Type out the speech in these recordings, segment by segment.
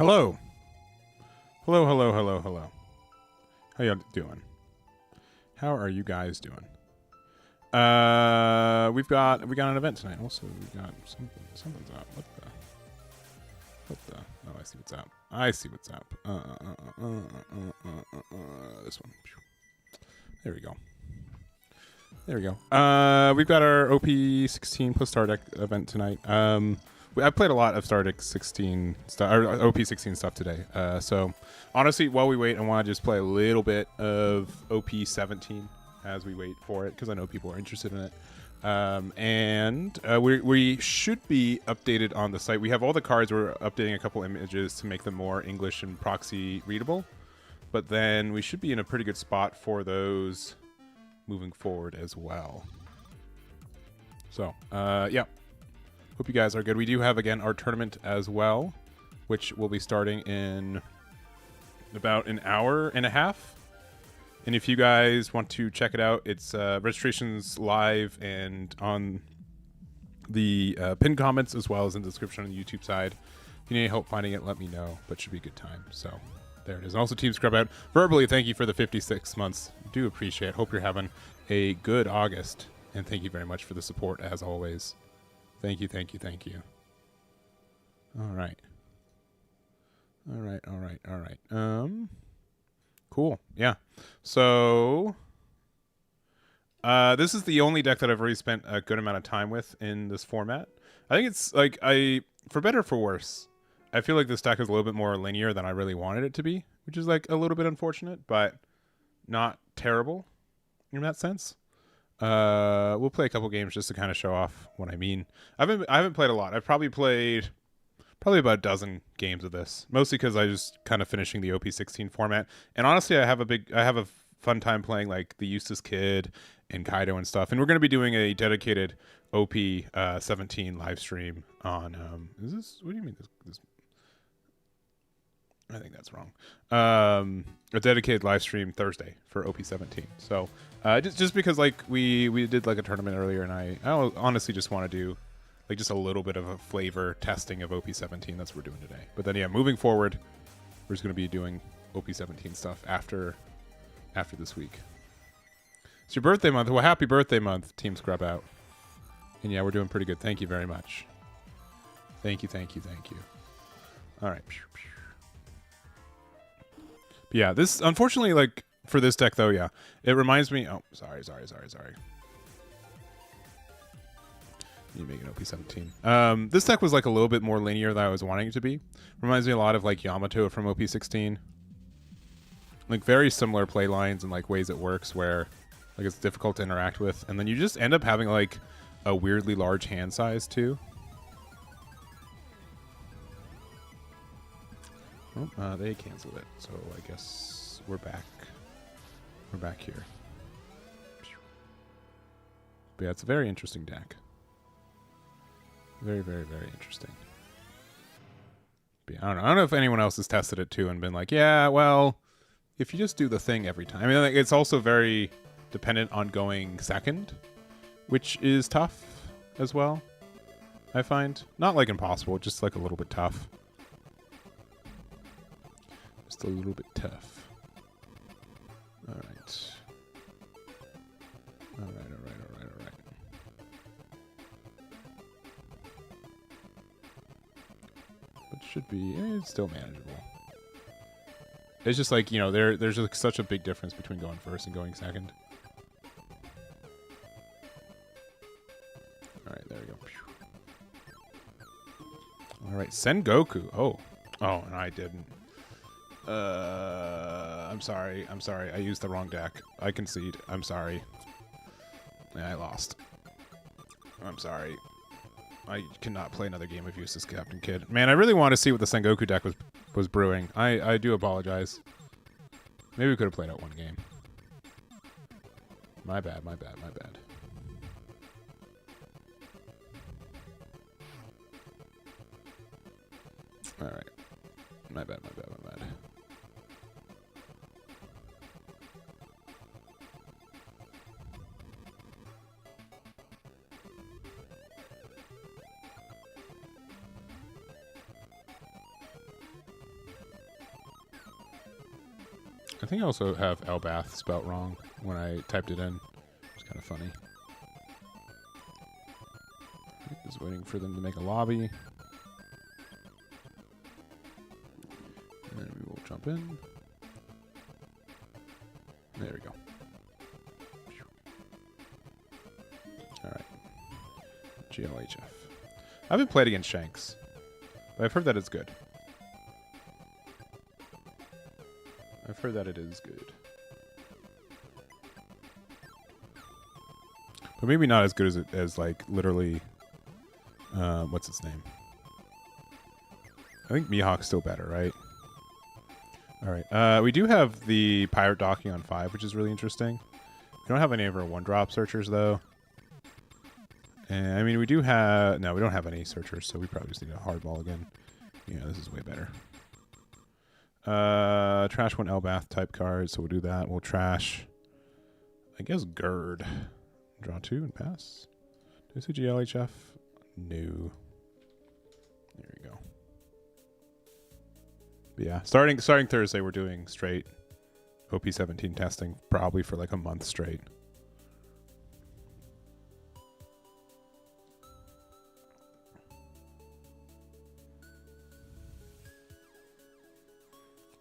Hello. Hello, hello, hello, hello. How y'all doing? How are you guys doing? We got an event tonight. Also, we got something's up. What the? Oh, I see what's up. I see what's up. This one. There we go. There we go. We've got our OP16 plus Star Deck event tonight. I played a lot of Star Deck 16 stuff, or OP16 stuff today. So honestly, while we wait, I want to just play a little bit of OP17 as we wait for it, because I know people are interested in it. We should be updated on the site. We have all the cards. We're updating a couple images to make them more English and proxy readable. But then we should be in a pretty good spot for those moving forward as well. So, yeah. Hope you guys are good. We do have, again, our tournament as well, which will be starting in about an hour and a half. And if you guys want to check it out, it's registration's live and on the pinned comments as well as in the description on the YouTube side. If you need any help finding it, let me know, but should be a good time. So there it is. And also, Team Scrub Out, verbally, thank you for the 56 months. Do appreciate it. Hope you're having a good August. And thank you very much for the support, as always. Thank you, thank you, thank you. All right. All right, all right, all right. Cool. Yeah. So this is the only deck that I've already spent a good amount of time with in this format. I think it's like, for better or for worse, I feel like this deck is a little bit more linear than I really wanted it to be, which is like a little bit unfortunate, but not terrible in that sense. We'll play a couple games just to kind of show off what I mean. I haven't played a lot. I've probably played about a dozen games of this, mostly because I just kind of finishing the OP16 format. And honestly, I have a fun time playing like the Eustace Kid and Kaido and stuff. And we're going to be doing a dedicated OP17 live stream on. Is this? What do you mean? This? I think that's wrong. A dedicated live stream Thursday for OP17. So just because like we did like a tournament earlier, and I honestly just want to do like just a little bit of a flavor testing of OP17. That's what we're doing today. But then yeah, moving forward, we're just going to be doing OP17 stuff after this week. It's your birthday month. Well, happy birthday month, Team Scrub Out. And yeah, we're doing pretty good. Thank you very much. Thank you, thank you, thank you. All right. But yeah, this unfortunately, like for this deck though, yeah, it reminds me. Oh, sorry. You make an OP17. This deck was like a little bit more linear than I was wanting it to be. Reminds me a lot of like Yamato from OP16. Like very similar play lines and like ways it works where like it's difficult to interact with, and then you just end up having like a weirdly large hand size too. Oh, they canceled it, so I guess we're back. We're back here. But yeah, it's a very interesting deck. Very, very, very interesting. But yeah, I don't know if anyone else has tested it too and been like, yeah, well, if you just do the thing every time. I mean, like, it's also very dependent on going second, which is tough as well, I find. Not like impossible, just like a little bit tough. Just a little bit tough. All right. All right. But should be, it's still manageable. It's just like, you know, there's like such a big difference between going first and going second. All right, there we go. All right, Sengoku. Oh, and I didn't. I'm sorry. I used the wrong deck. I concede. I'm sorry. Yeah, I lost. I'm sorry. I cannot play another game of Eustace Captain Kid. Man, I really want to see what the Sengoku deck was brewing. I do apologize. Maybe we could have played out one game. My bad. All right. My bad. I think I also have Elbath spelt wrong when I typed it in. It's kind of funny. Just waiting for them to make a lobby. And then we will jump in. There we go. Alright. GLHF. I haven't played against Shanks, but I've heard that it's good. I've heard that it is good. But maybe not as good as like literally what's its name? I think Mihawk's still better, right? Alright. We do have the pirate docking on 5, which is really interesting. We don't have any of our 1-drop searchers though. And I mean we do have we don't have any searchers, so we probably just need a hardball again. Yeah, this is way better. Trash 1 Elbath type card, so we'll do that. We'll trash, I guess, Gerd. Draw 2 and pass. Do I see GLHF? No. There we go. But yeah, starting Thursday, we're doing straight OP17 testing, probably for like a month straight.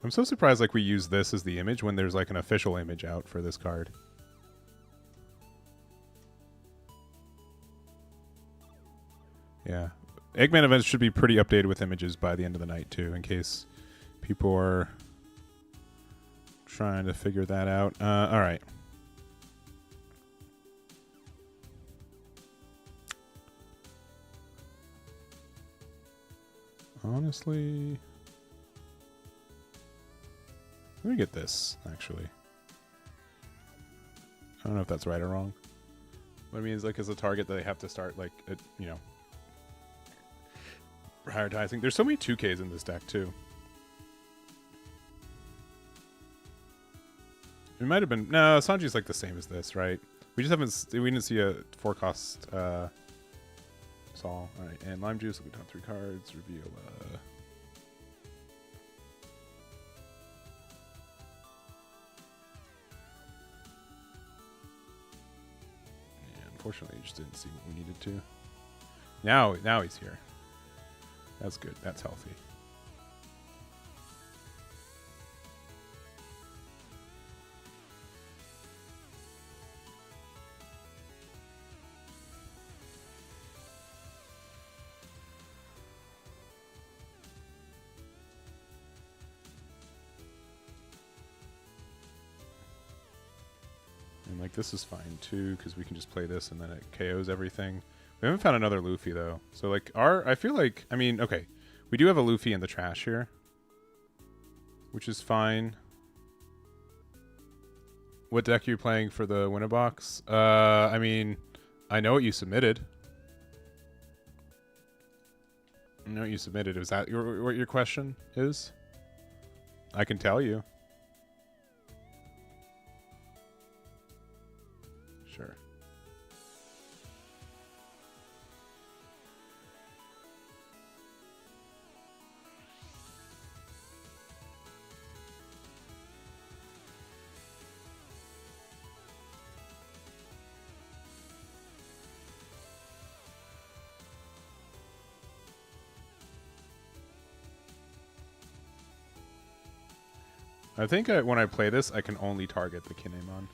I'm so surprised like we use this as the image when there's like an official image out for this card. Yeah. Eggman events should be pretty updated with images by the end of the night too, in case people are trying to figure that out. Alright. Honestly... Let me get this, actually. I don't know if that's right or wrong. What I mean is, like, as a target, they have to start, like, you know, prioritizing. There's so many 2Ks in this deck, too. It might have been... No, Sanji's, like, the same as this, right? We just haven't... We didn't see a 4-cost Saul. Alright, and Lime Juice will be down 3 cards. Reveal... Unfortunately, you just didn't see what we needed to. Now he's here. That's good. That's healthy. And like this is fine too, because we can just play this and then it KOs everything. We haven't found another Luffy though. So like I feel like, I mean, okay. We do have a Luffy in the trash here, which is fine. What deck are you playing for the winner box? I mean, I know what you submitted. I know what you submitted. Is that what your question is? I can tell you. Sure. I think when I play this, I can only target the Kinemon.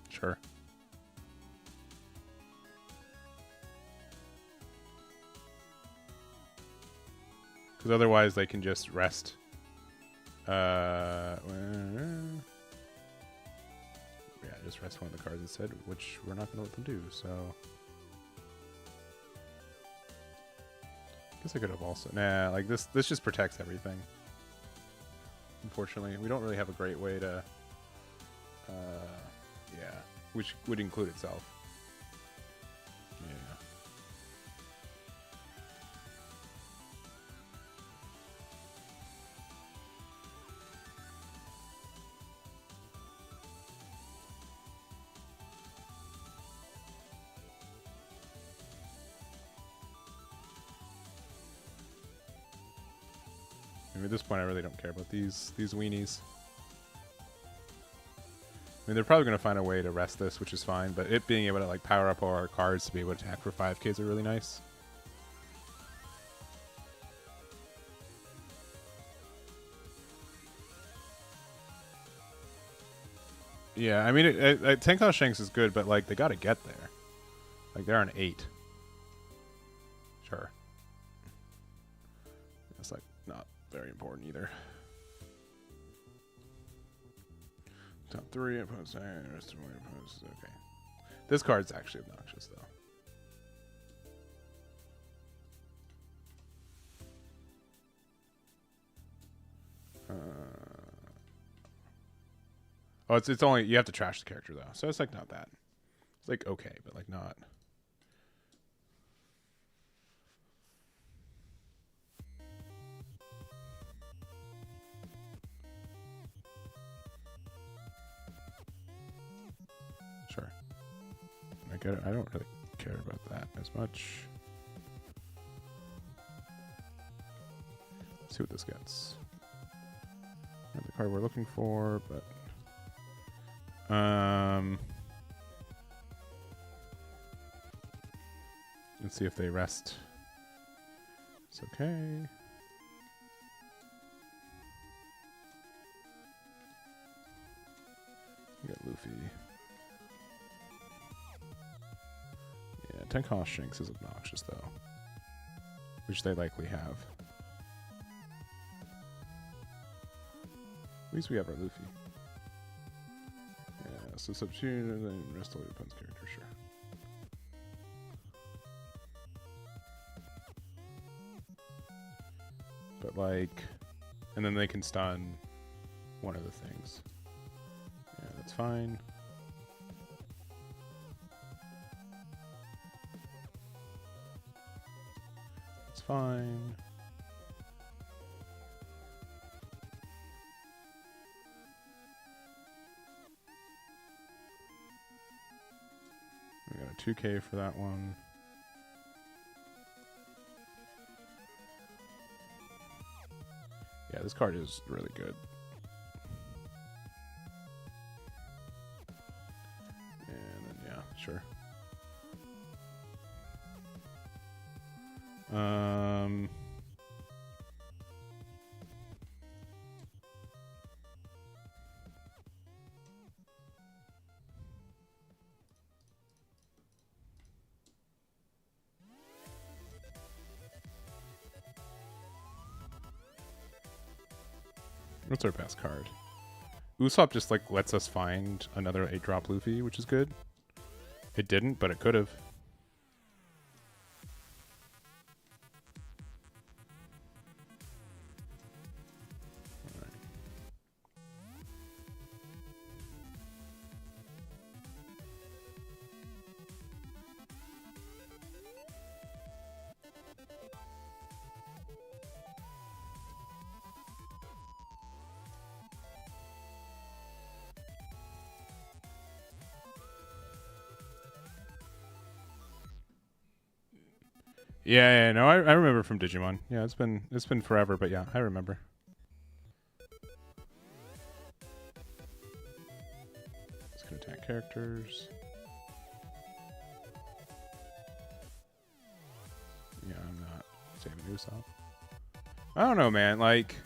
Sure. Because otherwise they can just rest. Yeah, just rest one of the cards instead, which we're not going to let them do, so... I guess I could have also... Nah, like this just protects everything. Unfortunately, we don't really have a great way to... yeah, which would include itself. Yeah. mean, at this point, I really don't care about these weenies. I mean, they're probably going to find a way to rest this, which is fine, but it being able to like power up all our cards to be able to attack for 5Ks are really nice. Yeah, I mean, 10 cost Shanks is good, but like they got to get there. Like they're on 8. Sure. That's like not very important either. Top 3 opponents, rest of my opponents. Okay. This card's actually obnoxious though. Oh, it's only you have to trash the character though, so it's like not that. It's like okay, but like not. Sure. I get it. I don't really care about that as much. Let's see what this gets. Not the card we're looking for, but let's see if they rest. It's okay. We got Luffy. Yeah, 10 cost Shanks is obnoxious though, which they likely have. At least we have our Luffy. Yeah, so substitute and then rest all your opponent's character, sure. But like, and then they can stun one of the things. Yeah, that's fine. It's fine. We got a 2K for that one. Yeah, this card is really good. And then, yeah, sure. What's our best card? Usopp just like lets us find another 8-drop Luffy, which is good. It didn't, but it could have. Yeah, no, I remember from Digimon. Yeah, it's been forever, but yeah, I remember. It's gonna attack characters. Yeah, I'm not saving Usopp. I don't know, man. Like,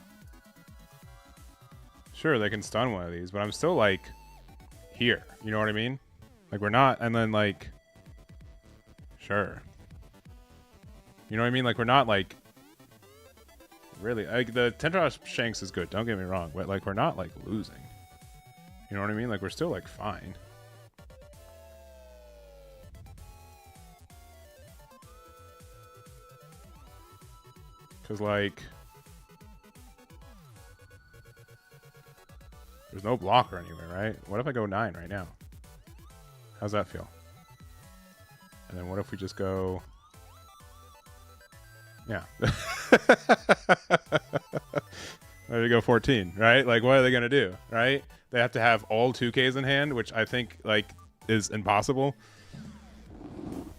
sure, they can stun one of these, but I'm still like here. You know what I mean? Like we're not, and then like, sure. You know what I mean? Like we're not like really like the Tentra Shanks is good. Don't get me wrong, but like we're not like losing. You know what I mean? Like we're still like fine. Cause like there's no blocker anywhere, right? What if I go 9 right now? How's that feel? And then what if we just go? Yeah. There you go, 14, right? Like, what are they going to do, right? They have to have all 2Ks in hand, which I think, like, is impossible.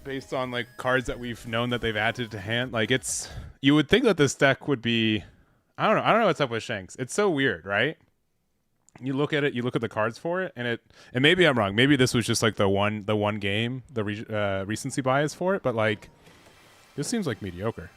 Based on, like, cards that we've known that they've added to hand. Like, it's... You would think that this deck would be I don't know. I don't know what's up with Shanks. It's so weird, right? You look at it, you look at the cards for it, and maybe I'm wrong. Maybe this was just like the one game, the recency bias for it, but like this seems like mediocre.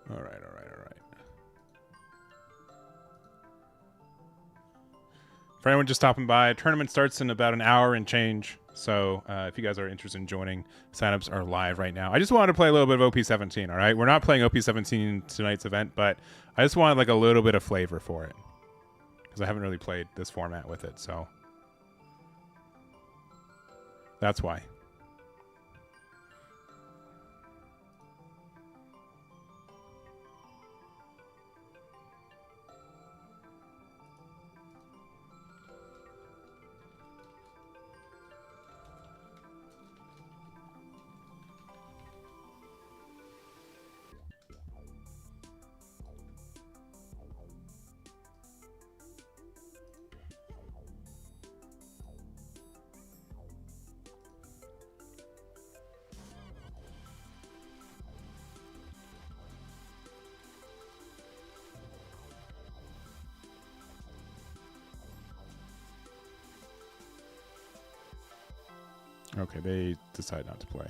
All right. For anyone just stopping by, tournament starts in about an hour and change. So if you guys are interested in joining, signups are live right now. I just wanted to play a little bit of OP17, all right? We're not playing OP17 in tonight's event, but I just wanted like a little bit of flavor for it because I haven't really played this format with it, so that's why. Okay, they decide not to play.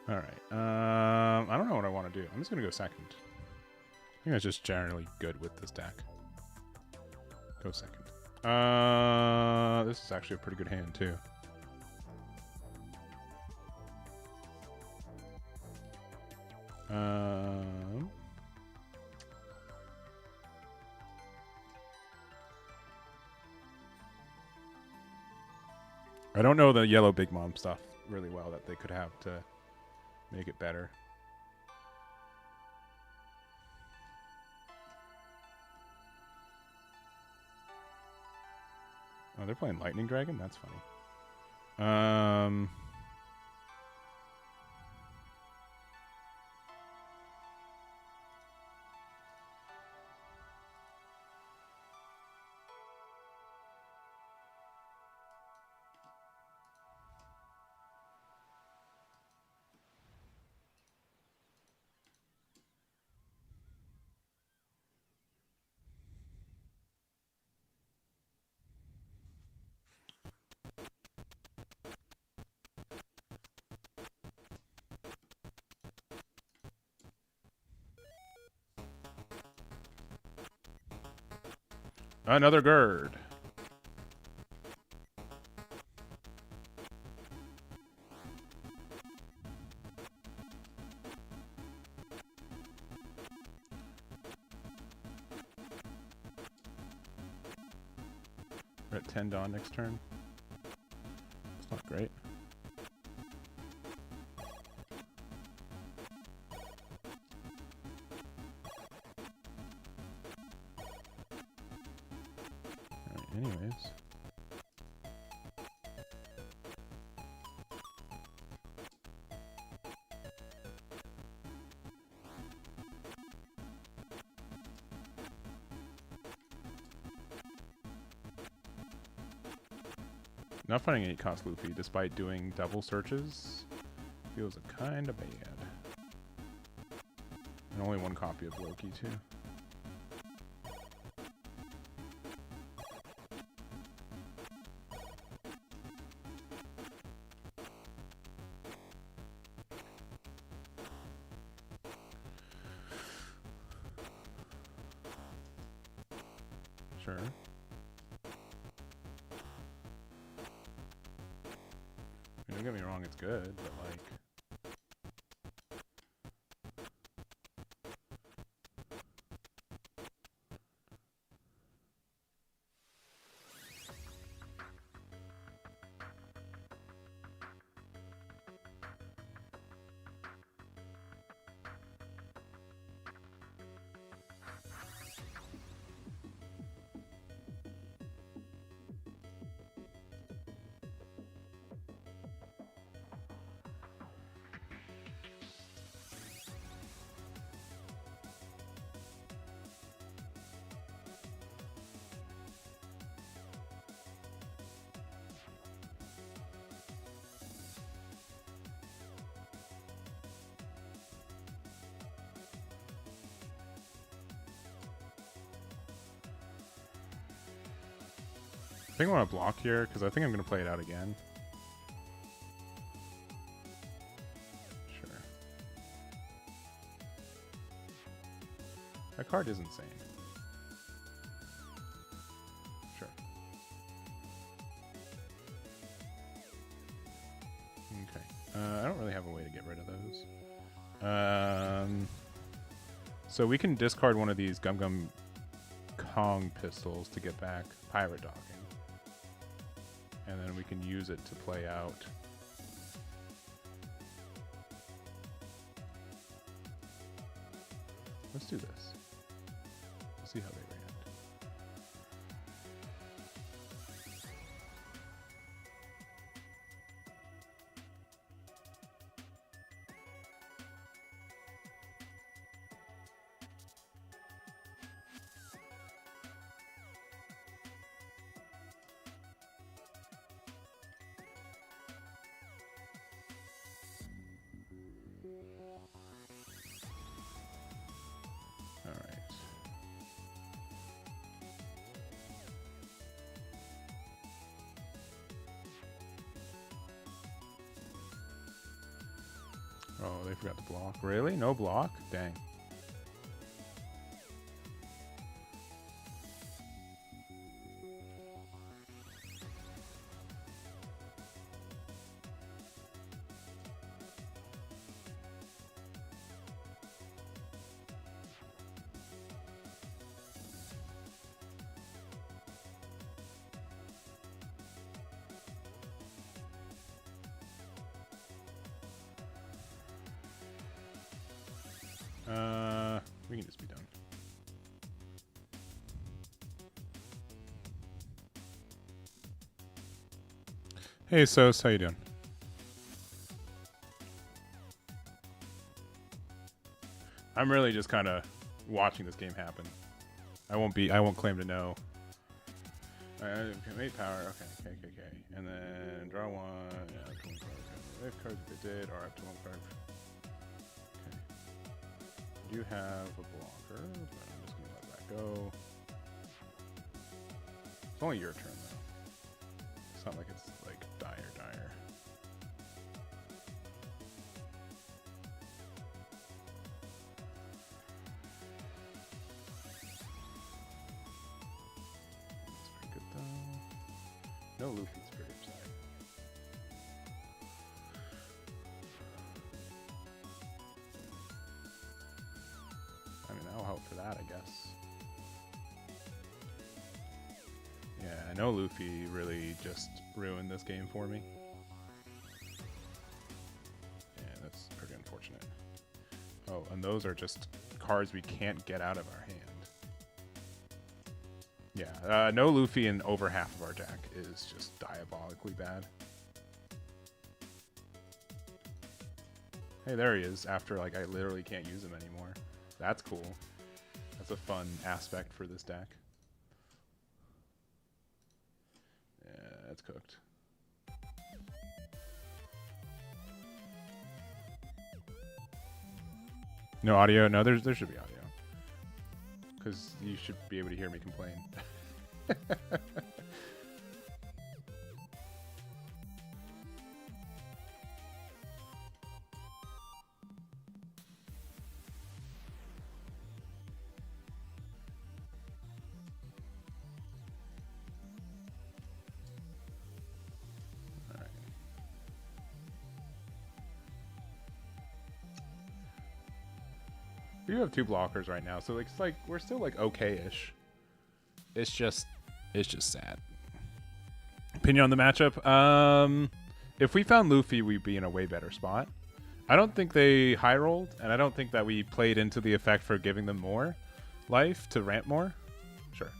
All right. I don't know what I want to do. I'm just going to go second. I think I'm just generally good with this deck. Go second. This is actually a pretty good hand, too. I don't know the yellow Big Mom stuff really well that they could have to make it better. Oh, they're playing Lightning Dragon? That's funny. Another Gerd. We're at 10 Dawn next turn. It's not great. Anyways. Not finding 8 cost Luffy despite doing double searches feels kinda bad. And only 1 copy of Loki too. Sure. Don't get me wrong, it's good, but like... I think I want to block here, because I think I'm going to play it out again. Sure. That card is insane. Sure. Okay. I don't really have a way to get rid of those. So we can discard one of these Gum Gum Kong pistols to get back Pirate Docking. And then we can use it to play out. Let's do this. Let's see how they react. Oh, they forgot to block. Really? No block? Dang. We can just be done. Hey, Sos, how you doing? I'm really just kind of watching this game happen. I won't claim to know. 8 power, okay. And then draw 1, yeah, 20 cards. 5 cards if it did, or up to 1 card. Do have a blocker, but I'm just gonna let that go. It's only your turn though. It's not like it's like dire. That's pretty good though. No Luffy's pretty upsetting. I'll help for that, I guess. Yeah, I know Luffy really just ruined this game for me. Yeah, that's pretty unfortunate. Oh, and those are just cards we can't get out of our hand. Yeah, no Luffy in over half of our deck is just diabolically bad. Hey, there he is, after like I literally can't use him anymore. That's cool. That's a fun aspect for this deck. Yeah, that's cooked. No audio? No, there should be audio. Because you should be able to hear me complain. We do have 2 blockers right now, so like, it's like we're still like okay-ish. It's just sad. Opinion on the matchup? If we found Luffy, we'd be in a way better spot. I don't think they high rolled, and I don't think that we played into the effect for giving them more life to ramp more. Sure.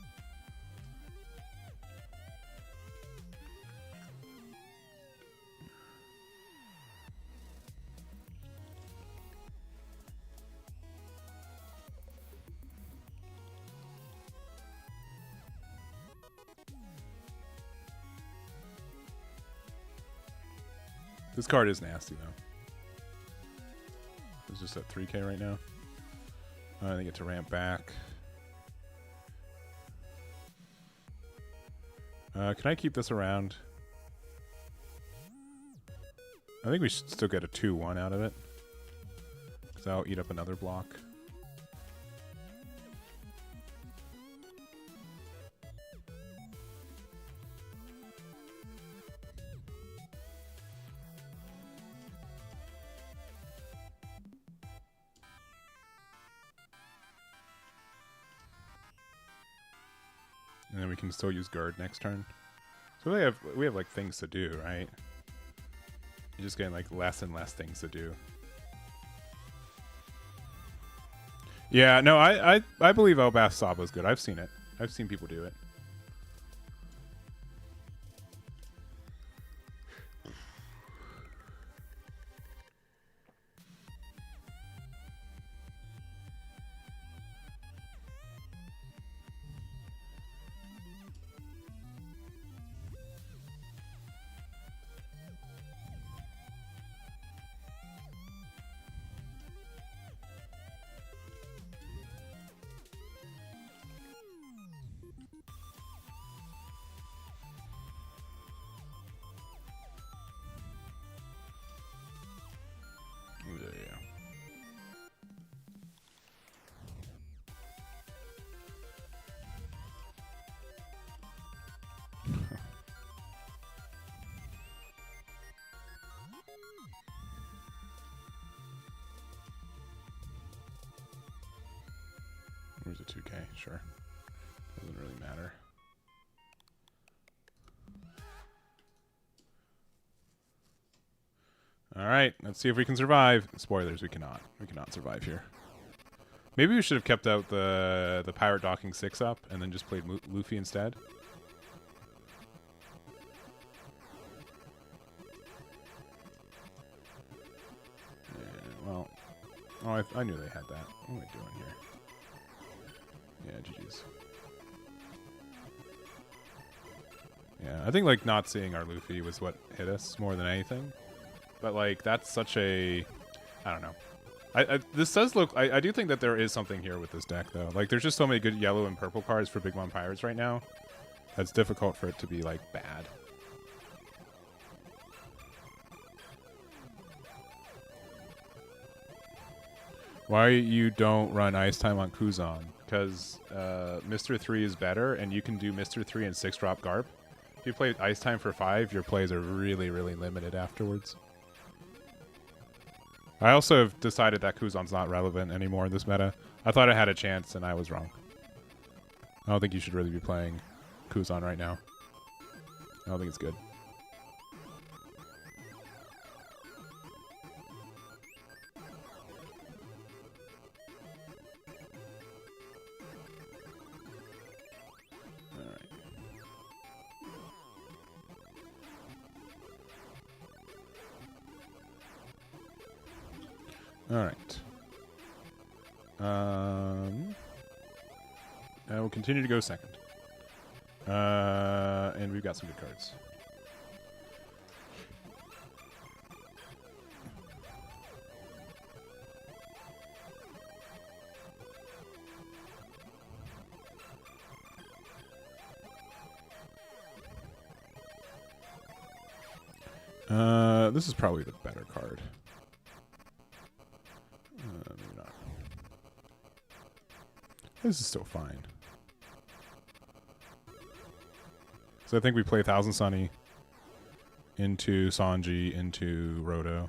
This card is nasty, though. It's just at 3k right now. I think it's to ramp back. Can I keep this around? I think we should still get a 2-1 out of it. Because that'll eat up another block. And then we can still use guard next turn. So we have like things to do, right? You're just getting like less and less things to do. Yeah, no, I believe Elbath Saba is good. I've seen it. I've seen people do it. Where's the 2k? Sure. Doesn't really matter. Alright, let's see if we can survive. Spoilers, we cannot. We cannot survive here. Maybe we should have kept out the Pirate Docking 6 up and then just played Luffy instead. Yeah, well, oh, I knew they had that. What am I doing here? Yeah, GG's. Yeah, I think like not seeing our Luffy was what hit us more than anything. But like that's such a, I don't know. This does look. I do think that there is something here with this deck though. Like there's just so many good yellow and purple cards for Big Mom Pirates right now. That's difficult for it to be like bad. Why you don't run Ice Time on Kuzan? Because Mr. 3 is better, and you can do Mr. 3 and 6-drop Garp. If you play Ice Time for 5, your plays are really, really limited afterwards. I also have decided that Kuzan's not relevant anymore in this meta. I thought it had a chance, and I was wrong. I don't think you should really be playing Kuzan right now. I don't think it's good. Alright. I will continue to go second. And we've got some good cards. This is probably the better card. Maybe not. This is still fine. So I think we play Thousand Sunny into Sanji into Roto.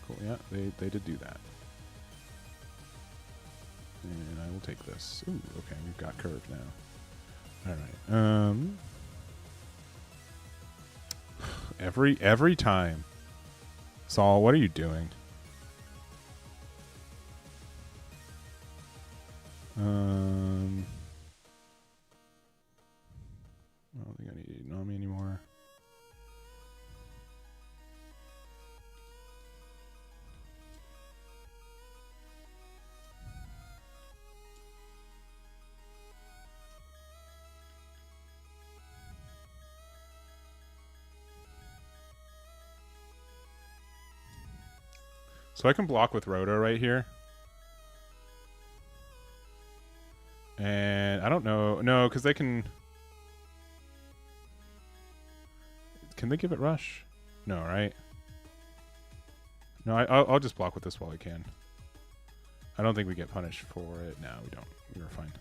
Cool. Yeah, they did do that. And I will take this. Ooh, okay, we've got curve now. All right. Every time. Saul, what are you doing? I don't think I need Nami anymore. So I can block with Roto right here. And I don't know. No, because they can... Can they give it rush? No, right? No, I'll just block with this while I can. I don't think we get punished for it. No, we don't. We were fine.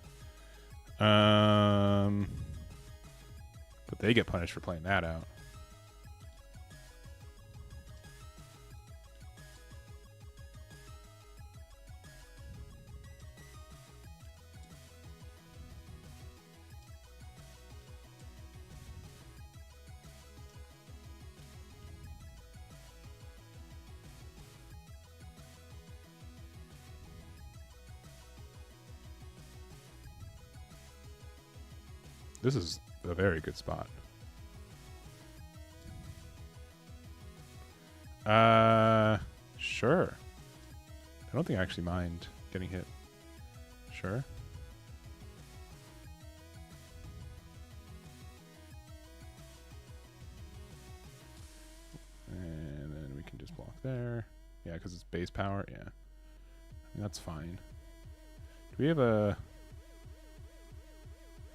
But they get punished for playing that out. This is a very good spot. Sure. I don't think I actually mind getting hit. Sure. And then we can just block there. Yeah, because it's base power. Yeah. I mean, that's fine. Do we have a...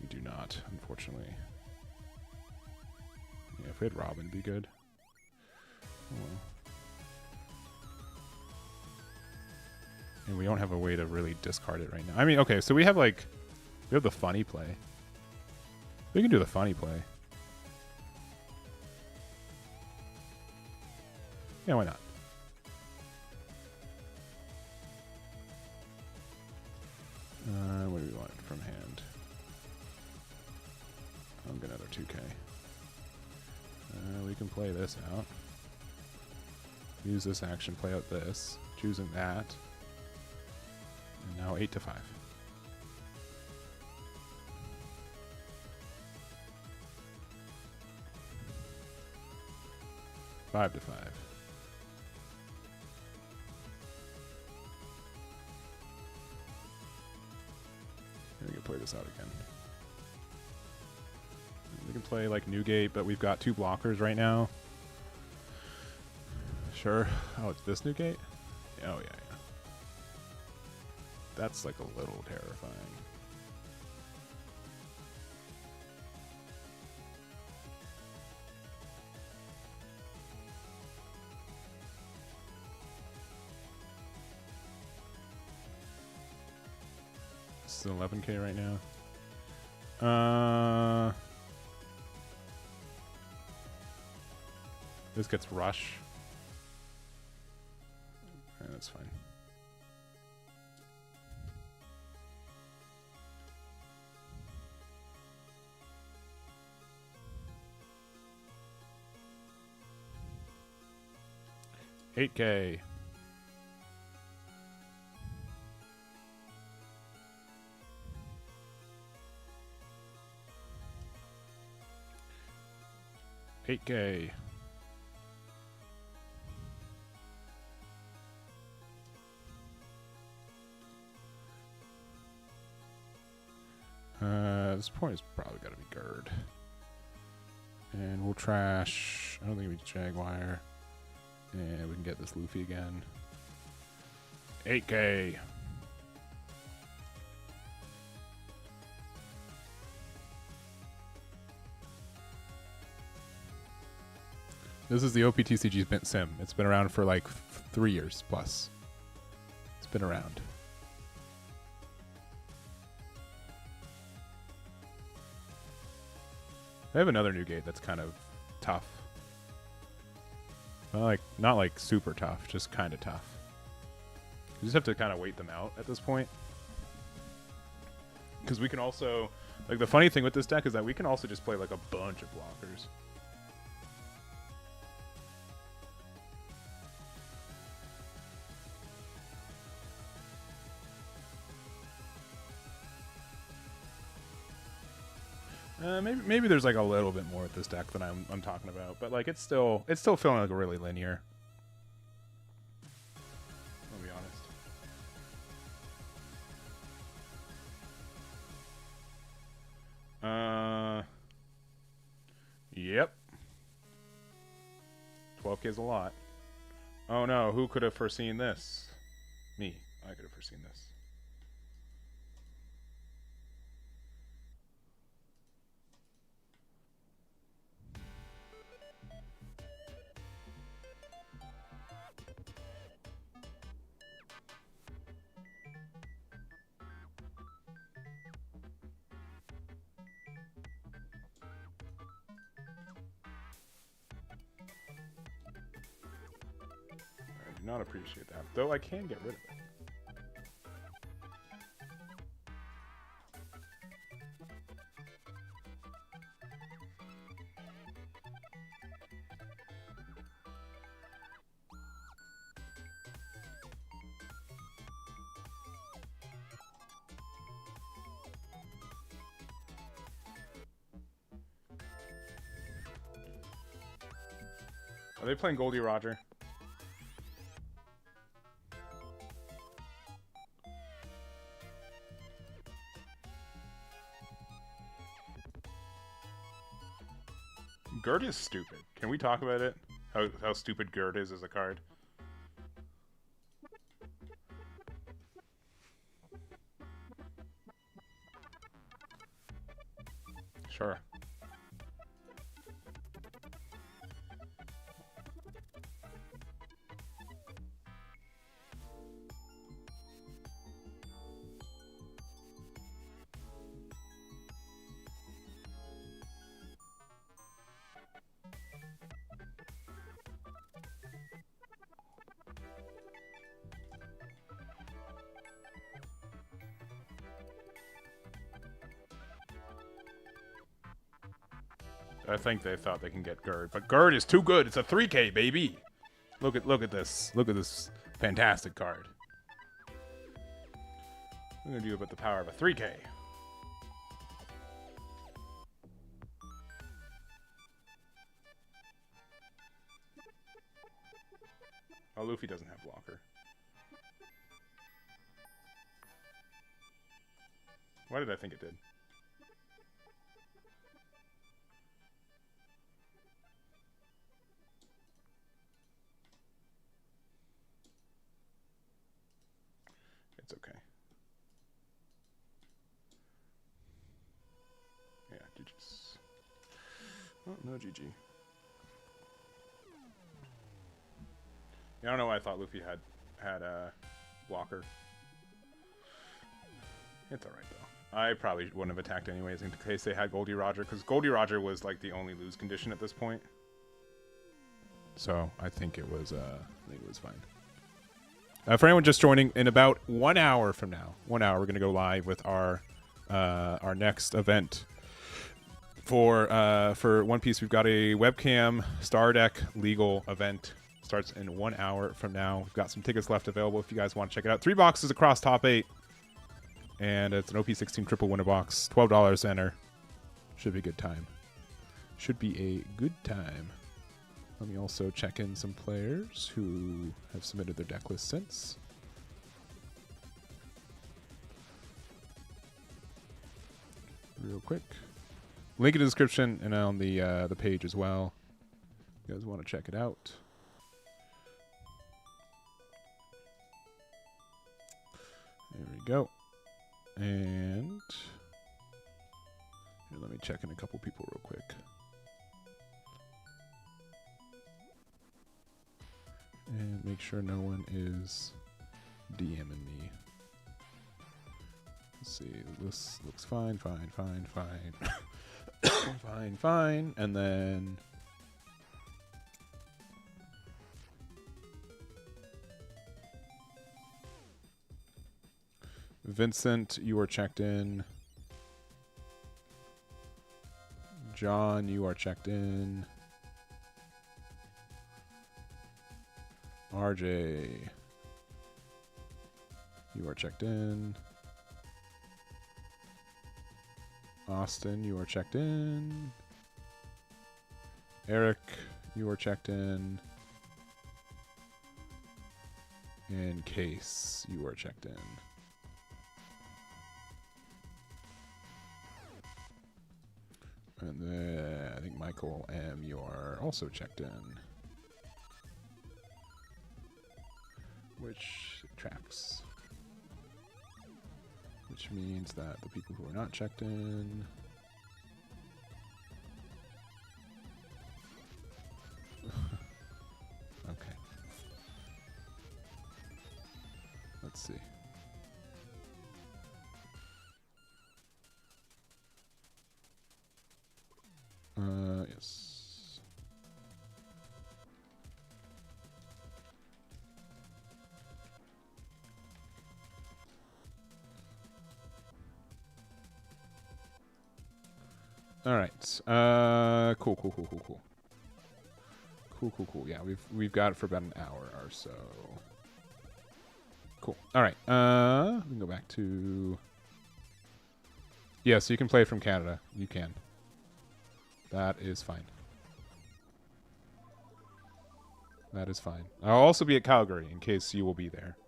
We do not, unfortunately. Yeah, if we had Robin, it'd be good. Oh, well. And we don't have a way to really discard it right now. I mean, okay, so we have like... We have the funny play. We can do the funny play. Yeah, why not? What do we want from hand? I'm gonna another 2K. We can play this out. Use this action, play out this. Choosing that. And now 8 to 5. 5 to 5. We can play this out again. We can play like Newgate, but we've got 2 blockers right now. Sure. Oh, it's this Newgate? Oh, yeah. That's like a little terrifying. This is 11K right now. This gets rush. Yeah, that's fine. $8K. $8K. This point is probably got to be Gerd. And we'll trash. I don't think we Jaguar. And we can get this Luffy again. 8K. This is the OP16 Mint Sim. It's been around for like 3 years plus. It's been around. I have another new gate that's kind of tough. Well, like not like super tough, just kind of tough. You just have to kind of wait them out at this point. Because we can also, like the funny thing with this deck is that we can also just play like a bunch of blockers. Maybe there's like a little bit more with this deck than I'm talking about, but like it's still feeling like really linear. I'll be honest. Yep. 12K is a lot. Oh no, who could have foreseen this? Me. I could have foreseen this. I do not appreciate that, though I can get rid of it. Are they playing Goldie Roger? Gerd is stupid. Can we talk about it? How stupid Gerd is as a card? Sure. I think they thought they can get Gerd, but Gerd is too good. It's a 3K, baby. Look at this. Look at this fantastic card. I'm gonna do about the power of a 3K. Oh, Luffy doesn't have blocker. Why did I think it did? It's okay. Yeah, GG's. Oh, no GG. Yeah, I don't know why I thought Luffy had a blocker. It's alright though. I probably wouldn't have attacked anyways in case they had Goldie Roger, because Goldie Roger was like the only lose condition at this point. So I think it was fine. For anyone just joining, in about 1 hour from now, we're going to go live with our next event. For One Piece, we've got a webcam Star Deck legal event. Starts in 1 hour from now. We've got some tickets left available if you guys want to check it out. 3 boxes across top 8. And it's an OP16 triple winner box. $12 enter. Should be a good time. Should be a good time. Let me also check in some players who have submitted their deck list since. Real quick. Link in the description and on the page as well. You guys want to check it out. There we go. And here, let me check in a couple people real quick. And make sure no one is DMing me. Let's see. This looks fine, fine, fine, fine. Fine, fine. And then... Vincent, you are checked in. John, you are checked in. RJ, you are checked in. Austin, you are checked in. Eric, you are checked in. And Case, you are checked in. And then I think Michael M, you are also checked in. Which tracks. Which means that the people who are not checked in... Okay. Let's see. Yes. All right. Cool. Cool. Yeah, we've got it for about an hour or so. Cool. All right. We can go back to... Yeah, so you can play from Canada. You can. That is fine. That is fine. I'll also be at Calgary in case you will be there.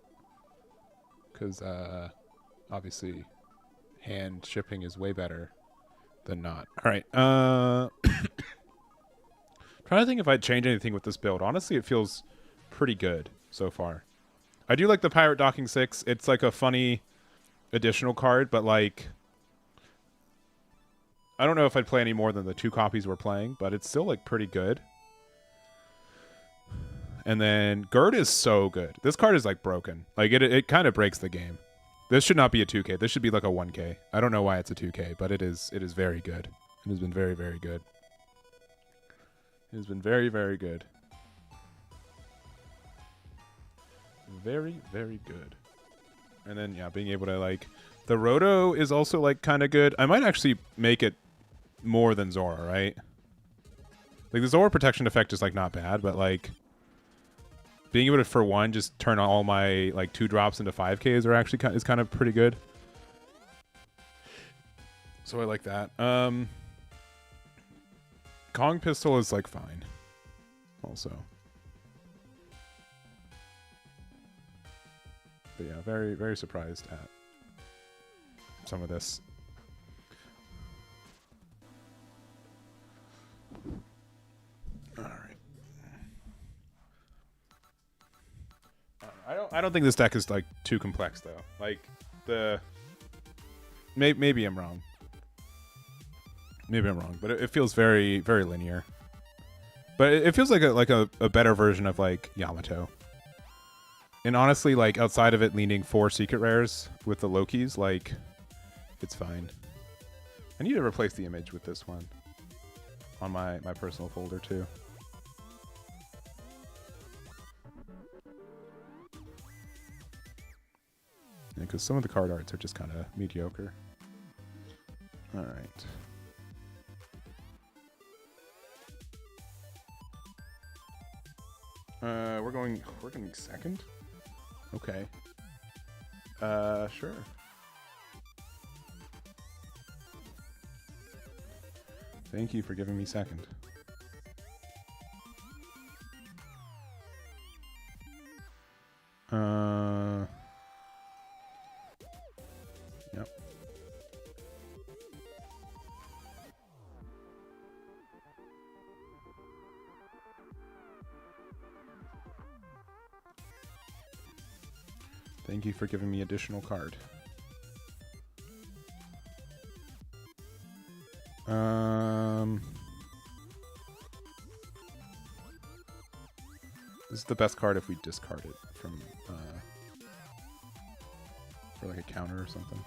Because, obviously, hand shipping is way better than not. All right. Trying to think if I'd change anything with this build. Honestly, it feels pretty good so far. I do like the Pirate Docking 6. It's like a funny additional card, but like... I don't know if I'd play any more than the 2 copies we're playing, but it's still like pretty good. And then Gerd is so good. This card is like broken. Like it kind of breaks the game. This should not be a 2K. This should be like a 1K. I don't know why it's a 2K, but it is very good. It has been very, very good. It has been very, very good. Very, very good. And then yeah, being able to like the Roto is also like kind of good. I might actually make it more than Zora, right? Like the Zora protection effect is like not bad, but like being able to for one just turn all my like 2 drops into 5Ks are actually is kind of pretty good. So I like that. Kong pistol is like fine. Also. But yeah, very, very surprised at some of this. All right. I don't think this deck is like too complex though. Like the maybe I'm wrong. Maybe I'm wrong, but it feels very, very linear. But it feels like a better version of like Yamato. And honestly, like outside of it leaning 4 secret rares with the Lokis, like it's fine. I need to replace the image with this one on my personal folder too. Yeah, because some of the card arts are just kind of mediocre. All right. We're going second? Okay. Sure. Thank you for giving me second. Yep. Thank you for giving me additional card. This is the best card if we discard it from for like a counter or something.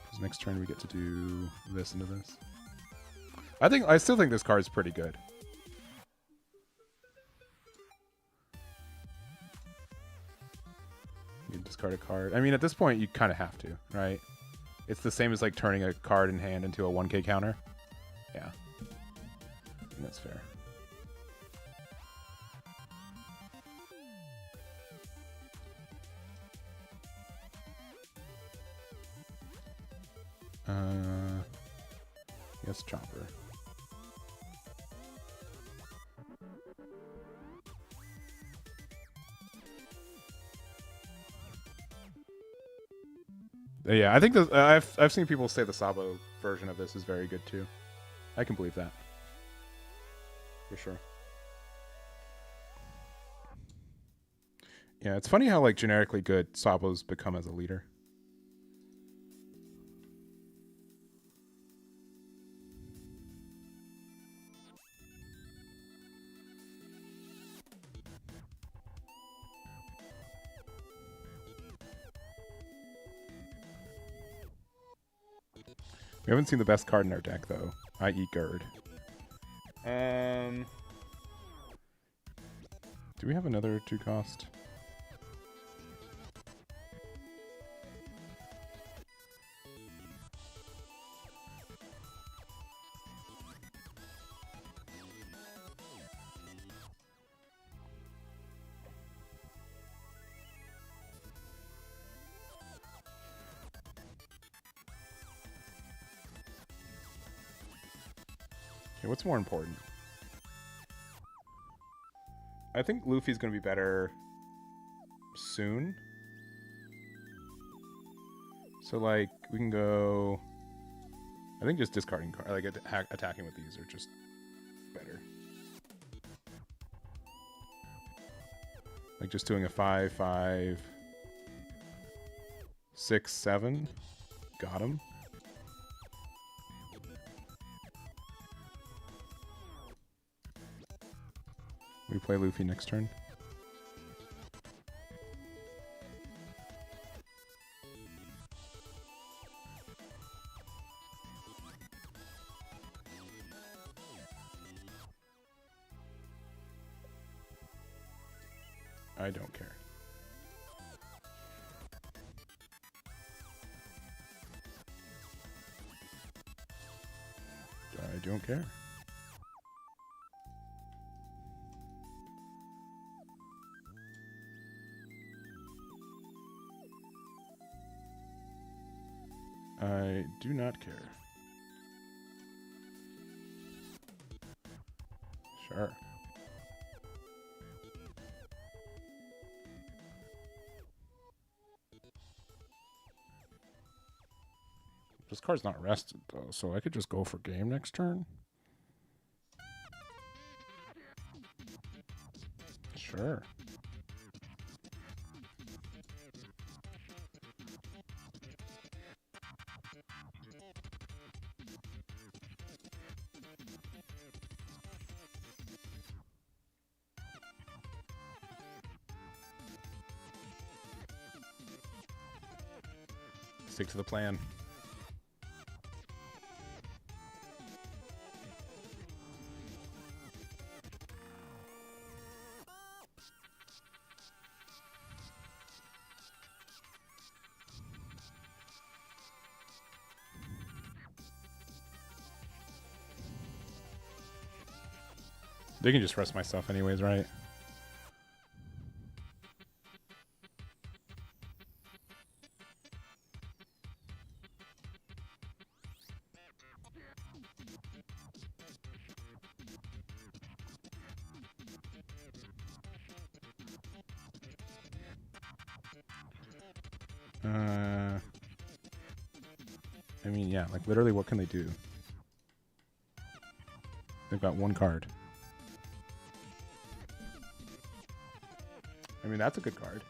Because next turn we get to do this into this. I still think this card is pretty good. You can discard a card. I mean, at this point, you kind of have to, right? It's the same as like turning a card in hand into a 1k counter. Yeah. I think that's fair. Yes, Chopper. Yeah, I think I've seen people say the Sabo version of this is very good too. I can believe that. For sure. Yeah, it's funny how like generically good Sabo's become as a leader. We haven't seen the best card in our deck though, i.e. Gerd. Do we have another 2-cost? Okay, what's more important? I think Luffy's going to be better soon. So, like, we can go... I think just discarding cards, like attacking with these are just better. Like just doing a 5, 5, 6, 7. Got him. We play Luffy next turn. I don't care. I don't care. I do not care. Sure. This card's not rested, though, so I could just go for game next turn. Sure. Stick to the plan. They can just rest my stuff anyways, right? I mean, yeah, like literally what can they do? They've got one card. I mean, that's a good card.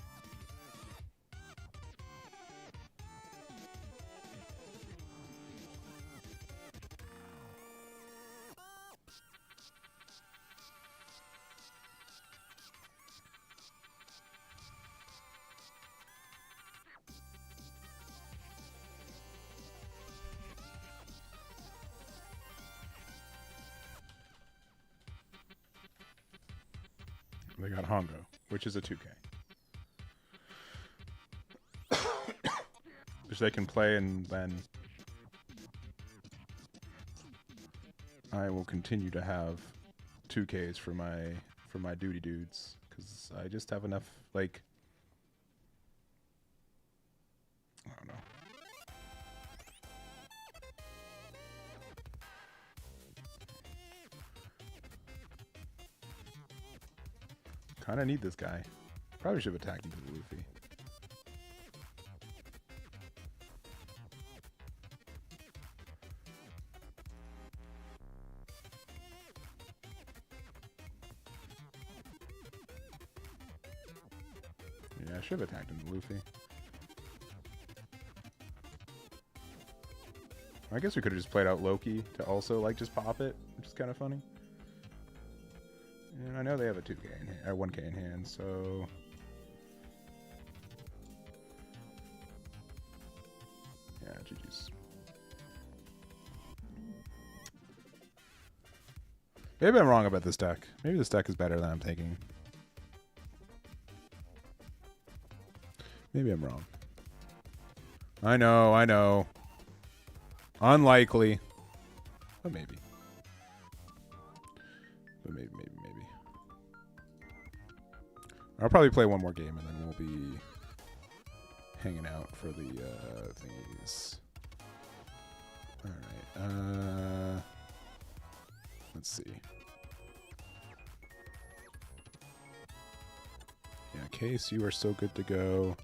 They got Hongo, which is a 2K. Which they can play, and then I will continue to have 2Ks for my duty dudes, because I just have enough, like, I don't know. Kind of need this guy. Probably should have attacked into the Luffy. Yeah, I should have attacked into Luffy. I guess we could have just played out Loki to also, like, just pop it, which is kind of funny. And I know they have a 2K in hand, or 1K in hand, so yeah, GG's. Maybe I'm wrong about this deck. Maybe this deck is better than I'm thinking. Maybe I'm wrong. I know. Unlikely. But maybe. Maybe. I'll probably play one more game and then we'll be hanging out for the thingies. Alright. Let's see. Yeah, Case, you are still good to go.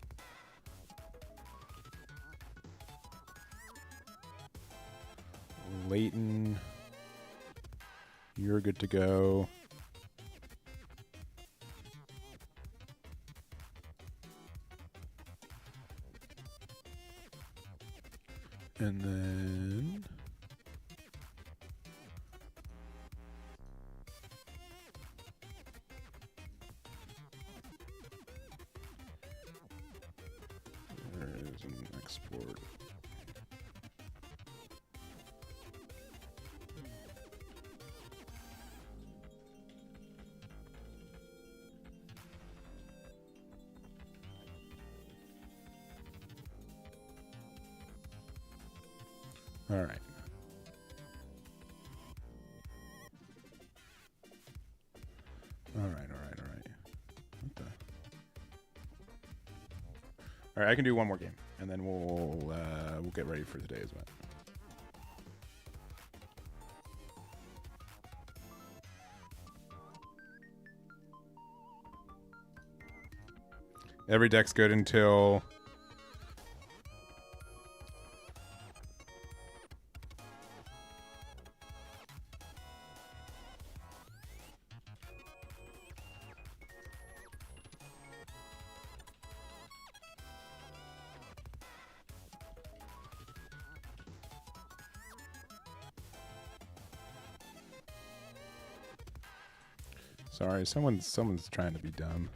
Leighton, you're good to go. And then there is an export. All right. All right. What the? All right, I can do one more game, and then we'll get ready for today's event. Every deck's good until sorry, someone's trying to be dumb.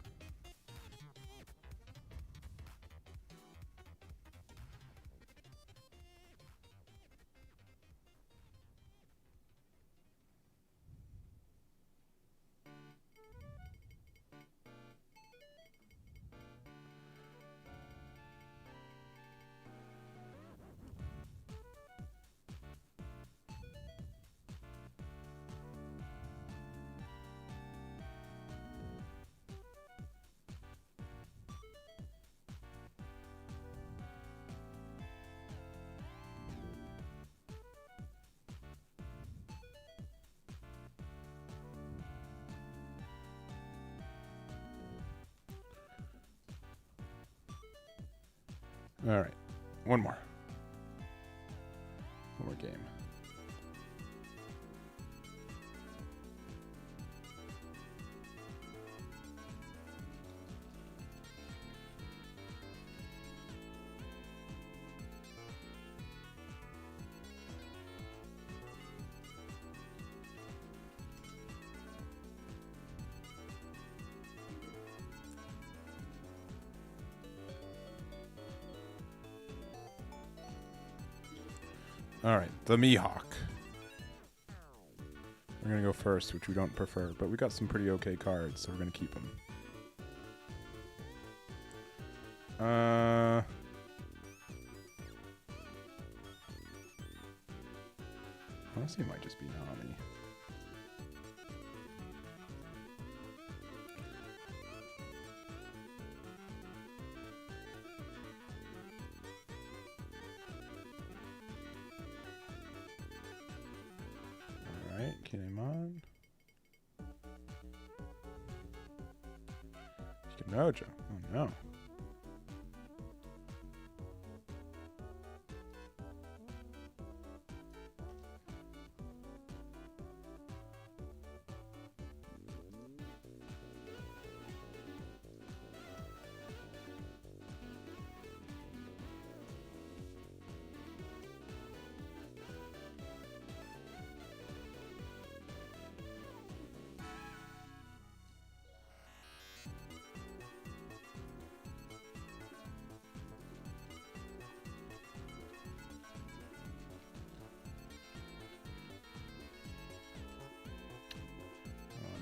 All right, one more game. All right, the Mihawk. We're going to go first, which we don't prefer, but we got some pretty okay cards, so we're going to keep them. Honestly, it might just be Nami. Alright, Kinemon. Shikinojo. Oh no.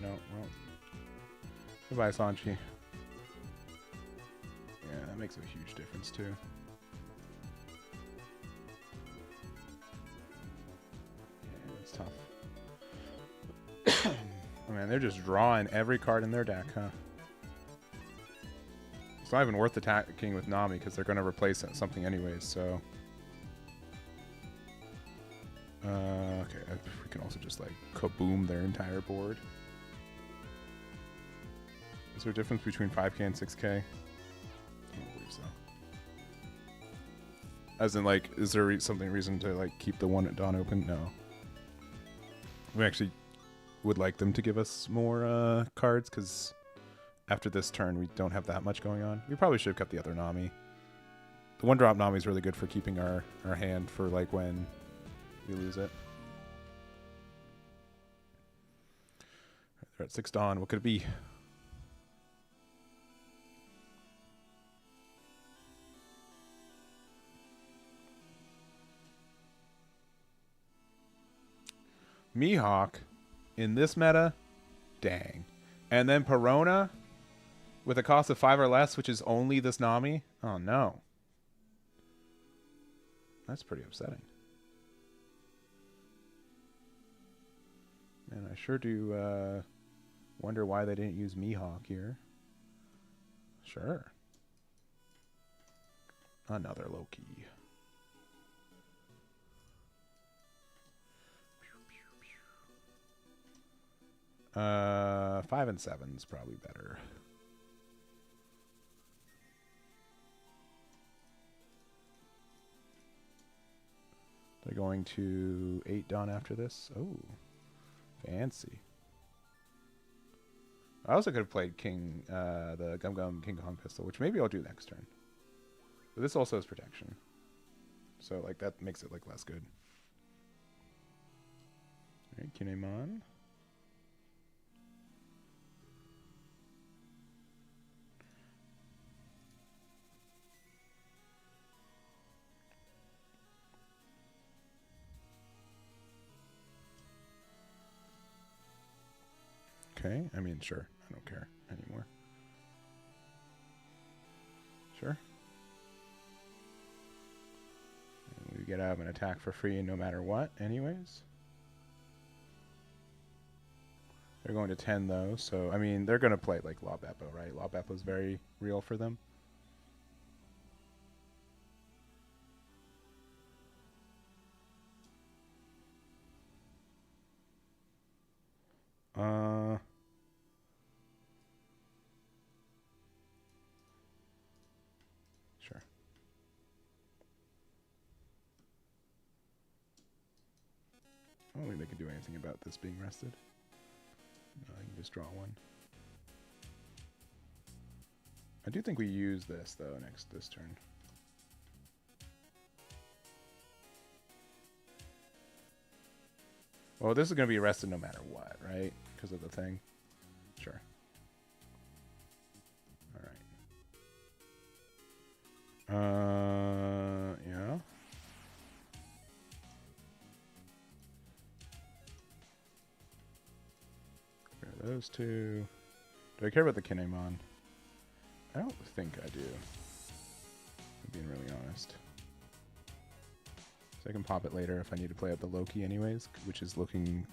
No, well. Goodbye, Sanchi. Yeah, that makes a huge difference, too. Yeah, it's tough. Oh, man, they're just drawing every card in their deck, huh? It's not even worth attacking with Nami, because they're going to replace something anyways, so... okay, we can also just, like, kaboom their entire board. Is there a difference between 5k and 6k? I don't believe so. As in, like, is there reason to, like, keep the one at dawn open? No. We actually would like them to give us more cards, because after this turn, we don't have that much going on. We probably should have kept the other Nami. The one-drop Nami is really good for keeping our hand for, like, when we lose it. They're at 6 dawn. What could it be? Mihawk in this meta? Dang. And then Perona with a cost of 5 or less, which is only this Nami? Oh, no. That's pretty upsetting. Man, I sure do wonder why they didn't use Mihawk here. Sure. Another Loki. 5 and 7 is probably better. They're going to 8 dawn after this. Oh, fancy. I also could have played King, the Gum Gum King Kong pistol, which maybe I'll do next turn. But this also has protection, so like that makes it like less good. All right, Kinemon. Okay, I mean, sure. I don't care anymore. Sure. And we get out of an attack for free no matter what, anyways. They're going to 10, though, so, I mean, they're going to play, like, Law Beppo, right? Law Beppo is very real for them. Sure. I don't think they can do anything about this being rested. No, I can just draw one. I do think we use this, though, this turn. Well, this is going to be arrested no matter what, right? Because of the thing. Sure. All right. Yeah. those two. Do I care about the Kinemon? I don't think I do. I'm being really honest. So I can pop it later if I need to play out the Loki anyways, which is looking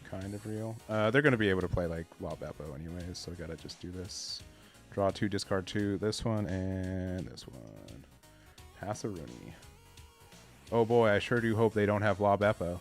kind of real. They're going to be able to play like Wild Beppo anyways, so I got to just do this. Draw 2, discard 2, this one, and this one. Pass a Rooney. Oh boy, I sure do hope they don't have Wild Beppo.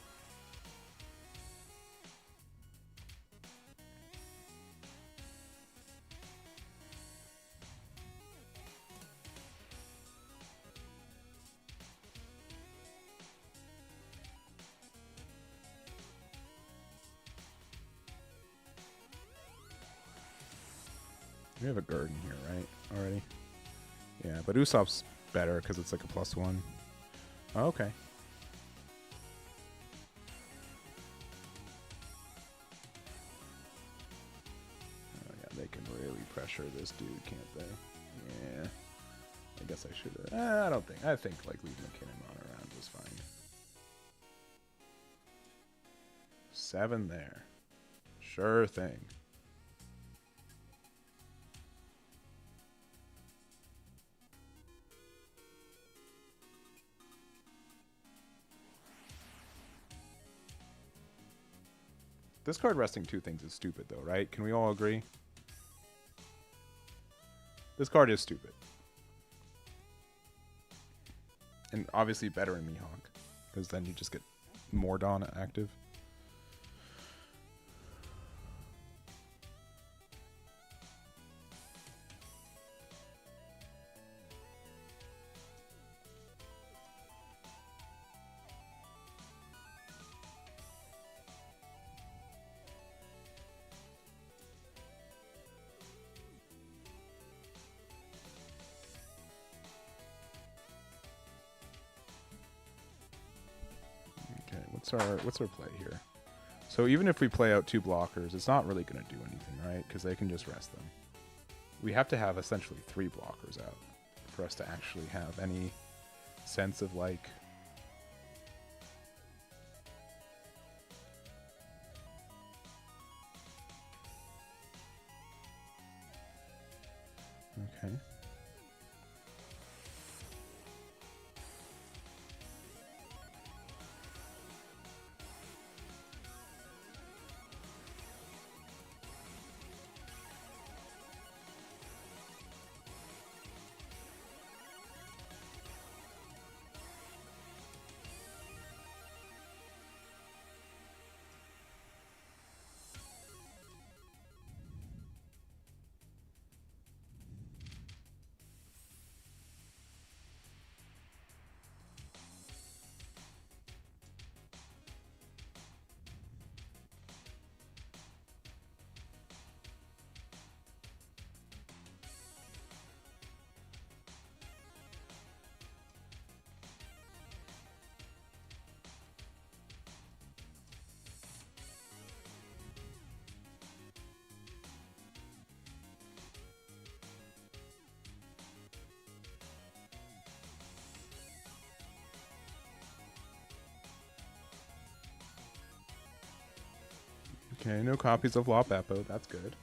We have a Garden here, right? Already? Yeah, but Usopp's better because it's like a +1. Oh, okay. Oh, yeah, they can really pressure this dude, can't they? Yeah. I guess I should have. I don't think. I think like leaving the Kinemon around was fine. 7 there. Sure thing. This card resting 2 things is stupid, though, right? Can we all agree? This card is stupid. And obviously better in Mihawk, because then you just get more Dawn active. What's our play here? So even if we play out 2 blockers, it's not really going to do anything, right? Because they can just rest them. We have to have essentially 3 blockers out for us to actually have any sense of like... Okay. Okay, no copies of Law Beppo. That's good.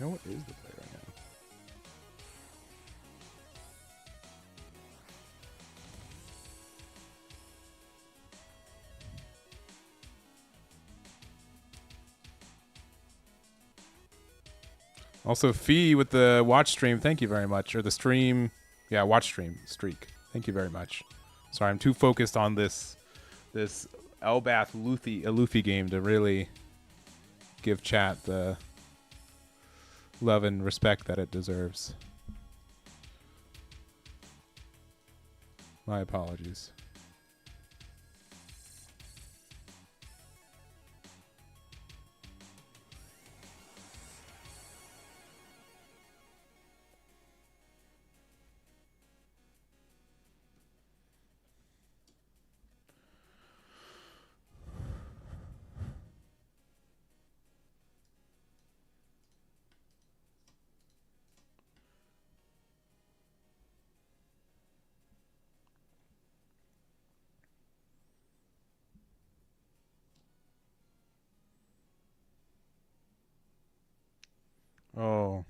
Now, what is the play right now? Also, Fee with the watch stream. Thank you very much. Or the stream. Yeah, watch stream. Streak. Thank you very much. Sorry, I'm too focused on this Elbath Luffy game to really give chat the love and respect that it deserves. My apologies. Oh.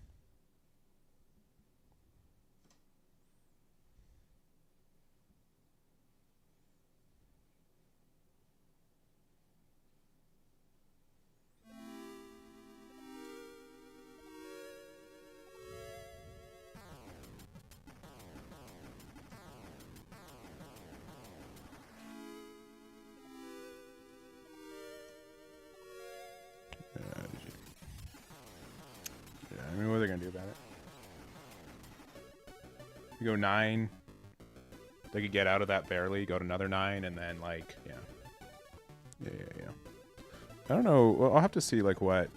Yeah, I mean, what are they gonna do about it? You go 9. They could get out of that barely. Go to another 9, and then like, yeah. I don't know. Well, I'll have to see like what.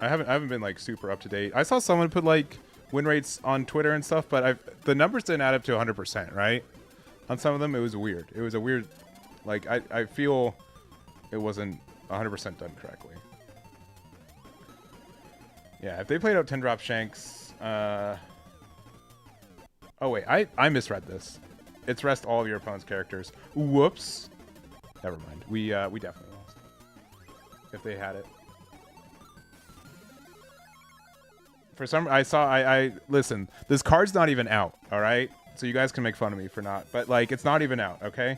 I haven't been like super up to date. I saw someone put like win rates on Twitter and stuff, but the numbers didn't add up to 100%, right? On some of them, it was weird. It was a weird, like I feel it wasn't 100% done correctly. Yeah, if they played out 10 drop shanks. Oh wait, I misread this. It's rest all of your opponent's characters. Whoops. Never mind. We definitely lost. If they had it. For some, I listen. This card's not even out. All right, so you guys can make fun of me for not, but like it's not even out. Okay,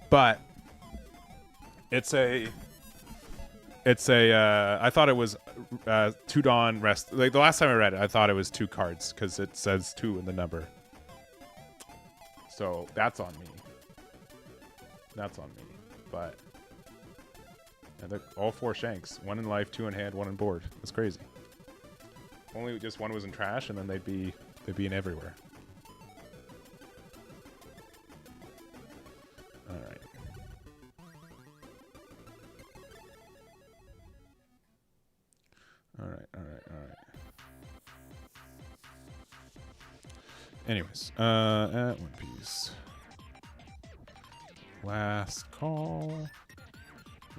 but it's a. I thought it was 2 dawn rest. Like the last time I read it, I thought it was 2 cards because it says 2 in the number. So that's on me. That's on me. But yeah, all 4 shanks. 1 in life, 2 in hand, 1 in board. That's crazy. Only just 1 was in trash, and then they'd be in everywhere. All right. All right. Anyways, at One Piece. Last call.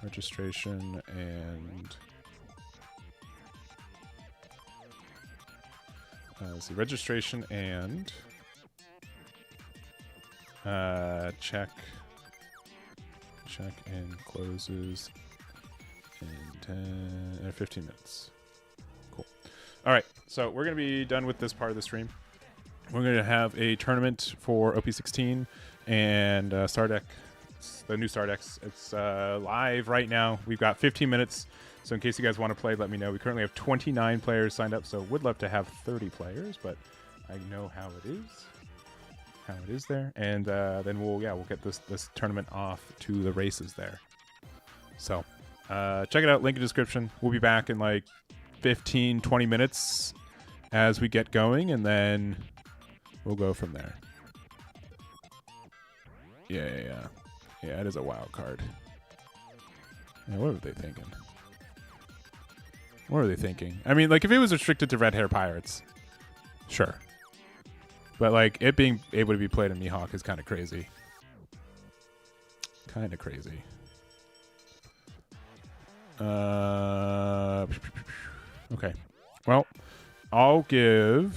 Registration and... let's see, registration and... check and closes in 15 minutes. Cool. All right, so we're going to be done with this part of the stream. We're going to have a tournament for OP16 and Star Deck, the new Star Decks. It's live right now. We've got 15 minutes, so in case you guys want to play, let me know. We currently have 29 players signed up, so would love to have 30 players, but I know how it is there, and then we'll get this tournament off to the races there. So check it out, link in the description. We'll be back in like 15-20 minutes as we get going, and then we'll go from there. Yeah, it is a wild card. Yeah, what were they thinking? What are they thinking? I mean, like, if it was restricted to red hair pirates, sure. But, like, it being able to be played in Mihawk is kind of crazy. Kind of crazy. Okay. Well, I'll give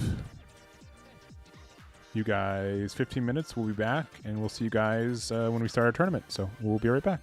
you guys 15 minutes. We'll be back, and we'll see you guys when we start our tournament. So we'll be right back.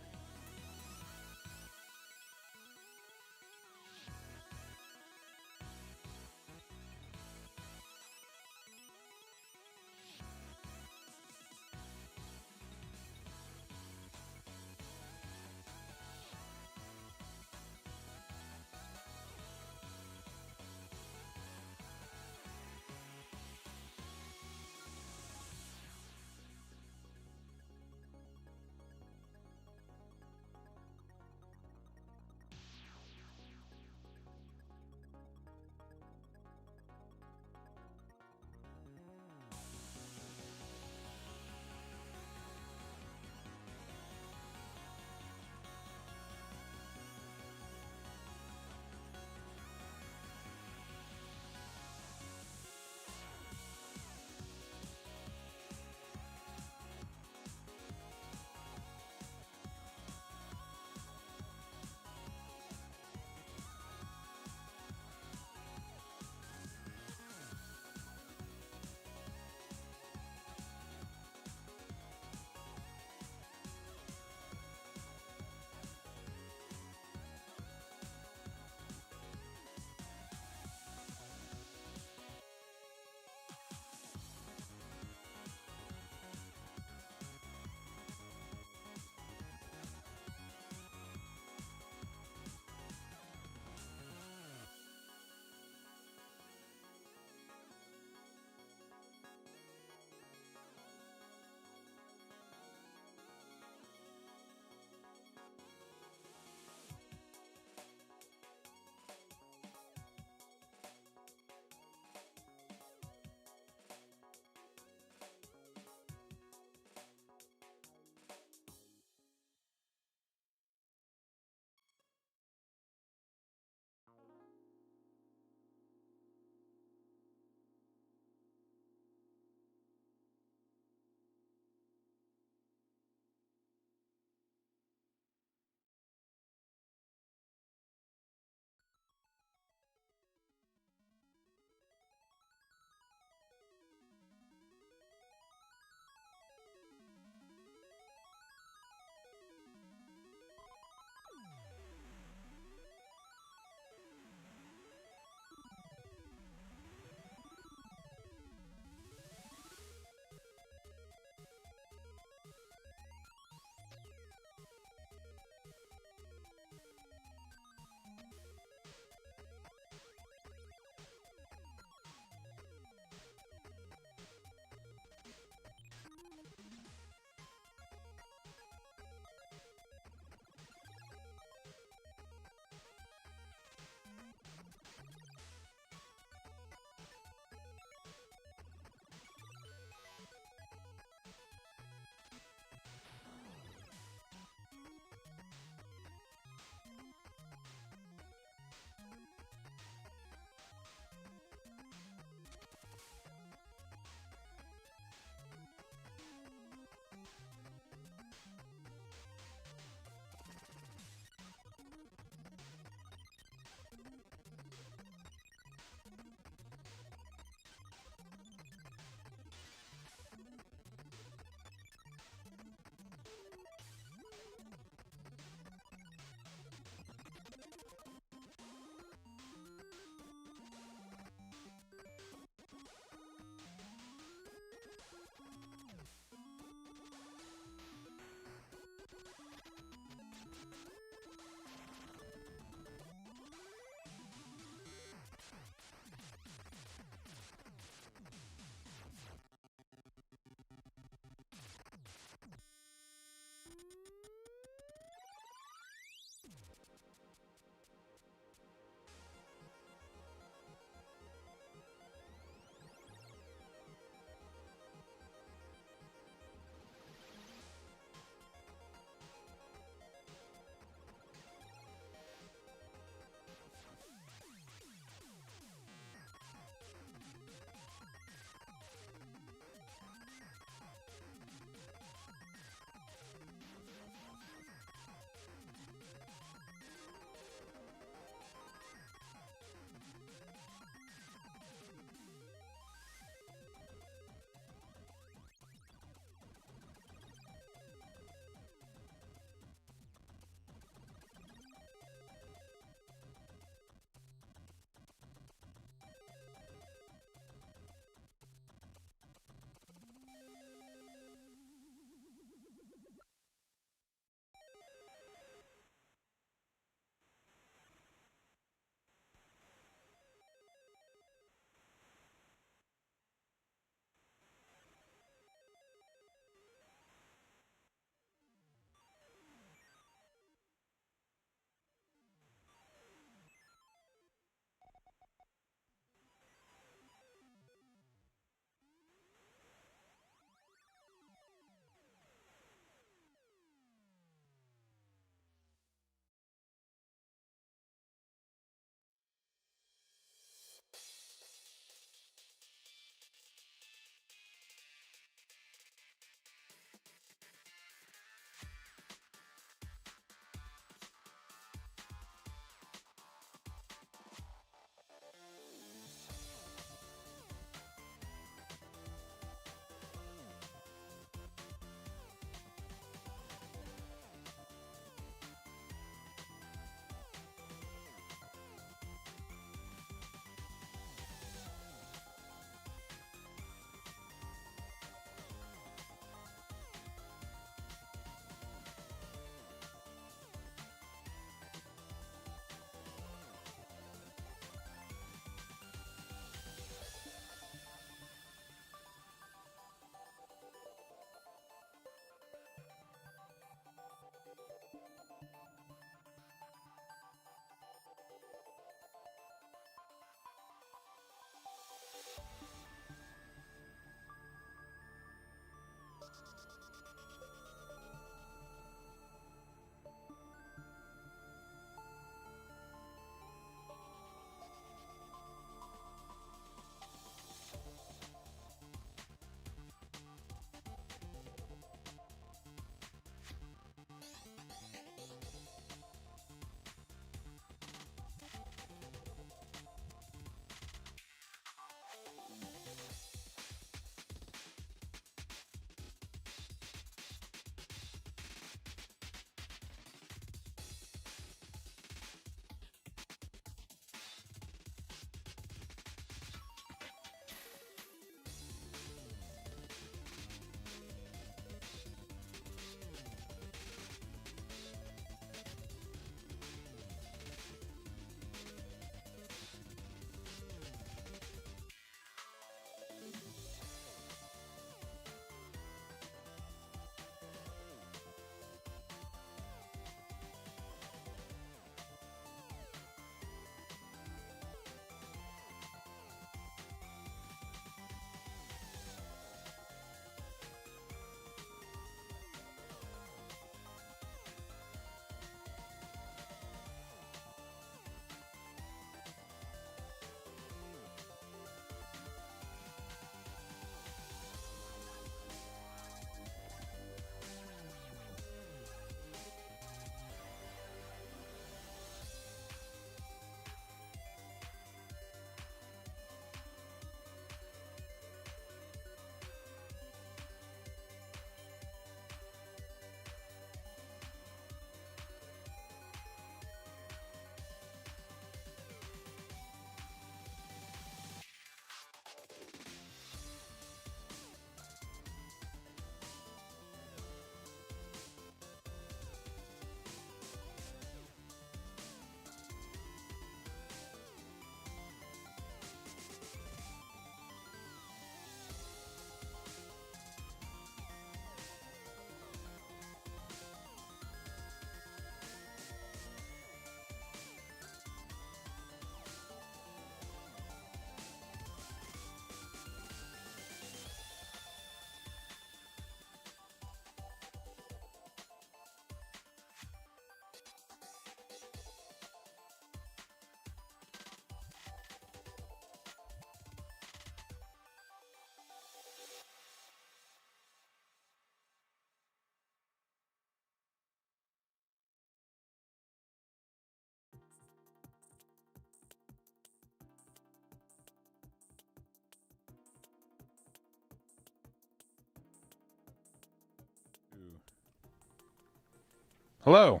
Hello.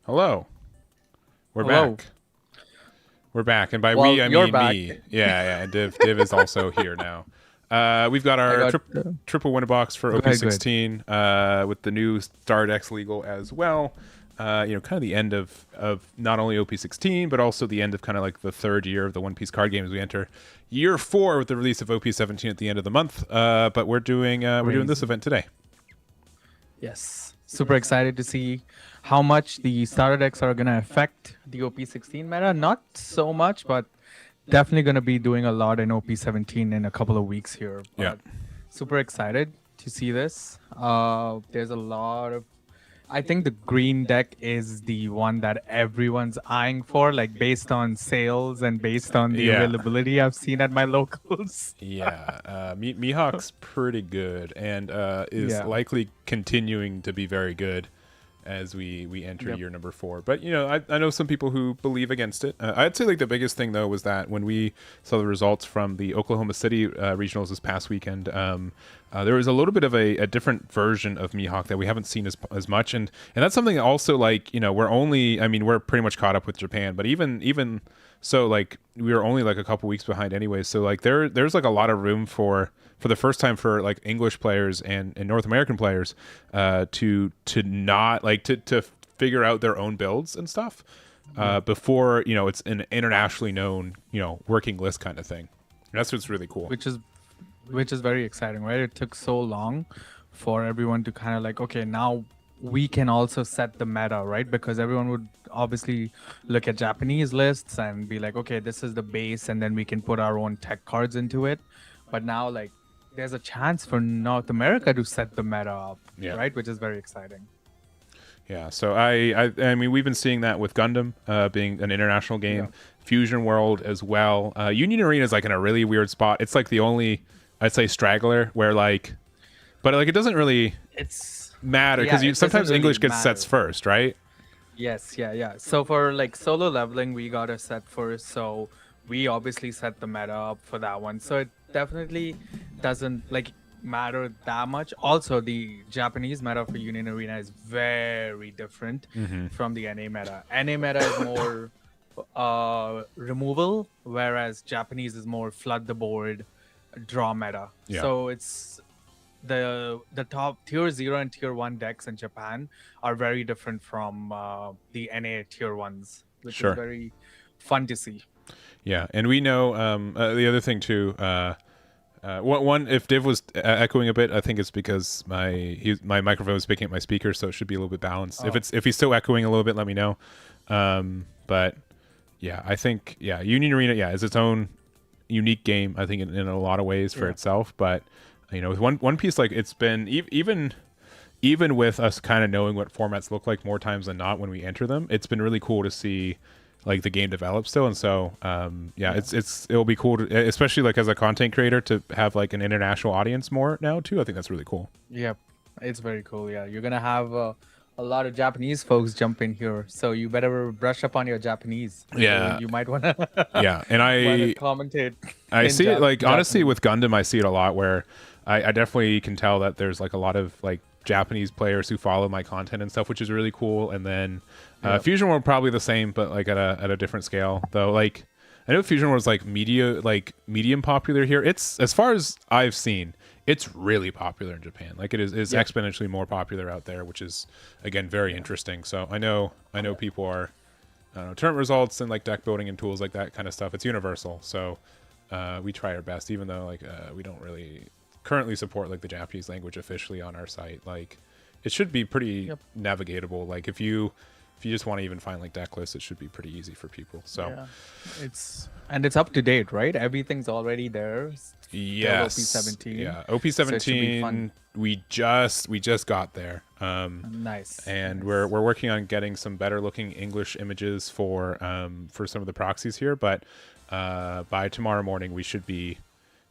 Hello. We're Hello. back. We're back. And by we, Well, I you're mean back. me. Yeah, yeah. And Div is also here now. We've got I our got. triple winner box for Go ahead. Good. OP16 with the new Star Decks legal as well. Kind of the end of not only OP16, but also the end of kind of like the third year of the One Piece card game as we enter year 4 with the release of OP17 at the end of the month. But we're doing this Crazy. event today. Yes. Super excited to see how much the starter decks are gonna affect the OP16 meta. Not so much, but definitely gonna be doing a lot in OP17 in a couple of weeks here. Yeah. But super excited to see this. There's a lot of I think the green deck is the one that everyone's eyeing for, like based on sales and based on the Yeah. availability I've seen at my locals. Yeah, Mihawk's pretty good and is Yeah. likely continuing to be very good as we enter Yep. year number 4. But I know some people who believe against it. I'd say like the biggest thing though was that when we saw the results from the Oklahoma City regionals this past weekend, there was a little bit of a different version of Mihawk that we haven't seen as much, and that's something also like we're pretty much caught up with Japan, but even so, like we were only like a couple weeks behind anyway. So like there's like a lot of room for the first time for like English players and North American players to not like to figure out their own builds and stuff before it's an internationally known working list kind of thing. That's what's really cool. Which is very exciting, right? It took so long for everyone to kind of like, okay, now we can also set the meta, right? Because everyone would obviously look at Japanese lists and be like, okay, this is the base, and then we can put our own tech cards into it. But now, like, there's a chance for North America to set the meta up, Yeah. right? Which is very exciting. Yeah, so I mean we've been seeing that with Gundam being an international game, Yeah. Fusion World as well. Union Arena is like in a really weird spot. It's like the only I'd say straggler where but like it doesn't really It's matter yeah, because it doesn't sometimes really English gets sets matter. first, right? Yes, yeah, yeah. So for like solo leveling, we got a set first. So we obviously set the meta up for that one. So it definitely doesn't like matter that much. Also, the Japanese meta for Union Arena is very different from the NA meta. NA meta is more removal, whereas Japanese is more flood the board, draw meta. Yeah. So it's the top tier 0 and tier 1 decks in Japan are very different from the NA tier 1s, which Sure. is very fun to see. Yeah, and we know the other thing too. One, if Div was echoing a bit, I think it's because my microphone is picking up my speaker, so it should be a little bit balanced. Oh. If he's still echoing a little bit, let me know. But yeah, I think Union Arena is its own unique game. I think in a lot of ways for itself, but with One Piece, like it's been even with us kind of knowing what formats look like more times than not when we enter them, it's been really cool to see like the game develop still. And so it'll be cool to, especially like as a content creator, to have like an international audience more now too. I think that's really cool. Yep, it's very cool. Yeah, you're gonna have a lot of Japanese folks jump in here, so you better brush up on your Japanese. Yeah. You might wanna Yeah, and wanna commentate. I see it like honestly Japanese. with Gundam, I see it a lot where I definitely can tell that there's like a lot of like Japanese players who follow my content and stuff, which is really cool. And then Fusion World probably the same, but like at a different scale. Though like I know Fusion World is like medium popular here. It's as far as I've seen, it's really popular in Japan. Like it is exponentially more popular out there, which is again very interesting. So I know people are tournament results and like deck building and tools like that kind of stuff. It's universal. So we try our best, even though like we don't really currently support like the Japanese language officially on our site. Like it should be pretty navigatable. Like if you just want to even find like deck lists, it should be pretty easy for people. So it's up to date, right? Everything's already there. yes, OP17. yeah, So it should be OP17. fun. We just got there. Nice. And Nice. we're working on getting some better looking English images for some of the proxies here. But by tomorrow morning, we should be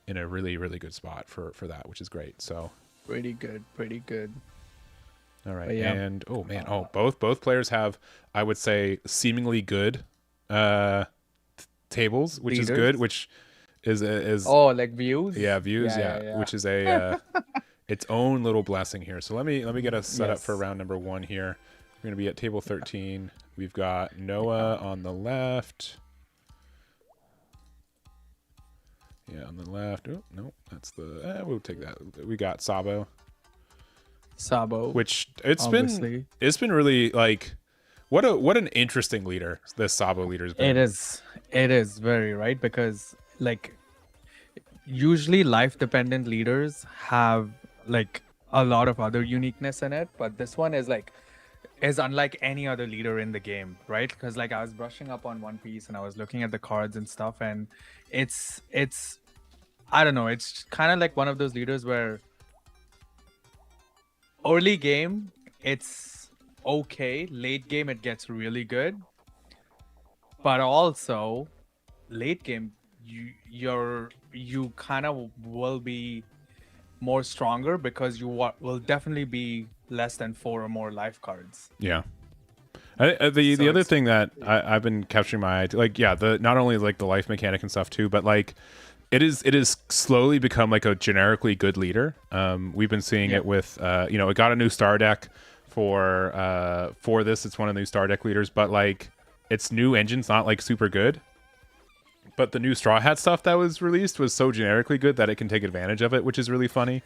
in a really, really good spot for that, which is great. So Pretty good. Pretty good. all right, But yeah. and oh man, both players have, I would say, seemingly good tables, which is Leaders. good, which is Oh, like views? views, Yeah. which is a its own little blessing here. So let me get us set up Yes. for round number 1 here. We're gonna be at table 13. We've got Noah on the left. Yeah, on the left. Oh no, that's the. We'll take that. We got Sabo. Which it's been really like, what an interesting leader this Sabo leader's been. It is very right, because like usually life dependent leaders have like a lot of other uniqueness in it, but this one is unlike any other leader in the game, right? Because like I was brushing up on One Piece and I was looking at the cards and stuff, and it's I don't know, it's kind of like one of those leaders where early game it's okay, late game it gets really good, but also late game you kind of will be more stronger because you will definitely be less than 4 or more life cards. Yeah. The other thing that I've been capturing my eye, like, yeah, the not only like the life mechanic and stuff too, but like it is slowly become like a generically good leader. We've been seeing it with it got a new star deck for this. It's one of the new star deck leaders, but like its new engine's not like super good. But the new Straw Hat stuff that was released was so generically good that it can take advantage of it, which is really funny.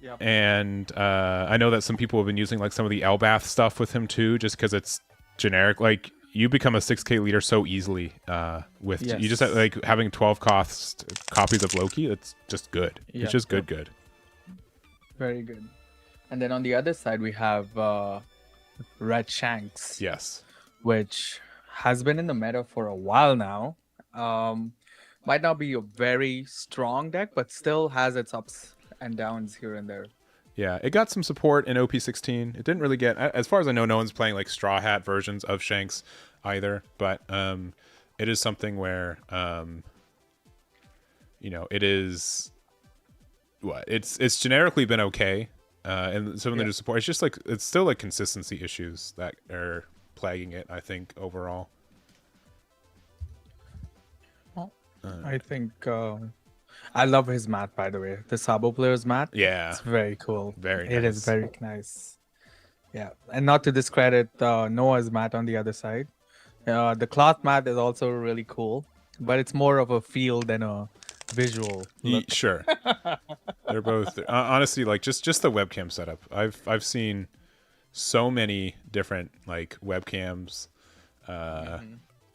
Yep. And I know that some people have been using like some of the Elbath stuff with him too, just because it's generic. Like you become a 6K leader so easily you just have, like having 12 cost copies of Loki. It's just good. It's just good. Very good. And then on the other side we have Red Shanks. Yes. Which has been in the meta for a while now. Might not be a very strong deck, but still has its ups and downs here and there. Yeah, it got some support in OP16. It didn't really get, as far as I know, no one's playing like Straw Hat versions of Shanks either. But it is something where it is it's generically been okay, and some of the new support. It's just like it's still like consistency issues that are plaguing it, I think, overall. I think I love his mat, by the way. The Sabo player's mat. Yeah. It's very cool. Very nice. It is very nice. Yeah. And not to discredit Noah's mat on the other side. The cloth mat is also really cool, but it's more of a feel than a visual look. Sure. They're both honestly like just the webcam setup. I've seen so many different like webcams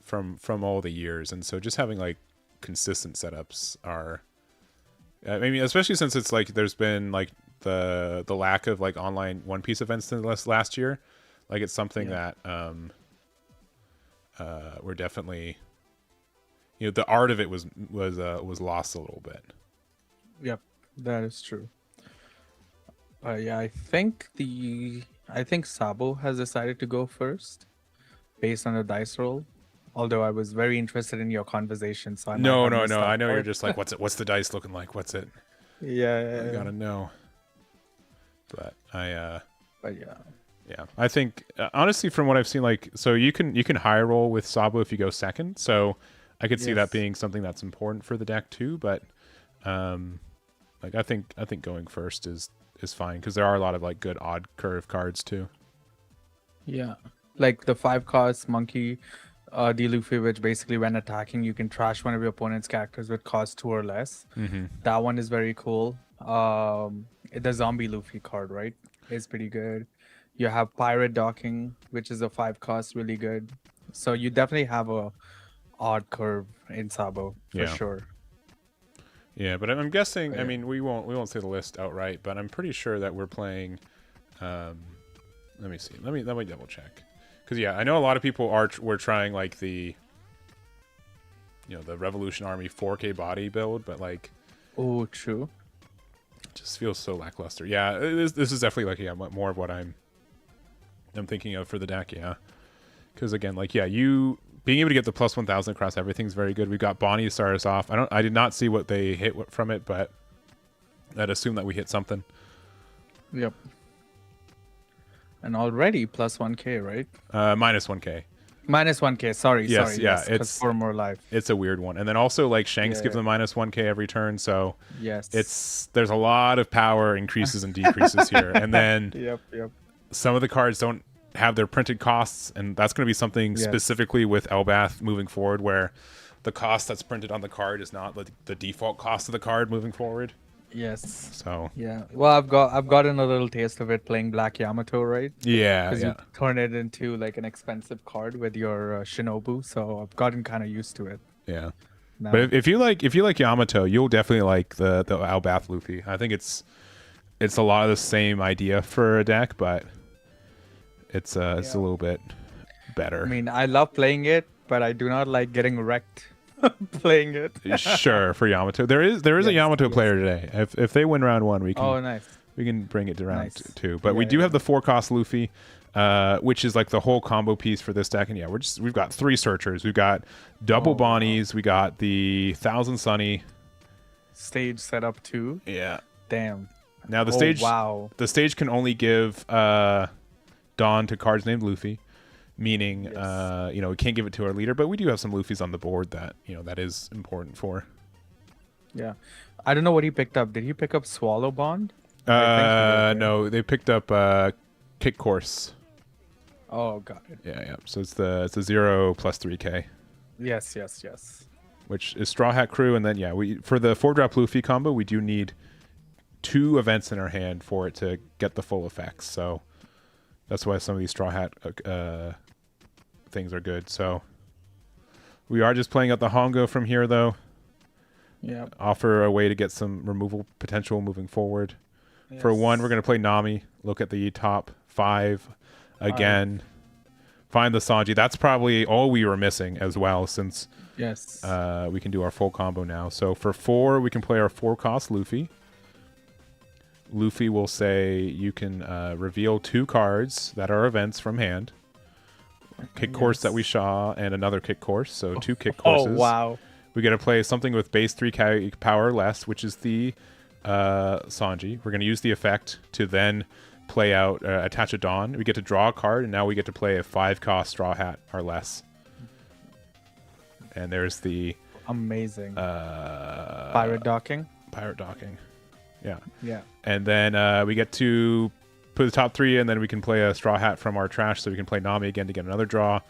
from all the years, and so just having like consistent setups are, I mean, especially since it's like there's been like the lack of like online One Piece events in the last year, like it's something that we're definitely, the art of it was lost a little bit. Yep, that is true. Yeah, I think Sabo has decided to go first based on the dice roll. Although I was very interested in your conversation, so no. I know you're just like, what's the dice looking like? What's it? Yeah. I gotta know. But yeah. I think honestly, from what I've seen, like, so you can high roll with Sabo if you go second. So I could see that being something that's important for the deck too. But like I think going first is fine because there are a lot of like good odd curve cards too. Yeah, like the 5-cost monkey. D. Luffy, which basically when attacking you can trash one of your opponent's characters with cost 2 or less. That one is very cool. The zombie Luffy card, right, is pretty good. You have pirate docking, which is a 5-cost, really good. So you definitely have a odd curve in Sabo for sure. Yeah, but I'm guessing. I mean, we won't say the list outright, but I'm pretty sure that we're playing. Let me see. Let me double check. Because I know a lot of people were trying like the Revolution Army 4K body build, but like, oh, true. It just feels so lackluster. Yeah, this is definitely like more of what I'm thinking of for the deck. Yeah, because again, like you being able to get the plus 1,000 across everything is very good. We've got Bonnie to start us off. I did not see what they hit from it, but I'd assume that we hit something. Yep. And already plus 1K, right? Minus 1K. Minus 1K. Sorry. Yeah, it's 4 more life. It's a weird one. And then also like Shanks gives them minus 1K every turn, so there's a lot of power increases and decreases here. And then yep. Some of the cards don't have their printed costs, and that's going to be something specifically with Elbath moving forward, where the cost that's printed on the card is not the default cost of the card moving forward. Yes. So yeah, well, I've gotten a little taste of it playing Black Yamato, right? yeah, Because yeah. you turn it into like an expensive card with your Shinobu, so I've gotten kind of used to it. Yeah. Now. But if you like Yamato, you'll definitely like the Elbath Luffy. I think it's a lot of the same idea for a deck, but it's a little bit better. I mean, I love playing it, but I do not like getting wrecked playing it. Sure, for Yamato. There is a Yamato player today. If they win round 1, we can nice. We can bring it to round 2. But we do have the 4-cost Luffy, which is like the whole combo piece for this deck. And yeah, we've got 3 searchers. We've got double Bonnies. We got the 1000 Sunny stage set up too. Yeah. Damn. Now the stage can only give Dawn to cards named Luffy, meaning we can't give it to our leader, but we do have some Luffys on the board that that is important for. Yeah, I don't know what he picked up. Did he pick up Swallow Bond? No, they picked up Kick Course. Oh, got it. Yeah. So it's a 0 plus 3K. Yes. Which is Straw Hat Crew, and then for the 4-drop Luffy combo, we do need 2 events in our hand for it to get the full effects. So that's why some of these Straw Hat things are good. So we are just playing out the Hongo from here, though. Yeah. Offer a way to get some removal potential moving forward. Yes. For 1, we're going to play Nami. Look at the top 5 again. Find the Sanji. That's probably all we were missing as well, since we can do our full combo now. So for 4, we can play our 4-cost Luffy. Luffy will say you can reveal 2 cards that are events from hand. Kick Course that we saw, and another Kick Course. So 2 Kick Courses. Oh, wow. We got to play something with base 3K power less, which is the Sanji. We're going to use the effect to then play out, attach a Dawn. We get to draw a card, and now we get to play a 5-cost Straw Hat or less. And there's the... Amazing. Pirate Docking. Yeah. And then we get to put the top 3, and then we can play a Straw Hat from our trash, so we can play Nami again to get another draw.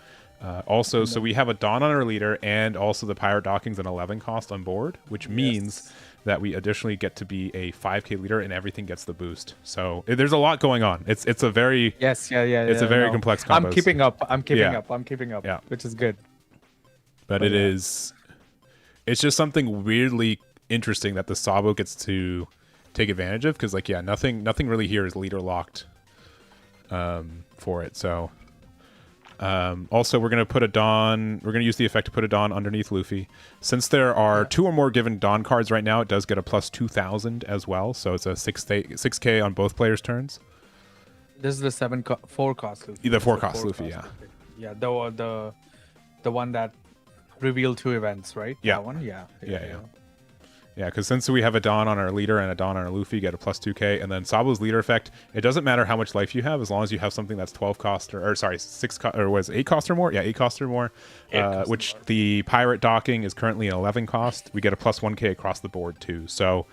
So we have a Dawn on our leader, and also the Pirate Docking's an 11 cost on board, which means that we additionally get to be a 5K leader, and everything gets the boost. So there's a lot going on. It's a very it's a very complex combo. I'm keeping up. Yeah. Which is good. But it's just something weirdly interesting that the Sabo gets to take advantage of, because nothing really here is leader locked for it. So also we're going to put a Dawn, we're going to use the effect to put a Dawn underneath Luffy. Since there are 2 or more given Dawn cards right now, it does get a plus 2,000 as well, so it's a 6K on both players' turns. This is the 4-cost Luffy. The 4-cost Luffy. Yeah, the one that revealed 2 events, right? Yeah. That one? Yeah, because since we have a Dawn on our leader and a Dawn on our Luffy, you get a plus 2K. And then Sabo's leader effect, it doesn't matter how much life you have, as long as you have something that's 12 cost or 8 cost or more? Yeah, 8 cost or more. Which the Pirate Docking is currently an 11 cost. We get a plus 1K across the board too. So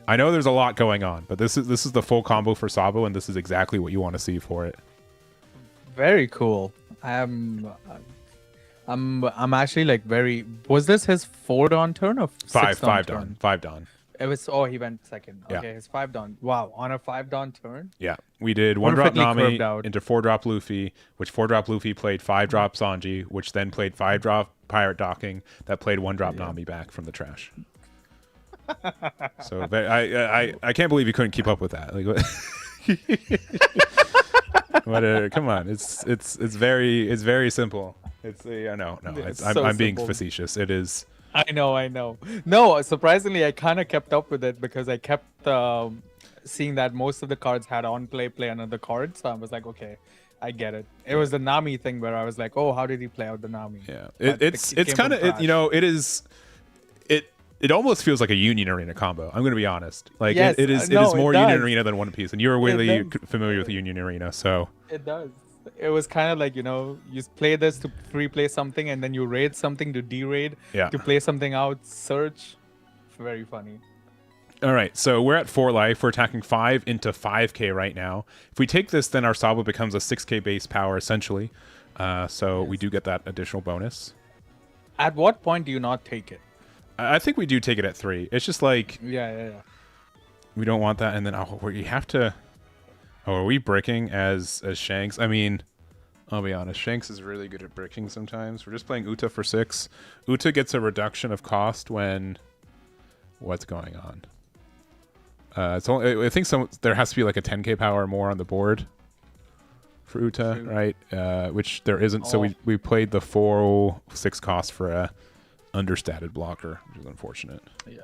I know there's a lot going on, but this is the full combo for Sabo, and this is exactly what you want to see for it. Very cool. I'm actually like very. Was this his 4 Dawn turn or 5 Dawn? 5 Dawn. It was. He went second. Yeah. Okay, his 5 Dawn. Wow, on a 5 Dawn turn. Yeah, we did 1-drop Nami into 4-drop Luffy, which 4-drop Luffy played 5-drop Sanji, which then played 5-drop Pirate Docking that played 1-drop Nami back from the trash. So I can't believe you couldn't keep up with that. Like, what? Come on, it's very simple. I'm being facetious. It is. I know. No, surprisingly, I kind of kept up with it because I kept seeing that most of the cards had on play another card. So I was like, okay, I get it. It was the Nami thing where I was like, oh, how did he play out the Nami? Yeah, it's kind of it is. It almost feels like a Union Arena combo. I'm going to be honest. Like it is more Union Arena than One Piece, and you're really familiar with Union Arena, so it does. It was kind of like, you play this to replay something, and then you raid something to de-raid to play something out. Search, very funny. All right, so we're at 4 life. We're attacking 5 into 5k right now. If we take this, then our Sabo becomes a 6k base power, essentially. So we do get that additional bonus. At what point do you not take it? I think we do take it at 3. It's just like... Yeah. We don't want that, and then we have to... Oh, are we bricking as Shanks? I mean, I'll be honest. Shanks is really good at bricking sometimes. We're just playing Uta for 6. Uta gets a reduction of cost when... What's going on? It's only, I think there has to be like a 10k power more on the board for Uta, right? Which there isn't. So we played the 4/6 cost for a understated blocker, which is unfortunate. Yeah,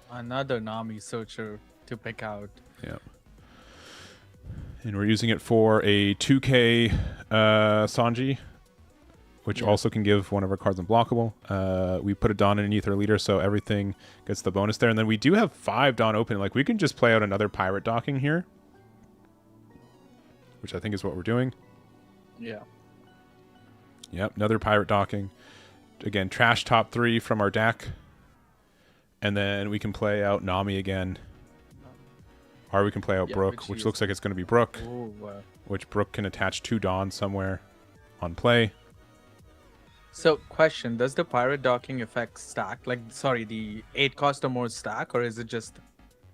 another Nami searcher to pick out. Yeah, and we're using it for a 2k Sanji, which also can give one of our cards unblockable. We put a Dawn underneath our leader, so everything gets the bonus there. And then we do have 5 Dawn open. Like, we can just play out another Pirate docking here, which I think is what we're doing. Yeah. Yep, another Pirate docking. Again, trash top 3 from our deck. And then we can play out Nami again. Or we can play out Brook, which looks like it's going to be Brook. Ooh, which Brook can attach 2 Dawn somewhere on play. So, question, does the pirate docking effect stack? Like, sorry, the 8 cost or more stack, or is it just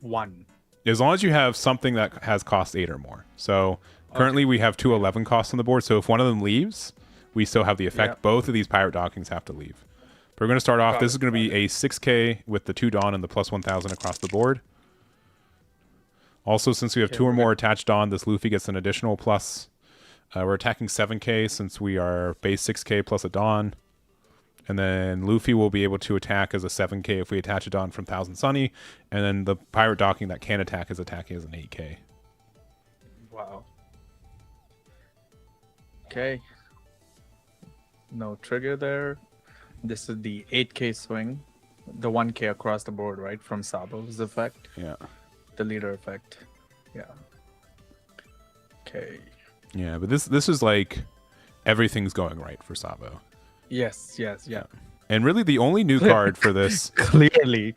1? As long as you have something that has cost 8 or more. So, currently we have 2 11 costs on the board, so if one of them leaves, we still have the effect. Yep. Both of these pirate dockings have to leave. But we're going to start off. This is going to be a 6k with the 2 Dawn and the plus 1000 across the board. Also, since we have 2 or more attached Dawn, this Luffy gets an additional plus. We're attacking 7k since we are base 6k plus a Dawn. And then Luffy will be able to attack as a 7k if we attach a Dawn from 1000 Sunny. And then the pirate docking that can attack is attacking as an 8k. Wow. Okay. No trigger there. This is the 8k swing. The 1k across the board, right? From Sabo's effect. Yeah. The leader effect. Yeah. Okay. Yeah, but this is like everything's going right for Sabo. Yes. And really the only new card for this... Clearly.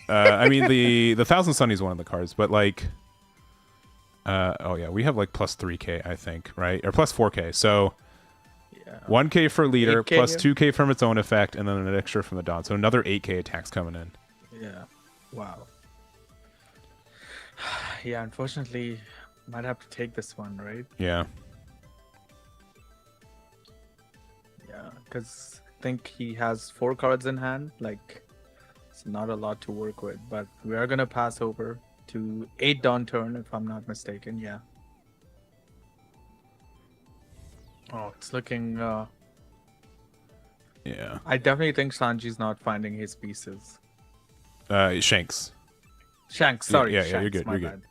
I mean, the 1000 Sunny is one of the cards, but like... we have like plus 3k, I think, right? Or plus 4k, so... Yeah. 1k for leader, plus 2k from its own effect, and then an extra from the Dawn. So another 8k attacks coming in. Yeah. Wow. Yeah, unfortunately, might have to take this one, right? Yeah. Yeah, because I think he has 4 cards in hand. Like, it's not a lot to work with. But we are going to pass over to 8 Dawn turn, if I'm not mistaken. Yeah. Oh, it's looking... Yeah. I definitely think Sanji's not finding his pieces. Shanks. Shanks, sorry. Yeah, Shanks, you're good. you're good.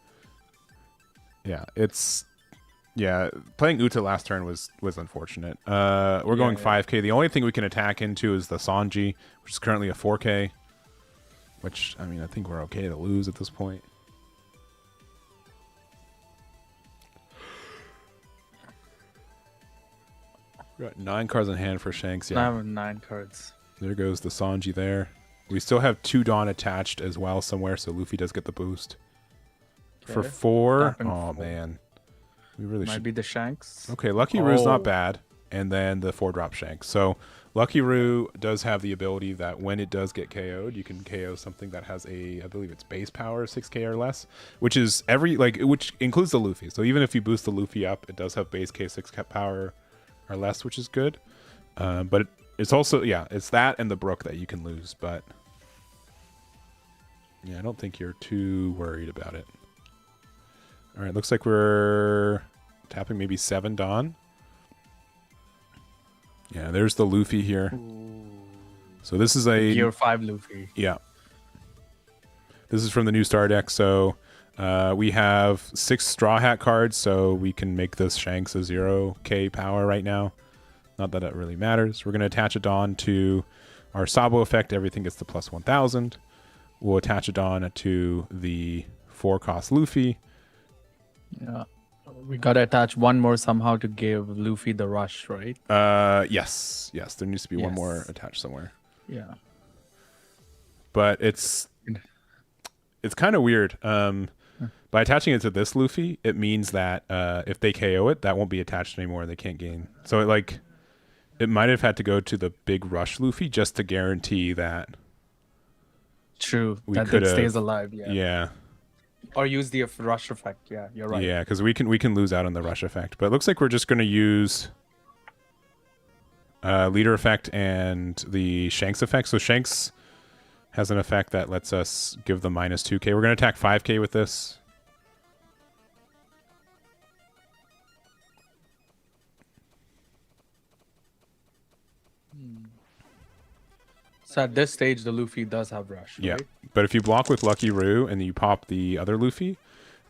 Yeah, playing Uta last turn was unfortunate. We're going 5k. The only thing we can attack into is the Sanji, which is currently a 4k. Which, I mean, I think we're okay to lose at this point. We got 9 cards in hand for Shanks. Yeah, I have 9 cards. There goes the Sanji there. We still have 2 Dawn attached as well somewhere, so Luffy does get the boost. Okay. For 4, oh 4. Man. We really might be the Shanks. Okay, Lucky Roo's not bad. And then the 4-drop Shanks. So Lucky Roo does have the ability that when it does get KO'd, you can KO something that has I believe it's base power 6k or less, which is which includes the Luffy. So even if you boost the Luffy up, it does have base K6 power or less, which is good. But it's also, it's that and the Brook that you can lose. But yeah, I don't think you're too worried about it. All right, looks like we're tapping maybe 7 Dawn. Yeah, there's the Luffy here. Ooh. So this is a... Gear 5 Luffy. Yeah. This is from the new Star deck. So we have 6 Straw Hat cards, so we can make this Shanks a 0k power right now. Not that it really matters. We're going to attach a Dawn to our Sabo effect. Everything gets the plus 1000. We'll attach a Dawn to the 4-cost Luffy. Yeah. We gotta attach one more somehow to give Luffy the rush, right? Yes. There needs to be one more attached somewhere. Yeah. But it's It's kind of weird. By attaching it to this Luffy, it means that if they KO it, that won't be attached anymore. They can't gain. So it might have had to go to the big rush Luffy just to guarantee that. True. We That could it have stays alive. Yeah. Yeah. Or use the rush effect. Yeah, you're right. Yeah, because we can lose out on the rush effect. But it looks like we're just going to use leader effect and the Shanks effect. So Shanks has an effect that lets us give the minus 2k. We're going to attack 5k with this. So at this stage, the Luffy does have rush. Yeah, right? but if you block with Lucky Roo and you pop the other Luffy,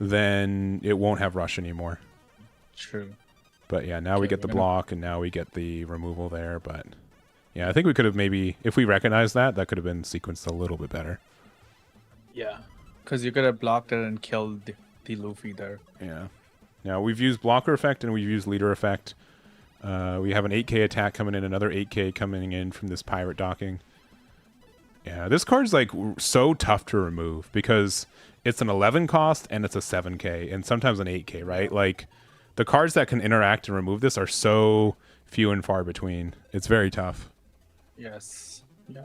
then it won't have rush anymore. True. But yeah, now we get the block and now we get the removal there. But yeah, I think we could have maybe, if we recognize that could have been sequenced a little bit better. Yeah. Because you could have blocked it and killed the Luffy there. Yeah. Now we've used blocker effect and we've used leader effect. We have an 8k attack coming in, another 8k coming in from this pirate docking. Yeah, this card's like so tough to remove because it's an 11 cost and it's a 7k and sometimes an 8k, right? Like the cards that can interact and remove this are so few and far between. It's very tough. Yes. Yeah.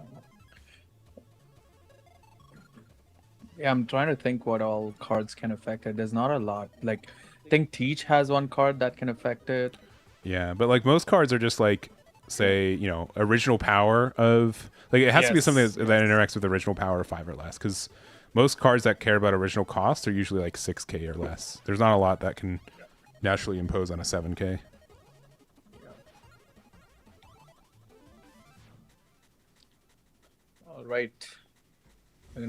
Yeah, I'm trying to think what all cards can affect it. There's not a lot. Like, I think Teach has one card that can affect it. Yeah, but like most cards are just like, say, you know, original power of, like it has to be something that interacts with original power of 5 or less, because most cards that care about original cost are usually like 6k or less. There's not a lot that can naturally impose on a 7k. All right. We're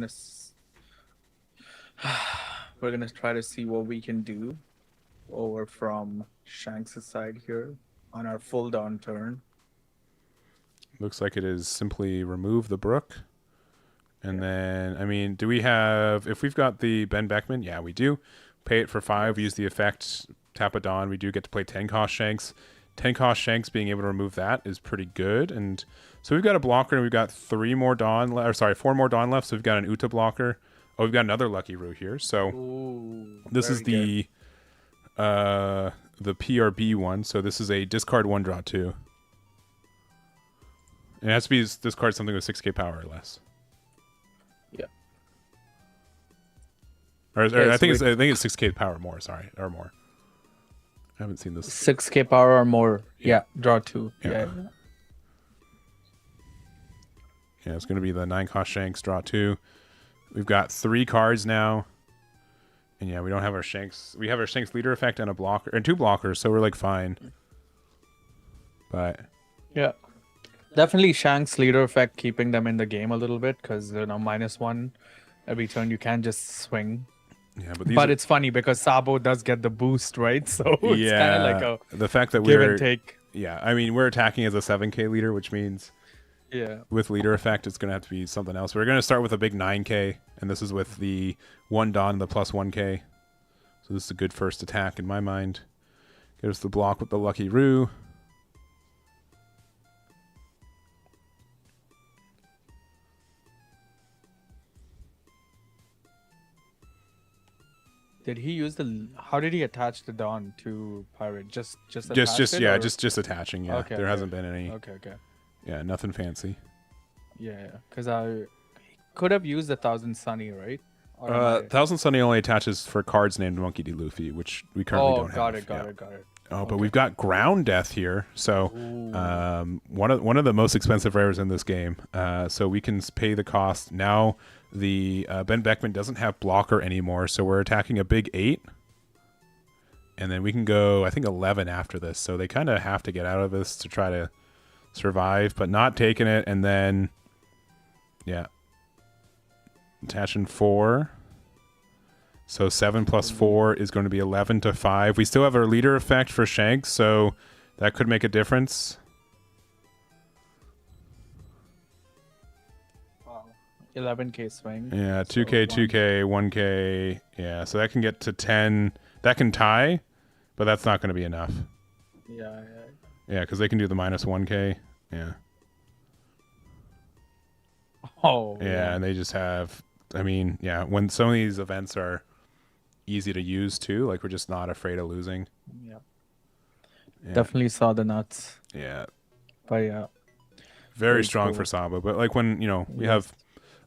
gonna try to see what we can do over from Shanks' side here on our full down turn. Looks like it is simply remove the Brook. And then, I mean, do we have, if we've got the Ben Beckman, yeah, we do. Pay it for 5, we use the effect, tap a Dawn, we do get to play 10 cost Shanks. 10 cost Shanks, being able to remove that is pretty good. And so we've got a blocker and we've got 4 more Dawn left, so we've got an Uta blocker. Oh, we've got another Lucky Roo here. So this is the PRB one. So this is a discard 1, draw 2. It has to be discard something with 6k power or less. Yeah. Or I think it's 6k power more. Sorry, or more. I haven't seen this. 6k power or more. Yeah. Draw 2. Yeah. Yeah, it's going to be the 9 cost Shanks, draw 2. We've got 3 cards now. And yeah, we don't have our Shanks. We have our Shanks leader effect and a blocker and 2 blockers, so we're like fine. But yeah. Definitely Shanks leader effect keeping them in the game a little bit, because -1 every turn you can just swing. Yeah, but it's funny because Sabo does get the boost, right? So it's kind of like a the fact that give and take. Yeah, I mean we're attacking as a 7k leader, which means yeah, with leader effect it's gonna have to be something else. We're gonna start with a big 9k, and this is with the 1 Dawn and the +1k. So this is a good first attack in my mind. Get us the block with the Lucky Roo. Did he use the? How did he attach the Dawn to Pirate? Just attaching. Yeah, okay, there hasn't been any. Okay. Yeah, nothing fancy. Yeah, because I could have used 1,000 Sunny, right? 1,000 Sunny only attaches for cards named Monkey D. Luffy, which we currently don't have. Got it. Oh, but we've got Ground Death here, so one of the most expensive rares in this game. So we can pay the cost now. The Ben Beckman doesn't have blocker anymore, so we're attacking a big 8. And then we can go, I think, 11 after this. So they kind of have to get out of this to try to survive, but not taking it. And then, yeah, attaching 4. So 7 + 4 is going to be 11 to 5. We still have our leader effect for Shanks, so that could make a difference. 11k swing. Yeah, 2k, 2k, 1k. Yeah, so that can get to 10. That can tie, but that's not going to be enough. Yeah. Yeah, because they can do the -1k. Yeah. Oh. Yeah, and they just have I mean, yeah, when some of these events are easy to use too, like we're just not afraid of losing. Yeah. Yeah. Definitely saw the nuts. Yeah. But yeah. Very strong cool. for Sabo. But like when, we Yes. have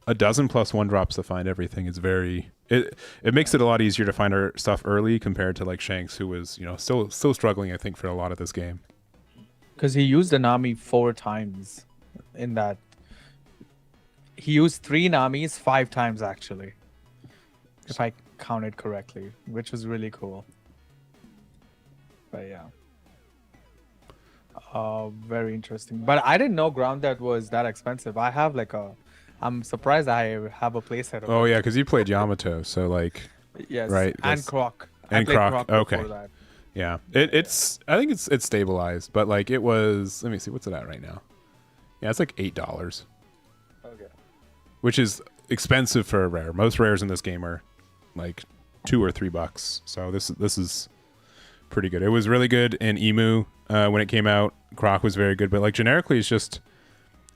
a dozen plus one drops to find everything, it's very it makes it a lot easier to find our stuff early compared to like Shanks, who was, still struggling, I think, for a lot of this game. Because he used a Nami 4 times in that. He used 3 Namis 5 times actually. If I counted correctly, which was really cool. But yeah. Very interesting. But I didn't know Grounded was that expensive. I have I'm surprised I have a playset of Oh it. yeah, because you played Yamato, so like Yes. right, And that's- Croc. and I played Croc, okay. before that. yeah. I think it's stabilized, but like it was, let me see, what's it at right now? Yeah, it's like $8. Okay. Which is expensive for a rare. Most rares in this game are like $2 or $3. So this is pretty good. It was really good in Emu when it came out. Croc was very good, but like generically, it's just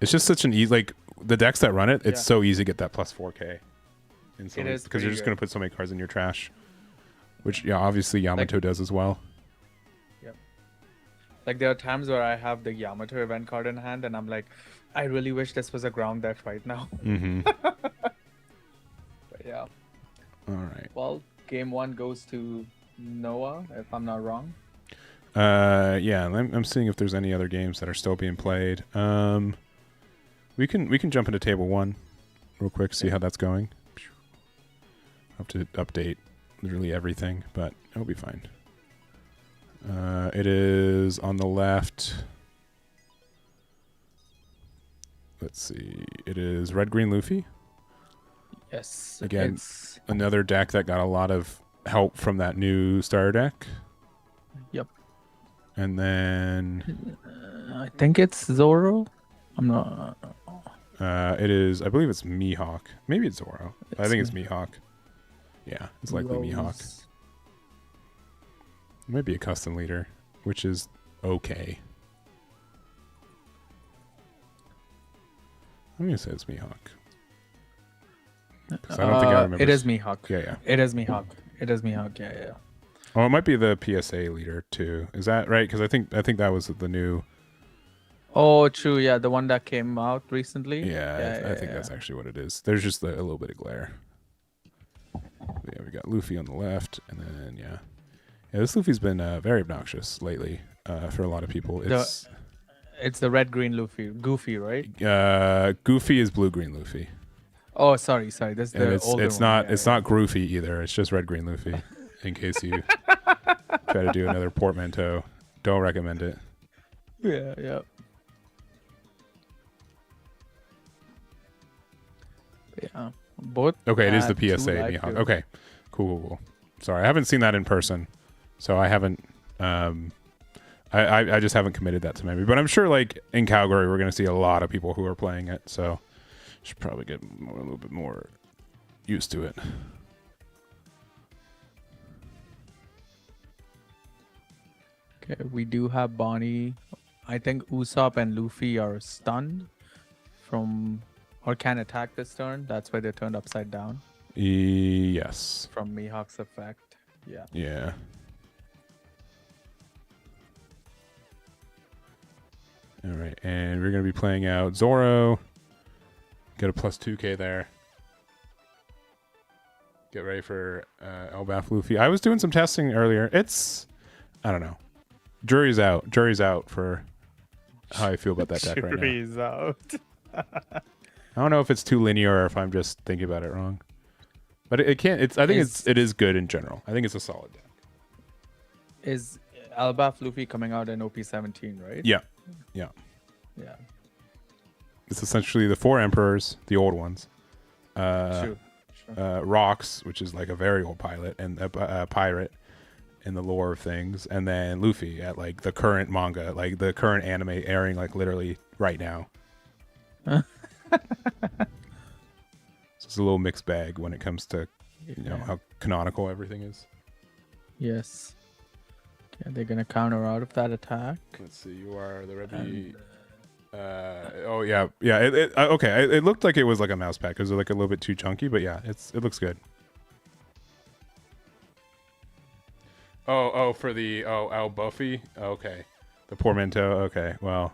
such an easy, like the decks that run it. It's so easy to get that plus 4K. It is because you're just going to put so many cards in your trash, which obviously Yamato does as well. Yep. Like there are times where I have the Yamato event card in hand, and I'm like, I really wish this was a ground deck right now. Mm-hmm. But yeah. All right. Well, game 1 goes to Noah, if I'm not wrong. Yeah, I'm seeing if there's any other games that are still being played. We can jump into table 1 real quick, see how that's going. Have to update literally everything, but it'll be fine. It is on the left. Let's see. It is Red Green Luffy. Yes. Again, another deck that got a lot of help from that new starter deck. Yep. And then I think it's Zoro. I'm not. it is, I believe it's Mihawk. Maybe it's Zoro. I think it's Mihawk. Yeah, it's likely Mihawk. It might be a custom leader, which is okay. I'm going to say it's Mihawk. 'Cause I don't think I remember. It is Mihawk. Yeah. It is Mihawk. It is Mihawk. Yeah. Oh, it might be the PSA leader too. Is that right? Because I think that was the new. Oh, true. Yeah, the one that came out recently. Yeah, I think that's actually what it is. There's just a little bit of glare. But yeah, we got Luffy on the left, and then yeah, this Luffy's been very obnoxious lately for a lot of people. It's the red green Luffy, Goofy, right? Goofy is blue green Luffy. Oh, sorry. This is the older it's one. not it's not Groofy either. It's just red green Luffy. In case you try to do another portmanteau, don't recommend it. Yeah. Yeah. Both. Okay, it is the two PSA live Mihawk. kills. Okay, cool. Sorry, I haven't seen that in person, so I haven't. I just haven't committed that to memory. But I'm sure, like in Calgary, we're gonna see a lot of people who are playing it. So should probably get a little bit more used to it. Okay, we do have Bonnie. I think Usopp and Luffy are stunned from or can attack this turn. That's why they're turned upside down. Yes. From Mihawk's effect. Yeah. Yeah. All right, and we're gonna be playing out Zoro. Get a plus 2K there. Get ready for Elbaf Luffy. I was doing some testing earlier. I don't know. Jury's out for how I feel about that deck right now. Jury's out. I don't know if it's too linear or if I'm just thinking about it wrong. But it can't. I think it is good in general. I think it's a solid deck. Is Elbaf Luffy coming out in OP17, right? Yeah. Yeah. It's essentially the 4 emperors, the old ones. True. Rocks, which is like a very old pilot and a pirate in the lore of things, and then Luffy at like the current manga, like the current anime airing like literally right now. So it's a little mixed bag when it comes to how canonical everything is. Yes. Okay, they're gonna counter out of that attack. Let's see. You are the Rebbe. Oh yeah, yeah. Okay. It looked like it was like a mouse pad because it was like a little bit too chunky, but yeah, it looks good. For the Al Buffy. Okay, the portmanteau. Okay, well.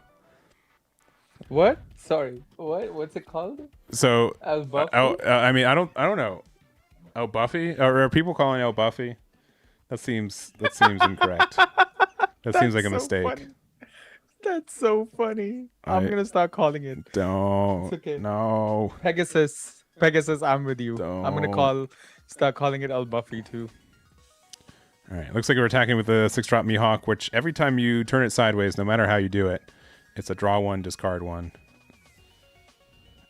What? Sorry. What? What's it called? So, Al Buffy? I mean, I don't know. El Buffy? Or are people calling El Buffy? That seems incorrect. That seems like a mistake. Funny. That's so funny. I- I'm gonna start calling it. Don't. It's okay. No. Pegasus. Pegasus, I'm with you. I'm gonna Don't. start calling it Al Buffy too. All right. Looks like we're attacking with the 6-drop Mihawk, which every time you turn it sideways, no matter how you do it, it's a draw one, discard one.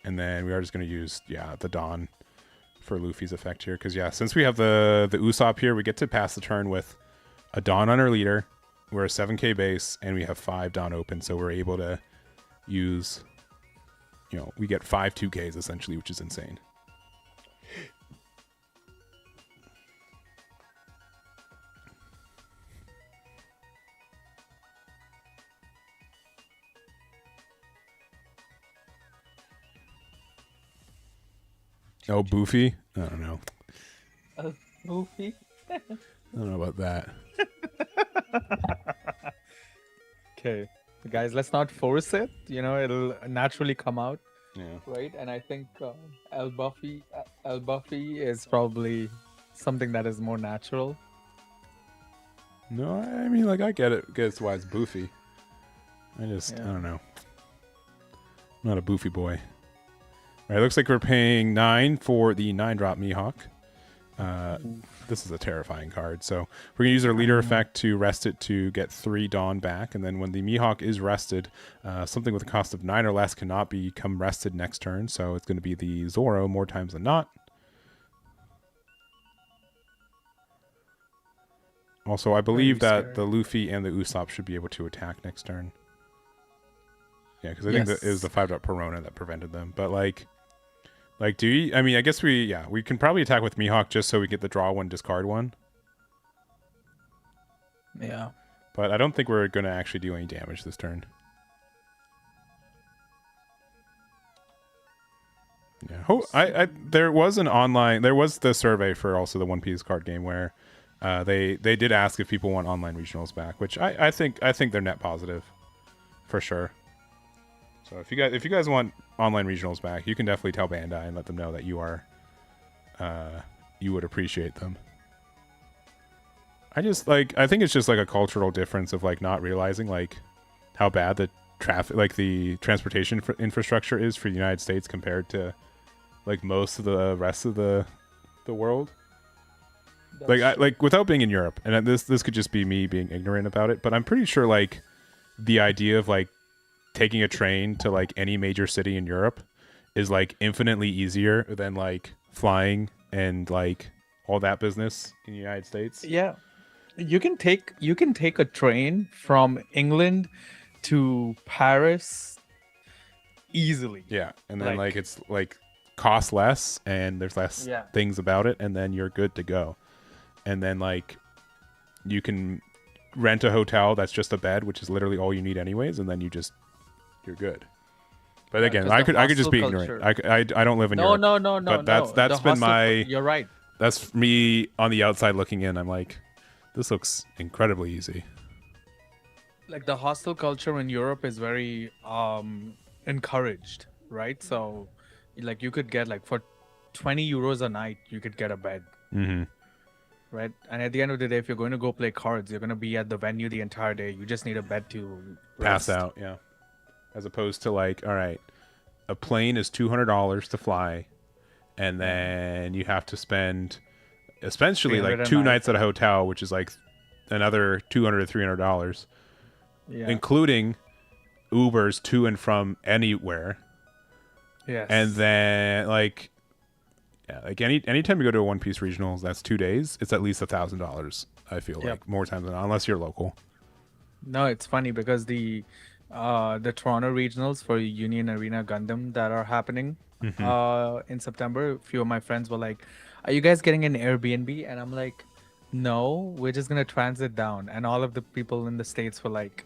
And then we are just going to use, the Dawn for Luffy's effect here. Because, since we have the Usopp here, we get to pass the turn with a Dawn on our leader. We're a 7k base, and we have 5 Dawn open. So we're able to use, we get 5 2ks essentially, which is insane. Oh, Boofy? I don't know. Goofy? I don't know about that. Okay, guys, let's not force it. It'll naturally come out, Yeah. right? And I think El Buffy is probably something that is more natural. No, I mean, like, I get it. Guess why it's Boofy. I don't know. I'm not a Boofy boy. All right, looks like we're paying 9 for the 9-drop Mihawk. This is a terrifying card. So we're going to use our leader effect to rest it to get 3 Dawn back. And then when the Mihawk is rested, something with a cost of 9 or less cannot become rested next turn. So it's going to be the Zoro more times than not. Also, I believe that the Luffy and the Usopp should be able to attack next turn. Yeah, because I think that it was the 5-drop Perona that prevented them. But do you? I mean, I guess we can probably attack with Mihawk just so we get the draw one, discard one. Yeah. But I don't think we're going to actually do any damage this turn. Yeah. There was the survey for also the One Piece card game where they did ask if people want online regionals back, which I think they're net positive for sure. So if you guys want online regionals back, you can definitely tell Bandai and let them know that you would appreciate them. I think it's just like a cultural difference of like not realizing like how bad the the transportation infrastructure is for the United States compared to like most of the rest of the world. Like without being in Europe, and this could just be me being ignorant about it, but I'm pretty sure like the idea of like taking a train to like any major city in Europe is like infinitely easier than like flying and like all that business in the United States. Yeah. You can take a train from England to Paris easily. Yeah. And then like it's like costs less and there's less things about it, and then you're good to go. And then like you can rent a hotel that's just a bed, which is literally all you need anyways, and then you're good. But again, I could just be ignorant. I don't live in Europe. No. But that's been You're right. That's me on the outside looking in. I'm like, this looks incredibly easy. Like the hostel culture in Europe is very encouraged, right? So like you could get like for 20 euros a night, you could get a bed. Mm-hmm. Right? And at the end of the day, if you're going to go play cards, you're going to be at the venue the entire day. You just need a bed to pass rest. out, yeah. As opposed to like, all right, a plane is $200 to fly, and then you have to spend essentially like 2 nights at a hotel, which is like another $200 to $300, including Ubers to and from anywhere. Yes. And then like anytime you go to a One Piece regionals, that's 2 days. It's at least $1,000. I feel like more times than not, unless you're local. No, it's funny because the Toronto regionals for Union Arena Gundam that are happening in September, a few of my friends were like, "Are you guys getting an Airbnb?" And I'm like, "No, we're just gonna transit down." And all of the people in the States were like,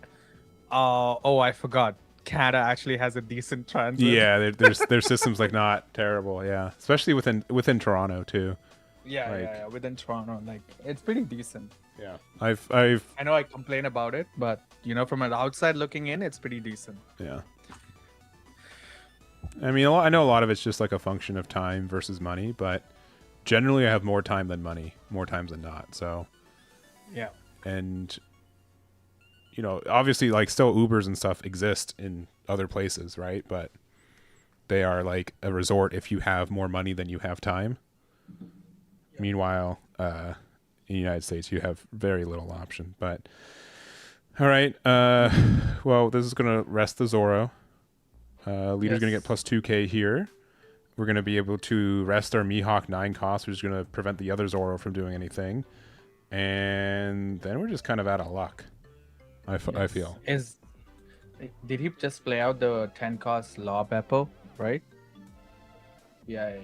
"Oh, I forgot. Canada actually has a decent transit. Yeah, their system's like not terrible. Yeah, especially within Toronto too. Yeah. Within Toronto, like it's pretty decent. Yeah, I've I know I complain about it, but from an outside looking in, it's pretty decent. yeah. I mean, I know a lot of it's just like a function of time versus money, but generally I have more time than money, more times than not. So yeah, and obviously like still Ubers and stuff exist in other places, right? But they are like a resort if you have more money than you have time. Yeah. Meanwhile, in the United States, you have very little option. But all right, well, this is gonna rest the Zoro. Leader's gonna get plus 2k here. We're gonna be able to rest our Mihawk 9 cost, which is gonna prevent the other Zoro from doing anything. And then we're just kind of out of luck. I feel. Did he just play out the 10 cost Law Beppo, right? Yeah.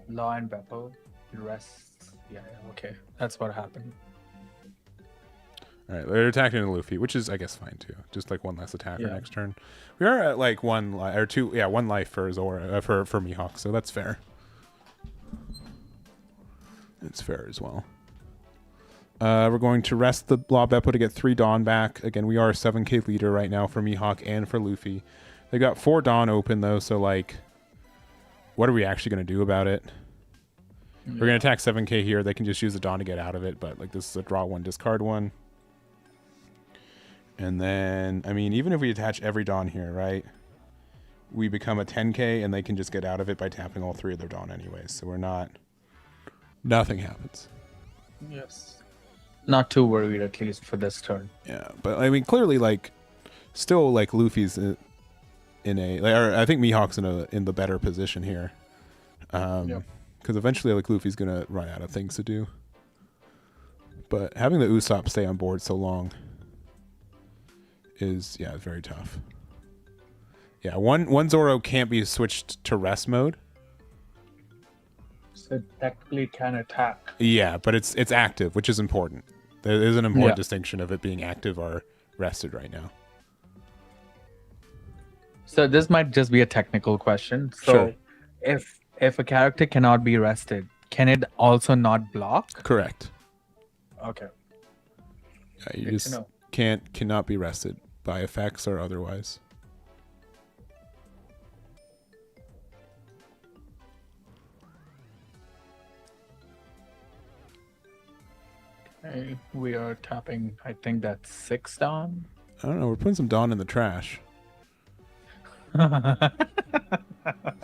Law and Beppo. The rest. Yeah. Okay, that's what happened. All right, they're attacking Luffy, which is I guess fine too. Just like one less attacker next turn. We are at like one life for Zoro for Mihawk, so that's fair. It's fair as well. We're going to rest the Law Beppo to get 3 Dawn back. Again, we are a 7k leader right now for Mihawk and for Luffy. They got 4 Dawn open though, so like, what are we actually going to do about it? Yeah. We're going to attack 7k here. They can just use the Dawn to get out of it, but like this is a draw 1, discard 1. And then, I mean, even if we attach every Dawn here, right? We become a 10k and they can just get out of it by tapping all 3 of their Dawn anyways. So we're not... Nothing happens. Yes. Not too worried, at least for this turn. Yeah, but I mean, clearly, like, still, like, Luffy's in a... Like, I think Mihawk's in the better position here. Because eventually, like, Luffy's going to run out of things to do. But having the Usopp stay on board so long is, very tough. Yeah, one Zoro can't be switched to rest mode. So technically can attack. Yeah, but it's active, which is important. There is an important distinction of it being active or rested right now. So this might just be a technical question. So if a character cannot be rested, can it also not block? Correct. Okay. Yeah, you just cannot be rested by effects or otherwise. Okay, we are tapping, I think that's 6 Dawn. I don't know, we're putting some Dawn in the trash. I'm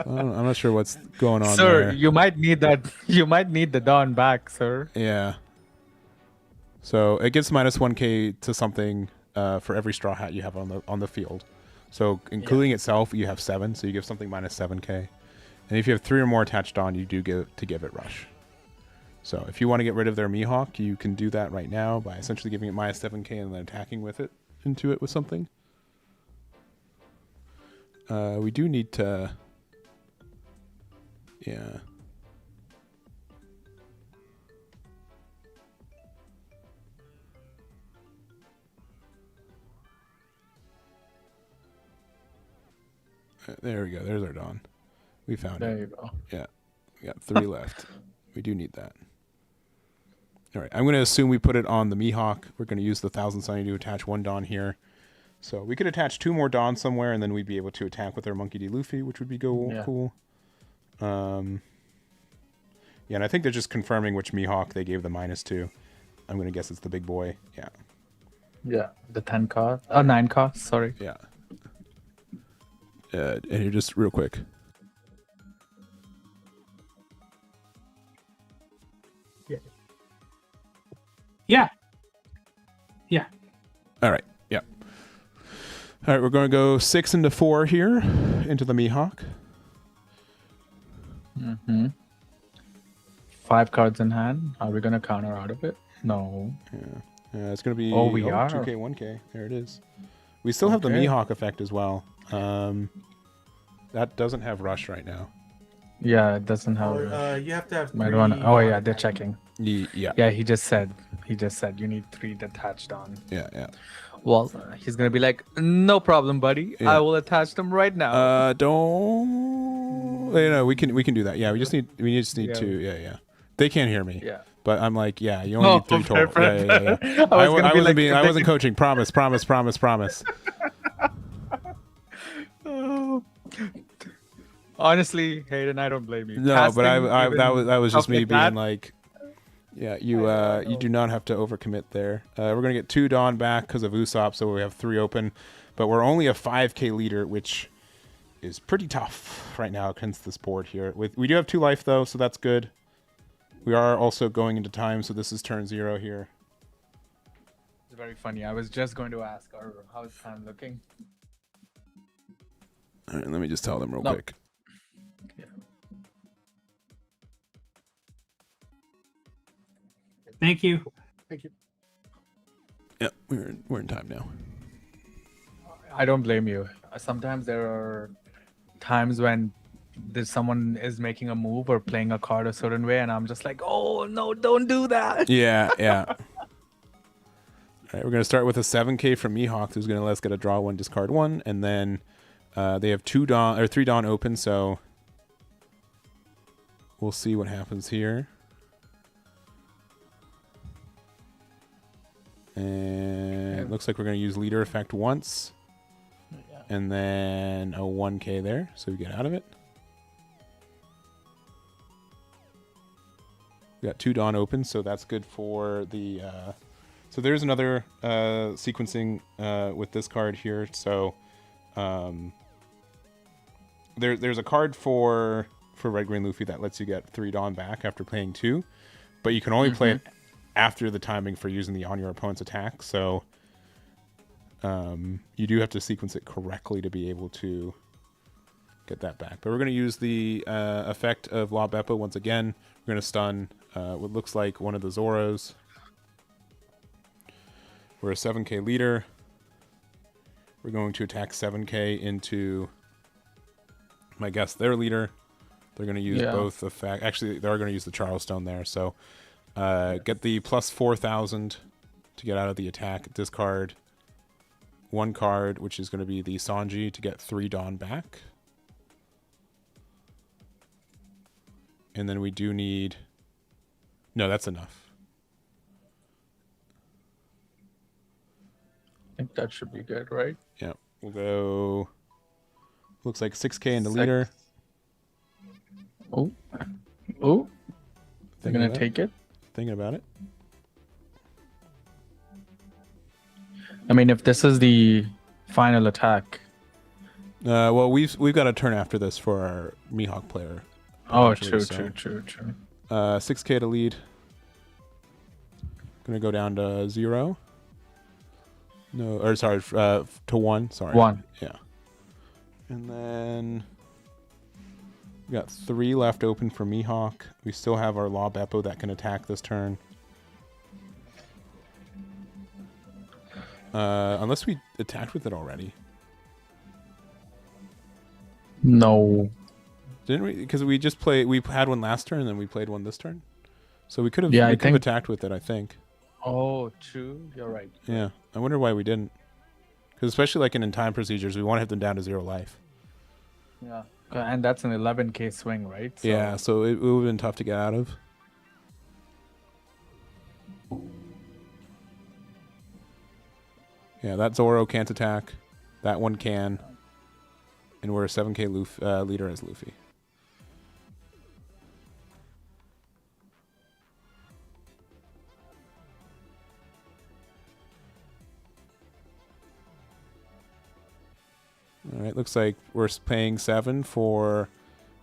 not sure what's going on sir, there. you might need that. You might need the Dawn back, sir. Yeah. So it gives minus 1k to something for every straw hat you have on the field. So including itself, you have 7. So you give something minus 7k. And if you have 3 or more attached on, you do give it rush. So if you want to get rid of their Mihawk, you can do that right now by essentially giving it minus 7k and then attacking with it into it with something. We do need to... Yeah. There we go. There's our Dawn. We found it. There you go. Yeah. We got 3 left. We do need that. All right. I'm going to assume we put it on the Mihawk. We're going to use the 1000 Sunny to attach 1 Dawn here. So we could attach 2 more Dawn somewhere, and then we'd be able to attack with our Monkey D. Luffy, which would be cool. Yeah, and I think they're just confirming which Mihawk they gave the minus to. I'm going to guess it's the big boy. Yeah. Yeah, the 10 cost. Oh, 9 cost, sorry. Yeah. And here, just real quick. Yeah. All right. Yeah. All right, we're going to go 6 into 4 here into the Mihawk. 5 cards in hand. Are we going to counter out of it? No. Yeah. It's going to be we are. 2k, 1k. There it is. We still have the Mihawk effect as well. That doesn't have rush right now. Yeah, it doesn't have. You have to have. Oh yeah, they're checking. Yeah. Yeah, he just said you need 3 detached on. Yeah. Well, he's gonna be like, no problem, buddy. Yeah. I will attach them right now. Don't. You know, we can do that. Yeah, we just need Yeah. to. Yeah. They can't hear me. Yeah. But I'm like, yeah, you only Oh, need 3 fair, total. Yeah. fair. I was gonna be wasn't like, being. if I they wasn't can- coaching. Promise. Oh. Honestly, Hayden, I don't blame you. No, but Casting, that was just stuff me like being that, like, yeah, you do not have to overcommit there. We're gonna get 2 Dawn back because of Usopp, so we have 3 open, but we're only a 5K leader, which is pretty tough right now against this board here. We do have 2 life though, so that's good. We are also going into time, so this is turn 0 here. It's very funny. I was just going to ask, how is time looking? All right, let me just tell them real No. quick. Yeah. Thank you. Yeah, we're in time now. I don't blame you. Sometimes there are times when there's someone is making a move or playing a card a certain way, and I'm just like, oh no, don't do that. Yeah. All right, we're gonna start with a 7K from Mihawk, who's gonna let us get a draw 1, discard 1, and then they have 3 Dawn open, so we'll see what happens here. And it looks like we're gonna use leader effect once, and then a 1K there, so we get out of it. We got 2 Dawn open, so that's good for the. So there's another sequencing with this card here. So there's a card for Red Green Luffy that lets you get 3 Dawn back after playing 2, but you can only play it after the timing for using the on your opponent's attack. So you do have to sequence it correctly to be able to get that back. But we're going to use the effect of La Beppo once again. We're going to stun what looks like one of the Zoros. We're a 7K leader. We're going to attack 7K into, I guess, their leader. They're going to use both effect. Actually, they're going to use the Charlestone there. So get the plus 4,000 to get out of the attack. Discard 1 card, which is going to be the Sanji, to get 3 Dawn back. And then we do need... No, that's enough. I think that should be good, right? Yeah, we'll go... Looks like 6K in the leader. Oh, they're gonna take it. Thinking about it. I mean, if this is the final attack. Well, we've got a turn after this for our Mihawk player. Oh, potentially, true. 6K to lead. Gonna go down to 0. No, or sorry, to 1. Sorry. 1. Yeah. And then we got 3 left open for Mihawk. We still have our Law Beppo that can attack this turn. Unless we attacked with it already. No. Didn't we? Because we just played. We had one last turn, and then we played one this turn. So we could have. Yeah, we I could have think- attacked with it. I think. Oh, true. You're right. Yeah. I wonder why we didn't. Because especially like in time procedures, we want to hit them down to 0 life. Yeah. And that's an 11K swing, right? So, Yeah. So it would have been tough to get out of. Yeah, that Zoro can't attack. That one can. And we're a 7K leader as Luffy. All right, looks like we're paying 7 for,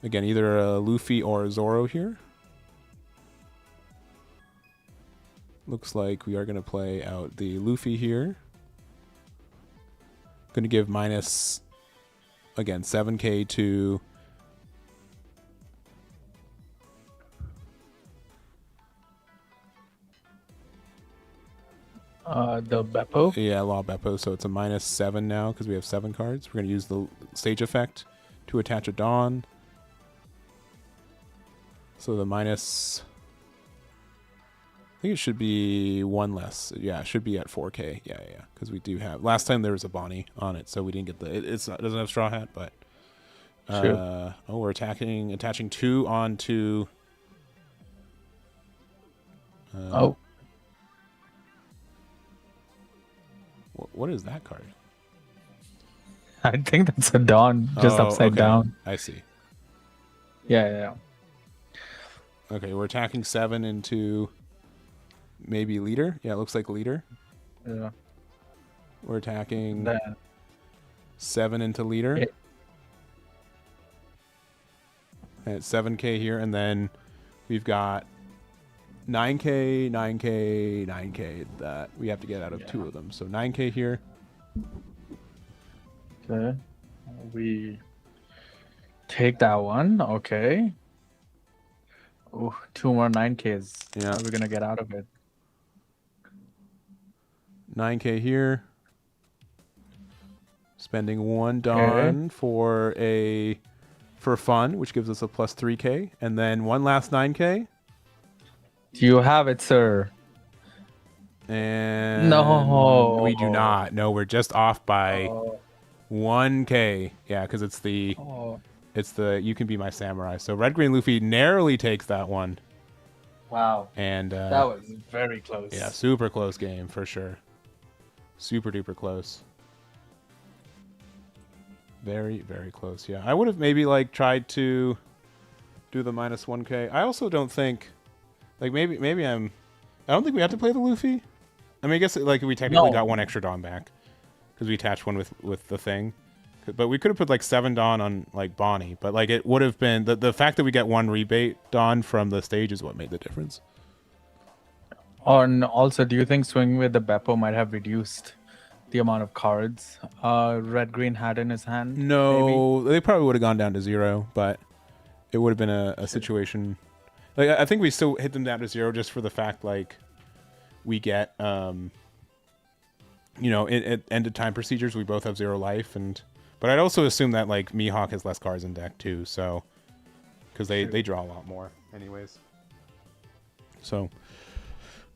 again, either a Luffy or a Zoro here. Looks like we are going to play out the Luffy here. Going to give minus, again, 7K to... the Beppo. Yeah, Law Beppo, so it's a minus 7 now because we have 7 cards. We're going to use the stage effect to attach a Dawn. So the minus I think it should be one less. Yeah, it should be at 4K. Yeah, because we do have. Last time there was a Bonnie on it, so we didn't get the. It doesn't have Straw Hat, but. Sure. Oh, we're attaching 2 onto. Oh. What is that card? I think that's a Dawn, just upside okay. down. I see. Yeah. Okay, we're attacking 7 into maybe leader. Yeah, it looks like leader. Yeah. We're attacking 7 into leader. And it's 7K here, and then we've got 9K, 9K, 9K that we have to get out of 2 of them. So 9K here. Okay. We take that one. Okay. Oh, 2 more 9Ks. Yeah. How are we gonna get out of it? 9K here. Spending 1 Dawn for fun, which gives us a plus 3K, and then 1 last 9K. You have it, sir. And no, we do not. No, we're just off by 1K. Yeah, because it's the you can be my samurai. So red green Luffy narrowly takes that one. Wow. And that was very close. Yeah, super close game for sure. Super duper close. Very, very close. Yeah, I would have maybe like tried to do the minus 1K. I also don't think, like maybe I don't think we have to play the Luffy. I mean, I guess like we technically got 1 extra Dawn back because we attached 1 with the thing. But we could have put like 7 Dawn on like Bonnie. But like it would have been the fact that we get 1 rebate Dawn from the stage is what made the difference. And also, do you think swinging with the Beppo might have reduced the amount of cards Red Green had in his hand? No, maybe? They probably would have gone down to 0, but it would have been a situation. Like I think we still hit them down to 0 just for the fact like we get you know, at end of time procedures we both have 0 life, and but I'd also assume that like Mihawk has less cards in deck too, so because they draw a lot more anyways. So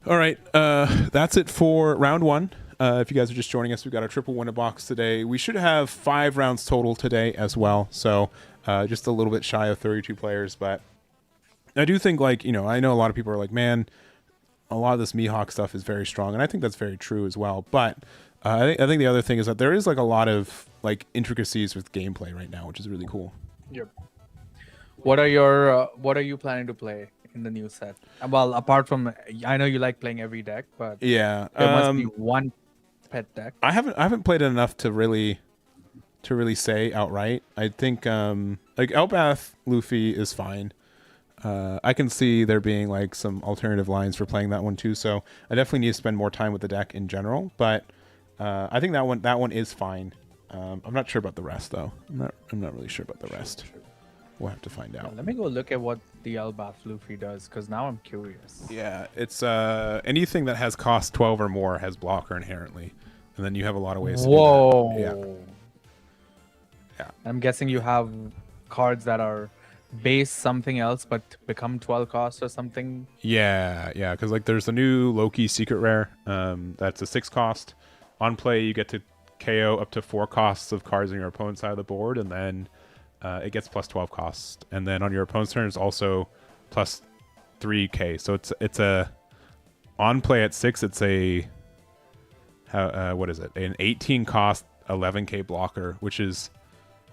all right, that's it for round 1. If you guys are just joining us, we've got a triple winner box today. We should have 5 rounds total today as well, so just a little bit shy of 32 players. But I do think, like, you know, I know a lot of people are like, man, a lot of this Mihawk stuff is very strong, and I think that's very true as well. But I think the other thing is that there is like a lot of like intricacies with gameplay right now, which is really cool. Yep. What are you planning to play in the new set? Well, apart from, I know you like playing every deck, but yeah, there must be one pet deck. I haven't played it enough to really say outright. I think like Elbath Luffy is fine. I can see there being like some alternative lines for playing that one too. So I definitely need to spend more time with the deck in general. But I think that one is fine. I'm not sure about the rest though. I'm not really sure about the rest. We'll have to find out. Yeah, let me go look at what the Elbath Luffy does, because now I'm curious. Yeah, it's anything that has cost 12 or more has blocker inherently, and then you have a lot of ways to do that. Yeah. I'm guessing you have cards that are base something else but become 12 cost or something. Yeah, because like there's a new Loki secret rare that's a 6 cost. On play you get to KO up to 4 costs of cards on your opponent's side of the board, and then it gets plus 12 cost, and then on your opponent's turn it's also plus 3k. So it's a on play at 6. It's a what is it? An 18 cost 11k blocker, which is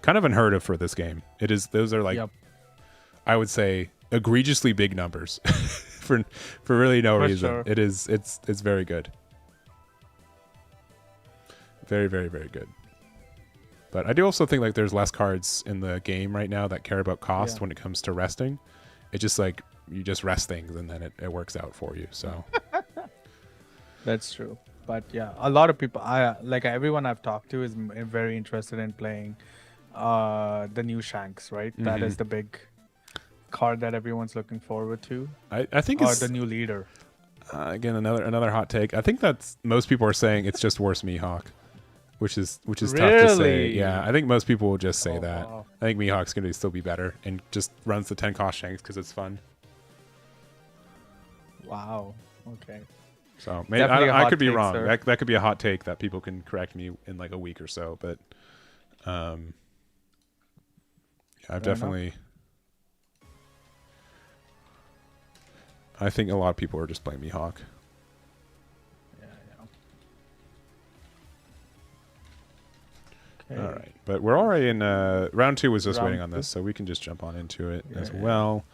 kind of unheard of for this game. It is. Those are like, I would say, egregiously big numbers for really no reason. Sure. It is. It's very good. Very, very, very good. But I do also think like there's less cards in the game right now that care about cost when it comes to resting. It just like you just rest things and then it works out for you. So that's true. But yeah, a lot of people, everyone I've talked to is very interested in playing the new Shanks, right? Mm-hmm. That is the big card that everyone's looking forward to. I think it's the new leader. Again, another hot take. I think that's most people are saying it's just worse Mihawk. Which is really? Tough to say. Yeah, I think most people will just say that. Wow. I think Mihawk's going to still be better and just runs the 10 cost Shanks because it's fun. Wow. Okay. So maybe Definitely a I hot could be take, wrong. sir. That could be a hot take that people can correct me in like a week or so. But yeah, I've Fair enough. definitely. I think a lot of people are just playing me Hawk. Okay. All right, but we're already in round 2 was just Round waiting on this, two. so we can just jump on into it as Yeah. well.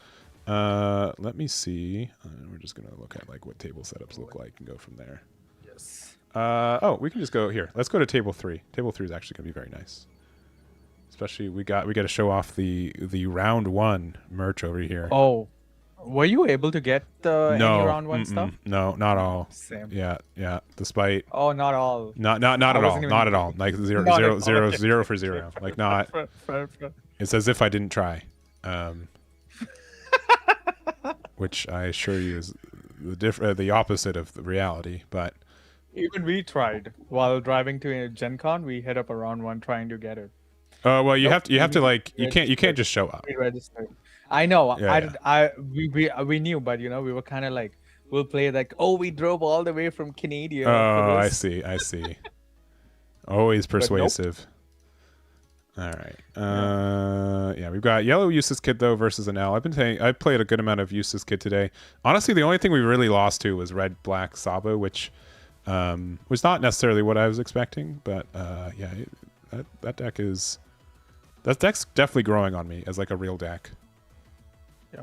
Let me see. We're just gonna look at like what table setups look like and go from there. Yes. Oh, we can just go here. Let's go to table 3. Table 3 is actually gonna be very nice. Especially we got to show off the round 1 merch over here. Oh, were you able to get any No, round 1 stuff? no, not all. Same. Yeah. Despite Oh, not all. not I at all, wasn't even not at all. Like zero, Not zero, at all. zero, Okay, zero okay, for okay. zero. Like not. Fair. It's as if I didn't try. Which I assure you is the opposite of the reality. But Even we tried while driving to Gen Con. We hit up a round 1 trying to get it. well, you Nope, have to like you can't registered. just show up. We registered. I know. Yeah, We knew, but you know, we were kind of like, we'll play like, oh, we drove all the way from Canada for Oh, I this. see. Always But nope. persuasive. All right. Yeah, we've got Yellow Useless Kid though versus an L. I've been saying I played a good amount of Useless Kid today. Honestly, the only thing we really lost to was Red Black Sabo, which was not necessarily what I was expecting. But yeah, that deck's definitely growing on me as like a real deck. Yeah.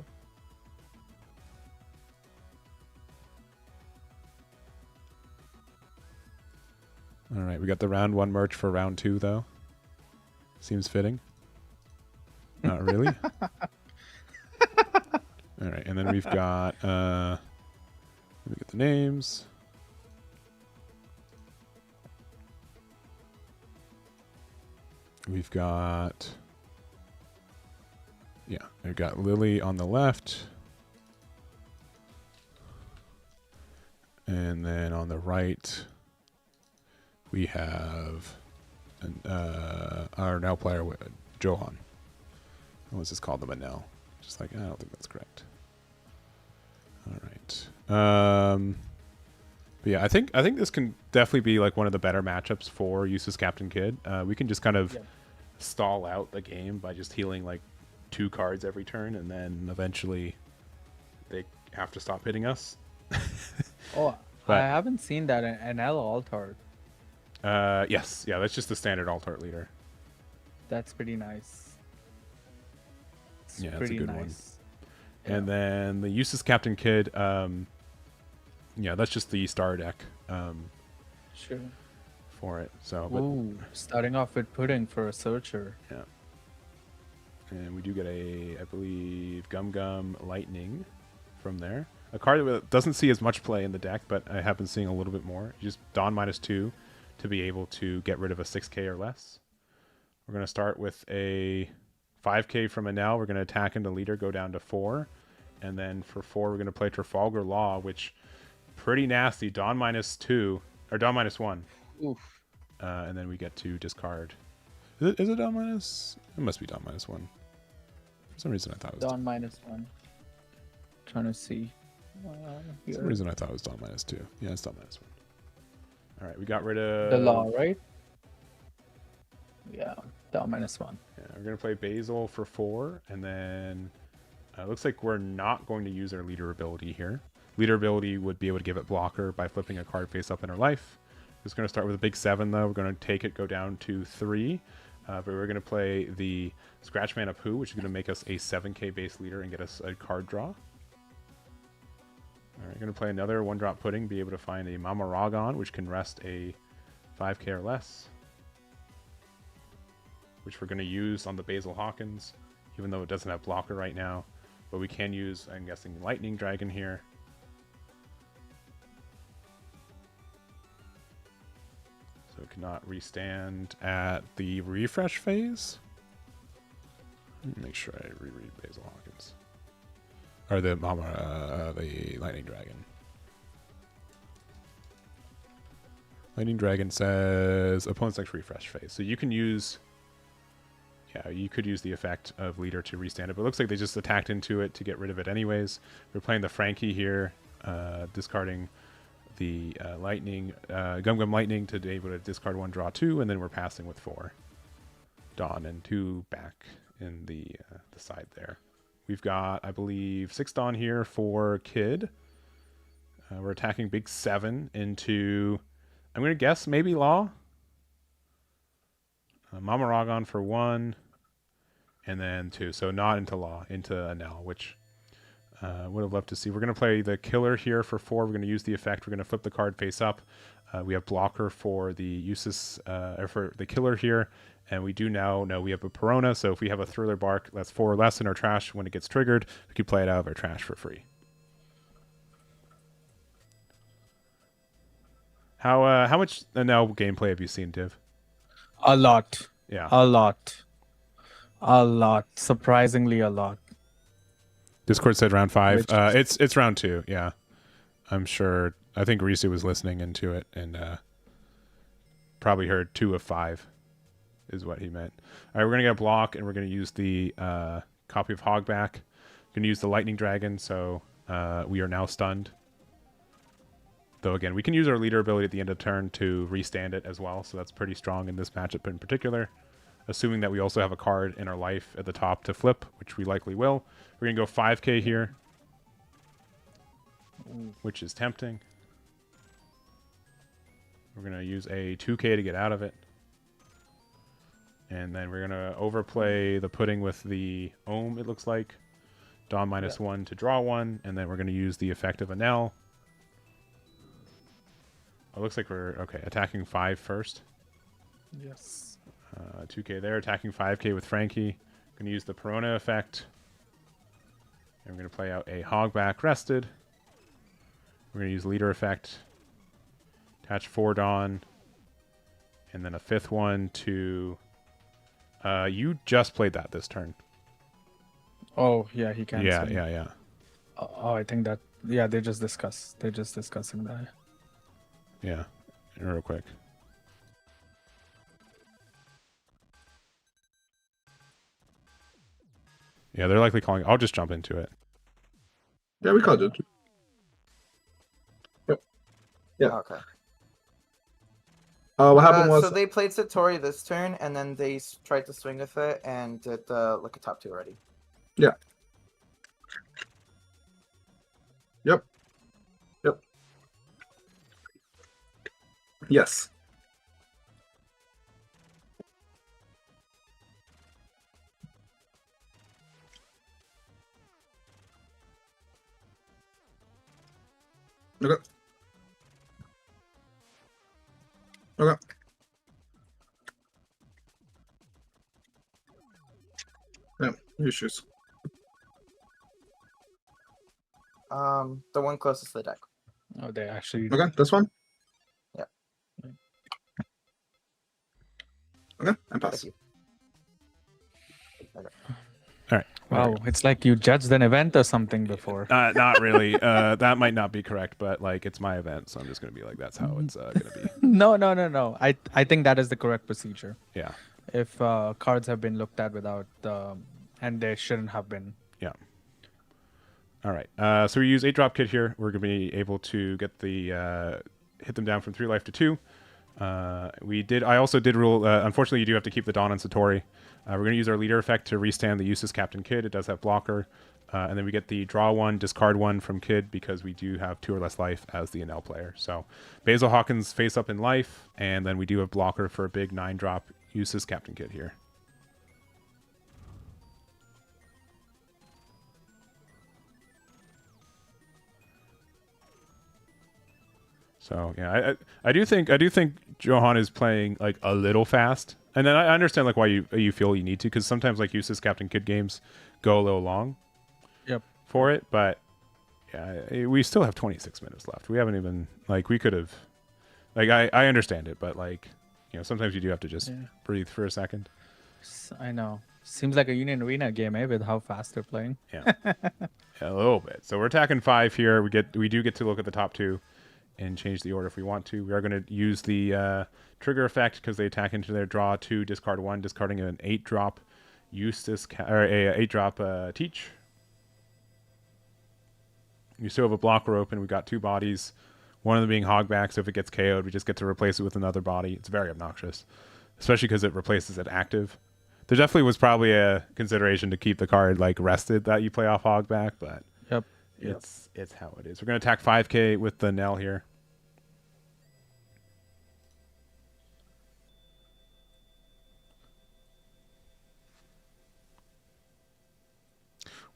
All right, we got the round 1 merch for round 2 though. Seems fitting. Not really. All right, and then we've got let me get the names. We've got we've got Lily on the left. And then on the right we have our Nell player, Johan. What's this called? The Manel. Just like, I don't think that's correct. All right. But yeah, I think this can definitely be like one of the better matchups for Useless Captain Kid. We can just kind of stall out the game by just healing like 2 cards every turn, and then eventually they have to stop hitting us. Oh, But- I haven't seen that in NL Altart. Yes, yeah, that's just the standard alt-art leader. That's pretty nice. Yeah, that's a pretty good one. nice. And then the Useless Captain Kid, yeah, that's just the star deck Sure. for it. So, but, Ooh, starting off with Pudding for a searcher. yeah. And we do get I believe, Gum Gum Lightning from there. A card that doesn't see as much play in the deck, but I have been seeing a little bit more. Just Dawn -2 to be able to get rid of a 6k or less. We're going to start with a 5k from Anel. We're going to attack into leader, go down to 4. And then for 4, we're going to play Trafalgar Law, which pretty nasty. Dawn -2, or Dawn -1. Oof. And then we get to discard. Is it Dawn minus? It must be Dawn -1. For some reason, I thought it was Dawn -1. Trying to see. For some reason, I thought it was Dawn -2. Yeah, it's Dawn -1. All right, we got rid of The law, right? Yeah, Dawn -1. Yeah, we're gonna play Basil for 4, and then it looks like we're not going to use our leader ability here. Leader ability would be able to give it blocker by flipping a card face up in our life. Just gonna start with a big 7 though. We're gonna take it, go down to 3, but we're gonna play the Scratch Mana Pooh, which is gonna make us a 7k base leader and get us a card draw. All right, going to play another 1-drop Pudding, be able to find a Mama Ragon, which can rest a 5k or less, which we're going to use on the Basil Hawkins, even though it doesn't have blocker right now. But we can use, I'm guessing, Lightning Dragon here. So it cannot restand at the refresh phase. Let me make sure I reread Basil Hawkins. Or the the Lightning Dragon. Lightning Dragon says opponent's next refresh phase. So you can use, yeah, you could use the effect of leader to restand it, but it looks like they just attacked into it to get rid of it anyways. We're playing the Frankie here. discarding the lightning, Gum Gum Lightning to be able to discard 1, draw 2, and then we're passing with 4. Dawn and 2 back in the side there. We've got, I believe, 6 Dawn here for Kid. We're attacking big 7 into, I'm going to guess, maybe Law. Mama Ragon for 1, and then 2. So not into Law, into Anel, which would have loved to see. We're going to play the Killer here for 4. We're going to use the effect. We're going to flip the card face up. We have blocker for the uses, or for the Killer here. And we do now know we have a Perona, so if we have a Thriller Bark that's 4 or less in our trash, when it gets triggered, we can play it out of our trash for free. How much Anel gameplay have you seen, Div? A lot. Yeah. A lot. A lot. Surprisingly a lot. Discord said round 5. It's round 2, yeah. I'm sure. I think Risu was listening into it and probably heard 2 of 5 is what he meant. All right, we're going to get a block, and we're going to use the copy of Hogback. Going to use the Lightning Dragon, so we are now stunned. Though, again, we can use our leader ability at the end of turn to restand it as well, so that's pretty strong in this matchup in particular. Assuming that we also have a card in our life at the top to flip, which we likely will. We're going to go 5k here, which is tempting. We're going to use a 2k to get out of it. And then we're going to overplay the pudding with the Ohm, it looks like. Dawn -1 to draw 1, and then we're going to use the effect of Anel. It looks like we're, okay, attacking 5 first. Yes. 2k there, attacking 5k with Frankie. Going to use the Perona effect. And we're going to play out a Hogback rested. We're going to use leader effect. Attach 4 Dawn. And then a 5th one to... you just played that this turn. Oh, yeah, he can. Yeah. Oh, I think that, yeah, they're just discussing that. Yeah, real quick. Yeah, they're likely calling. I'll just jump into it. Yeah, we called it. Yep. Yeah. Okay. What happened was So they played Satori this turn, and then they tried to swing with it and did like a top 2 already. Yeah. Yep. Yes. Okay. Yeah, issues. The one closest to the deck. Oh, they actually. Okay, this one? Yeah. Okay, and pass. Thank you. Okay. All right. Wow, it's like you judged an event or something before. Not really. That might not be correct, but like it's my event, so I'm just gonna be like, that's how it's gonna be. No. I think that is the correct procedure. Yeah. If cards have been looked at without, and they shouldn't have been. Yeah. All right. So we use 8-drop kit here. We're gonna be able to get the hit them down from 3 life to 2. I also did rule. Unfortunately, you do have to keep the Dawn on Satori. We're going to use our leader effect to restand the uses Captain Kid. It does have blocker. And then we get the draw 1, discard 1 from Kid because we do have 2 or less life as the Anel player. So Basil Hawkins face up in life. And then we do have blocker for a big 9-drop uses Captain Kid here. So yeah, I do think Johan is playing like a little fast, and then I understand like why you feel you need to, because sometimes like Usis Captain Kid games go a little long. Yep. For it, but yeah, we still have 26 minutes left. We haven't even like we could have, like I understand it, but like sometimes you do have to just breathe for a second. I know. Seems like a Union Arena game, with how fast they're playing. Yeah, a little bit. So we're attacking 5 here. We do get to look at the top 2. And change the order if we want to. We are going to use the trigger effect because they attack into their draw 2, discard 1, discarding an 8-drop Eustace or a 8-drop Teach. You still have a blocker open. We've got 2 bodies. One of them being Hogback, so if it gets KO'd, we just get to replace it with another body. It's very obnoxious, especially because it replaces it active. There definitely was probably a consideration to keep the card like rested that you play off Hogback, but Yep. it's how it is. We're going to attack 5k with the Nell here.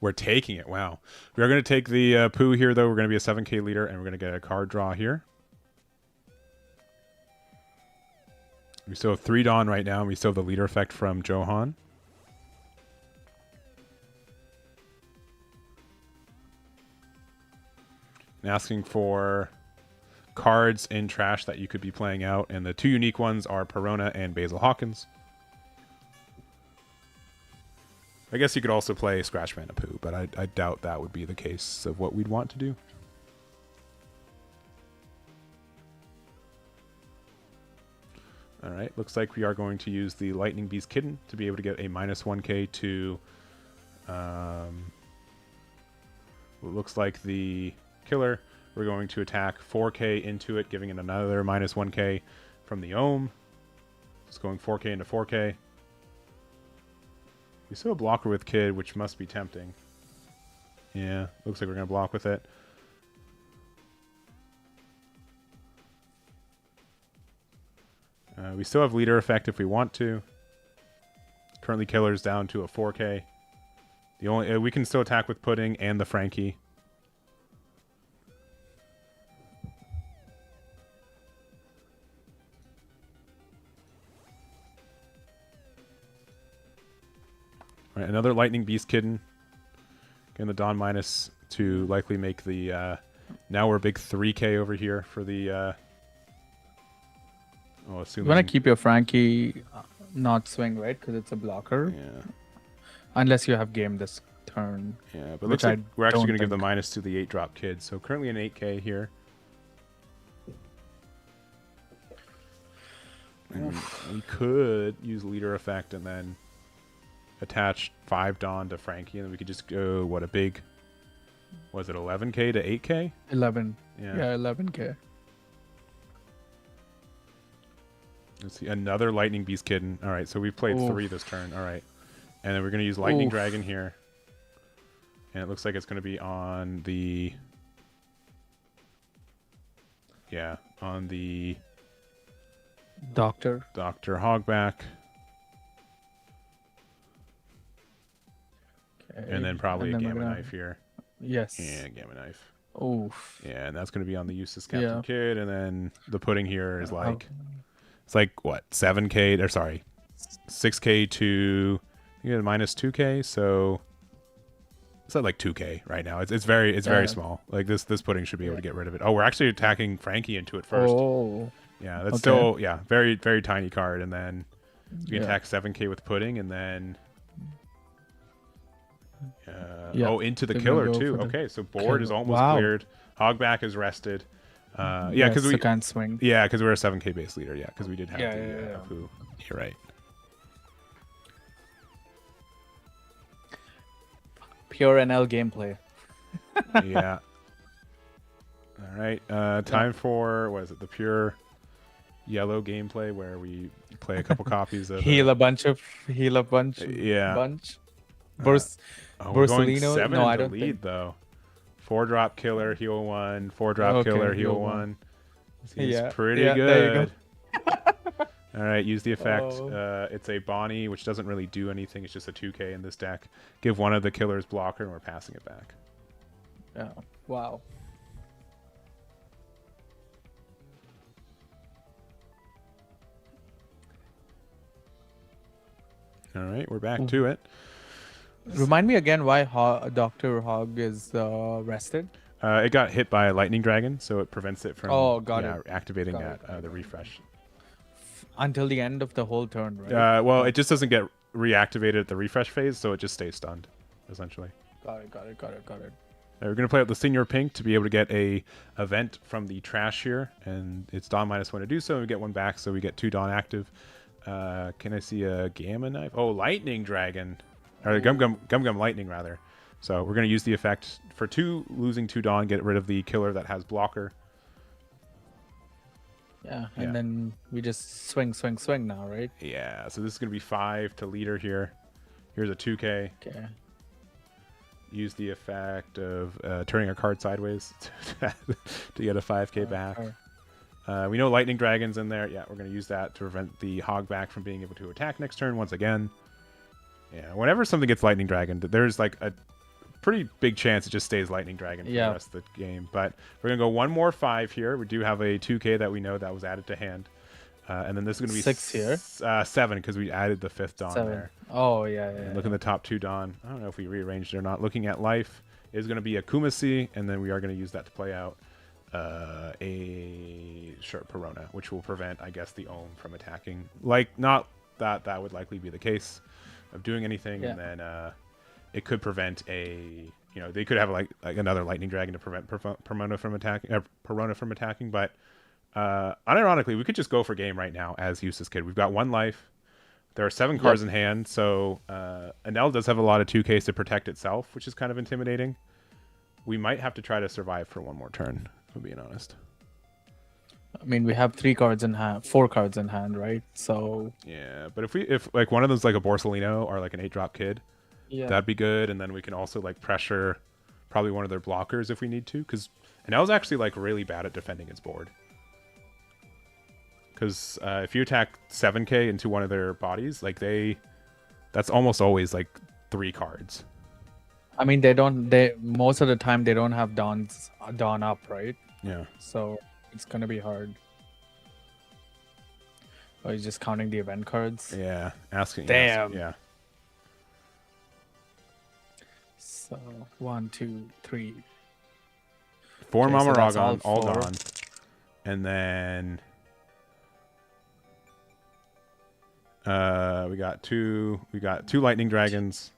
We're taking it. Wow. We are going to take the Poo here, though. We're going to be a 7k leader, and we're going to get a card draw here. We still have 3 Dawn right now, and we still have the leader effect from Johan. And asking for cards in trash that you could be playing out, and the 2 unique ones are Perona and Basil Hawkins. I guess you could also play Scratch Mana Poo, but I doubt that would be the case of what we'd want to do. All right, looks like we are going to use the Lightning Beast Kitten to be able to get a -1k to what looks like the killer. We're going to attack 4k into it, giving it another -1k from the Ohm. It's going 4k into 4k. We still have a blocker with Kid, which must be tempting. Yeah, looks like we're going to block with it. We still have leader effect if we want to. Currently killer's down to a 4k. The only we can still attack with Pudding and the Frankie. All right, another Lightning Beast Kitten. Getting the Dawn minus to likely make the now we're a big 3k over here for the You want to keep your Frankie not swing, right? Because it's a blocker. Yeah. Unless you have game this turn. Yeah, but looks like we're actually going to give the minus to the 8-drop Kid. So currently an 8k here. And we could use leader effect and then attach 5 Dawn to Frankie, and then we could just go, what, a big, was it 11k to 8k? 11. Yeah, 11k. Let's see, another Lightning Beast Kitten. All right, so we've played 3 this turn. All right. And then we're going to use Lightning Dragon here. And it looks like it's going to be on the... Yeah, on the... Doctor Hogback. Okay. And then probably a Gamma Knife here. Yes. Yeah, Gamma Knife. Oof. Yeah, and that's going to be on the Eustace Captain Kid. And then the Pudding here is like... It's like, what, 7k, or sorry, 6k to, you get a -2k, so it's at like 2k right now. It's very small. Like this Pudding should be able to get rid of it. Oh, we're actually attacking Frankie into it first. Oh. Yeah, that's still, very, very tiny card. And then we attack 7k with Pudding, and then, into the killer too. Okay, so board is almost cleared. Hogback is rested. Because we can't swing. Yeah, because we're a 7k base leader. Yeah, because we did have the Poo. You're right. Pure NL gameplay. Yeah. All right. Time for the pure yellow gameplay where we play a couple copies of heal a bunch. Yeah. Bunch. We're going Borsalino. 7 No, I in the don't lead think. though. 4-drop killer, heal 1. 4-drop killer, heal 1. He's pretty good. There you go. All right, use the effect. It's a Bonnie, which doesn't really do anything. It's just a 2k in this deck. Give one of the killers blocker, and we're passing it back. Yeah. Wow. All right, we're back to it. Remind me again why Dr. Hog is rested. It got hit by a lightning dragon, so it prevents it from activating the refresh. Until the end of the whole turn, right? Well, it just doesn't get reactivated at the refresh phase, so it just stays stunned, essentially. Got it. We're going to play out the Senior Pink to be able to get a event from the trash here, and it's Dawn -1 to do so, and we get 1 back, so we get 2 Dawn active. Can I see a Gamma Knife? Oh, Lightning Dragon. Or Gum Lightning, rather. So we're going to use the effect for 2, losing 2 Dawn, get rid of the killer that has blocker. Yeah, Yeah. and then we just swing now, right? Yeah, so this is going to be 5 to leader here. Here's a 2k. Okay. Use the effect of turning a card sideways to get a 5k back. We know Lightning Dragon's in there. Yeah, we're going to use that to prevent the Hog back from being able to attack next turn once again. Yeah, whenever something gets Lightning Dragon, there's like a pretty big chance it just stays Lightning Dragon for the rest of the game. But we're going to go 1 more 5 here. We do have a 2k that we know that was added to hand. And then this is going to be 6 here. 7 because we added the 5th Dawn 7. there. Oh, yeah. Look in the top 2 Dawn. I don't know if we rearranged it or not. Looking at life is going to be a Kumasi, and then we are going to use that to play out a Perona, which will prevent, I guess, the Ohm from attacking. Like, not that would likely be the case of doing anything, and then it could prevent a, they could have like another Lightning Dragon to prevent Perona from attacking, but unironically, we could just go for game right now as Eustace Kid. We've got 1 life. There are 7 cards in hand, so Anel does have a lot of 2Ks to protect itself, which is kind of intimidating. We might have to try to survive for 1 more turn, if I'm being honest. I mean, we have 3 cards in hand, 4 cards in hand, right? So yeah, but if like one of them's like a Borsalino or like an 8-drop Kid, that'd be good, and then we can also like pressure probably one of their blockers if we need to, because Anel's actually like really bad at defending its board. Because if you attack 7k into one of their bodies, like that's almost always like 3 cards. I mean, most of the time they don't have Dawn up, right? Yeah. So it's gonna be hard. Oh, he's just counting the event cards. Yeah, asking. Damn. Yeah. So 1, 2, 3. 4 Okay, so Mama that's Ragon, all 4. Dawn, and then we got two Lightning Dragons.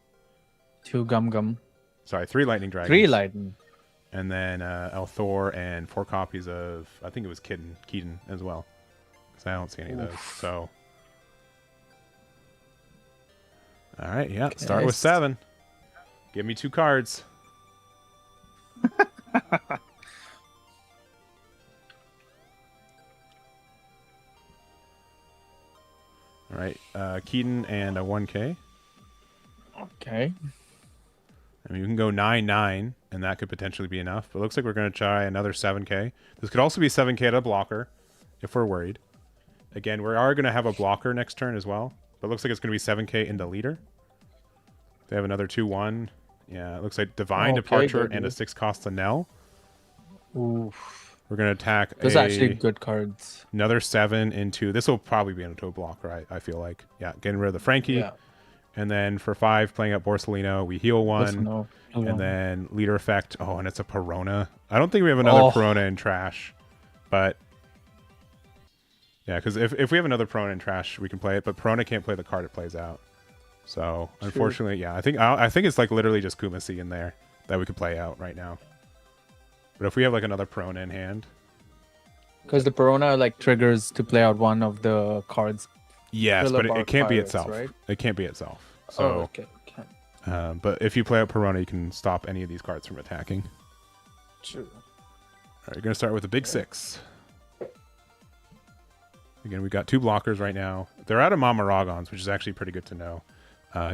2 Gum. Sorry, 3 Lightning Dragons. 3 Lightning. And then Elthor and 4 copies of, I think it was Keaton as well. Because I don't see any of those. So, all right, yeah. Okay. Start with 7. Give me 2 cards. All right, Keaton and a 1K. Okay. I mean, we can go 9-9, and that could potentially be enough. But it looks like we're going to try another 7K. This could also be 7K at a blocker, if we're worried. Again, we are going to have a blocker next turn as well. But it looks like it's going to be 7K into leader. They have another 2-1. Yeah, it looks like Divine Departure and a 6-cost Anel. Oof. We're going to attack Those are actually good cards. Another 7 into... This will probably be into a blocker, I feel like. Yeah, getting rid of the Frankie. Yeah. And then for 5, playing up Borsalino, we heal 1. And then leader effect. Oh, and it's a Perona. I don't think we have another Perona in trash. But yeah, because if we have another Perona in trash, we can play it. But Perona can't play the card it plays out. So unfortunately, yeah, I think it's like literally just Kumasi in there that we could play out right now. But if we have like another Perona in hand, because the Perona like triggers to play out one of the cards. Yes, but it can't be itself. Right? It can't be itself. So, okay. But if you play out Perona, you can stop any of these cards from attacking. True. All right, you're going to start with a big 6. Again, we got 2 blockers right now. They're out of Mama Ragons, which is actually pretty good to know.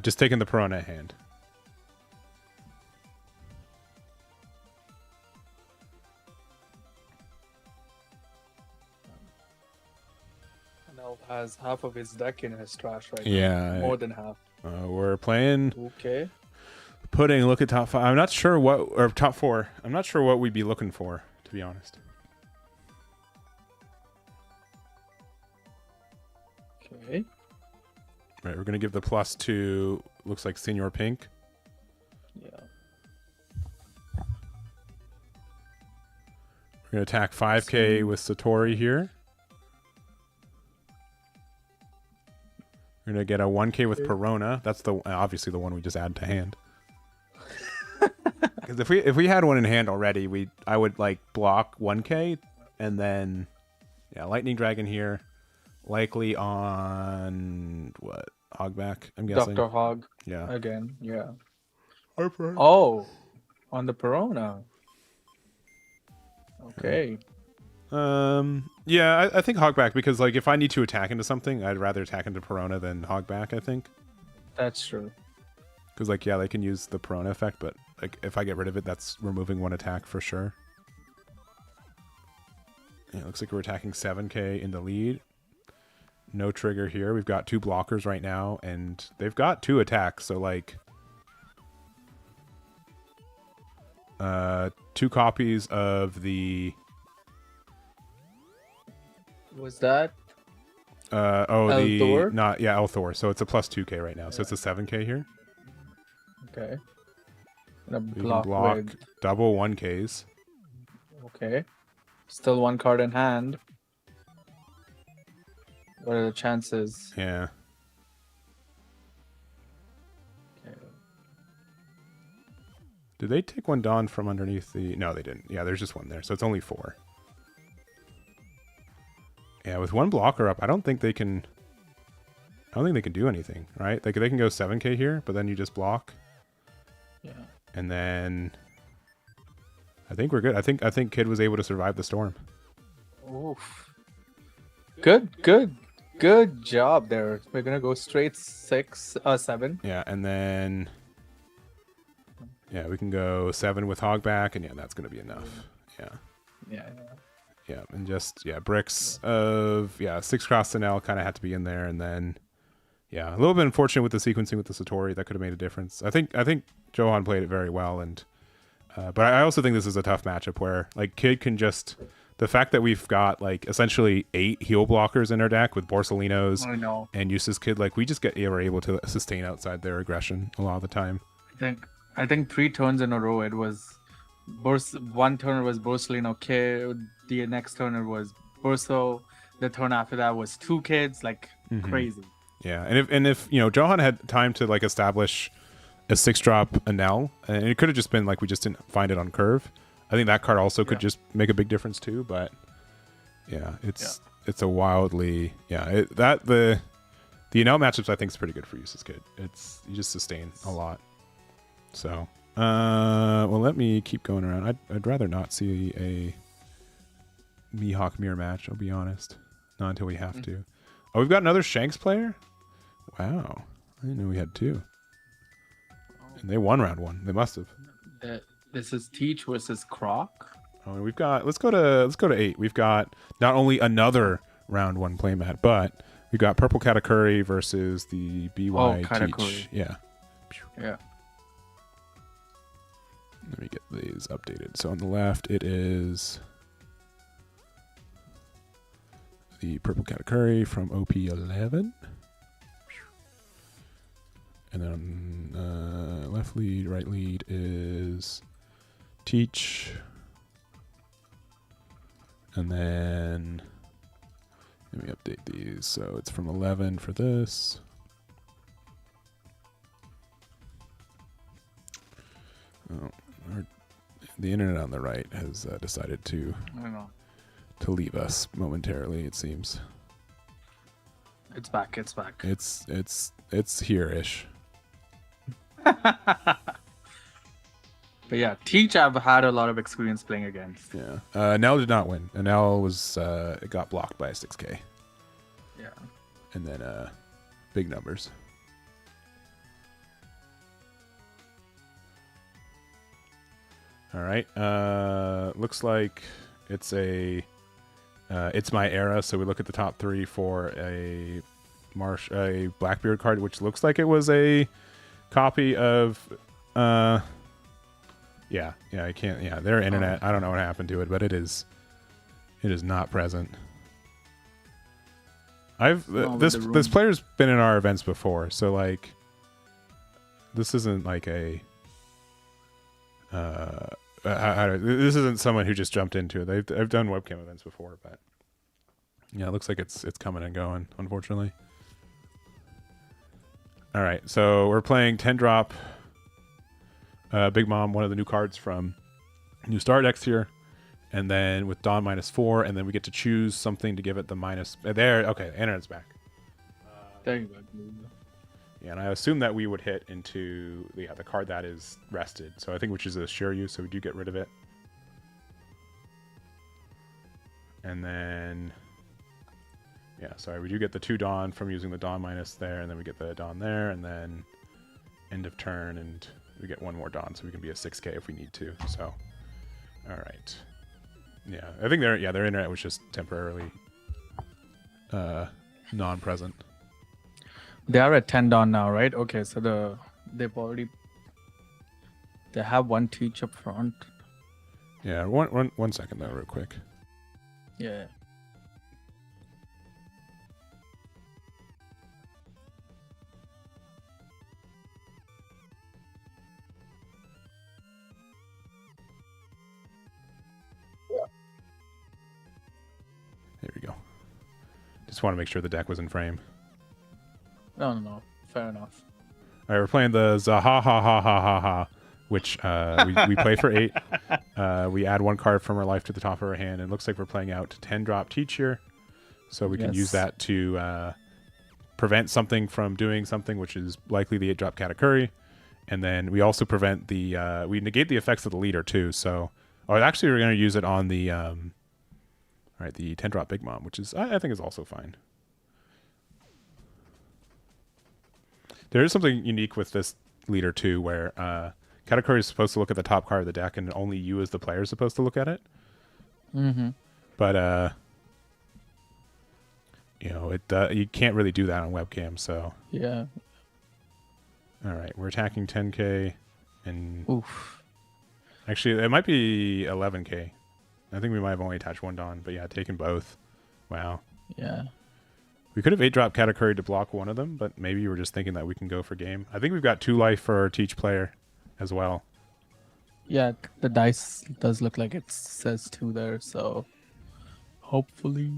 Just taking the Perona at hand. Now has half of his deck in his trash right now. More than half. We're playing. Okay. Pudding, look at top 5. I'm not sure what, or top 4. I'm not sure what we'd be looking for, to be honest. Okay. Right, we're going to give the plus to, looks like Senior Pink. Yeah. We're going to attack 5k with Satori here. We're going to get a 1k with Perona. That's the obviously the one we just added to hand. Because if we had one in hand already, I would like block 1k and then Lightning Dragon here, likely on what Hogback, I'm guessing. Dr. Hog. Yeah. Again, yeah. Oh, on the Perona. Okay. Yeah, I think hogback because like if I need to attack into something, I'd rather attack into Perona than hogback. I think That's true. because like yeah, they can use the Perona effect, but like if I get rid of it, that's removing one attack for sure. Yeah, it looks like we're attacking 7k in the lead. No trigger here. We've got 2 blockers right now, and they've got 2 attacks. So like, 2 copies of the. Was that? The Thor? not yeah El Thor. So it's a plus 2k right now. So it's a 7k here. Okay. And a We can block, block with... double 1ks. Okay. Still 1 card in hand. What are the chances? Yeah. Okay. Did they take one Dawn from underneath the? No, they didn't. Yeah, there's just one there, so it's only 4. Yeah, with 1 blocker up, I don't think they can do anything, right? Like they can go 7k here, but then you just block. Yeah. And then I think we're good. I think Kid was able to survive the storm. Oof. Good job there. We're gonna go straight 7. Yeah, and then yeah, we can go 7 with hogback, and yeah, that's gonna be enough. Yeah. Yeah. Yeah, and just bricks of 6 cross and L kind of had to be in there, and then yeah, a little bit unfortunate with the sequencing with the Satori. That could have made a difference. I think Johan played it very well, and but I also think this is a tough matchup where like Kid can just the fact that we've got like essentially 8 heal blockers in our deck with Borsalinos I know. and Eustace Kid, like we just are able to sustain outside their aggression a lot of the time. I think 3 turns in a row it was one turn was Borsalino Kid, the next turn it was Borso, the turn after that was 2 kids, like crazy. Yeah, and if Johan had time to like establish a 6-drop Anel, and it could have just been like we just didn't find it on curve. I think that card also could just make a big difference too. But yeah, it's a wildly the Anel matchups I think is pretty good for Eustace Kid. You just sustain a lot. So well, let me keep going around. I'd rather not see a Mihawk mirror match. I'll be honest, not until we have to. Oh, we've got another Shanks player. Wow, I didn't know we had 2. And they won round 1. They must have. This is Teach versus Croc. Oh, and we've got. Let's go to 8. We've got not only another round 1 playmat, but we've got Purple Katakuri versus the BY Teach. Yeah. Yeah. Let me get these updated. So on the left, it is the Purple Katakuri from OP11. And then on left lead, right lead is Teach. And then let me update these. So it's from 11 for this. Oh, the internet on the right has decided to leave us momentarily. It seems it's back. It's here-ish. But yeah, Teach I've had a lot of experience playing against. Yeah. Nell did not win. Nell was it got blocked by a 6k. Yeah. And then big numbers. All right. Looks like it's it's my era. So we look at the top 3 for a Blackbeard card, which looks like it was a copy of. I can't. Yeah, their internet. I don't know what happened to it, but it is not present. This player's been in our events before, so like this isn't like a. This isn't someone who just jumped into it. I've done webcam events before, but yeah, it looks like it's coming and going, unfortunately. All right, so we're playing 10-drop Big Mom, one of the new cards from New Star decks here, and then with Dawn -4, and then we get to choose something to give it the minus. There, okay, internet's back. There you go. Yeah, and I assume that we would hit into the card that is rested. So I think which is a Shiryu, so we do get rid of it. And then yeah, sorry, we do get the 2 Dawn from using the Dawn minus there, and then we get the Dawn there, and then end of turn, and we get 1 more Dawn, so we can be a 6k if we need to. So, all right. Yeah, I think their internet was just temporarily non-present. They are at 10 Dawn now, right? Okay, so they have 1 teach up front. Yeah, one second though, real quick. Yeah. There we go. Just want to make sure the deck was in frame. No. Fair enough. All right, we're playing the Zaha ha ha ha ha ha, which we play for 8. We add 1 card from our life to the top of our hand, and it looks like we're playing out 10 drop teach here, so we can use that to prevent something from doing something, which is likely the 8 drop Katakuri, and then we also prevent the we negate the effects of the leader too. So, actually, we're going to use it on the the 10 drop Big Mom, which is I think is also fine. There is something unique with this leader too, where Katakuri is supposed to look at the top card of the deck, and only you as the player is supposed to look at it. Mm-hmm. But you can't really do that on webcam. So Yeah. all right, we're attacking 10k, and Oof. actually it might be 11k. I think we might have only attached 1 Dawn, but yeah, taken both. Wow. Yeah. We could have 8-drop Katakuri to block 1 of them, but maybe you were just thinking that we can go for game. I think we've got 2 life for our teach player as well. Yeah, the dice does look like it says 2 there, so hopefully.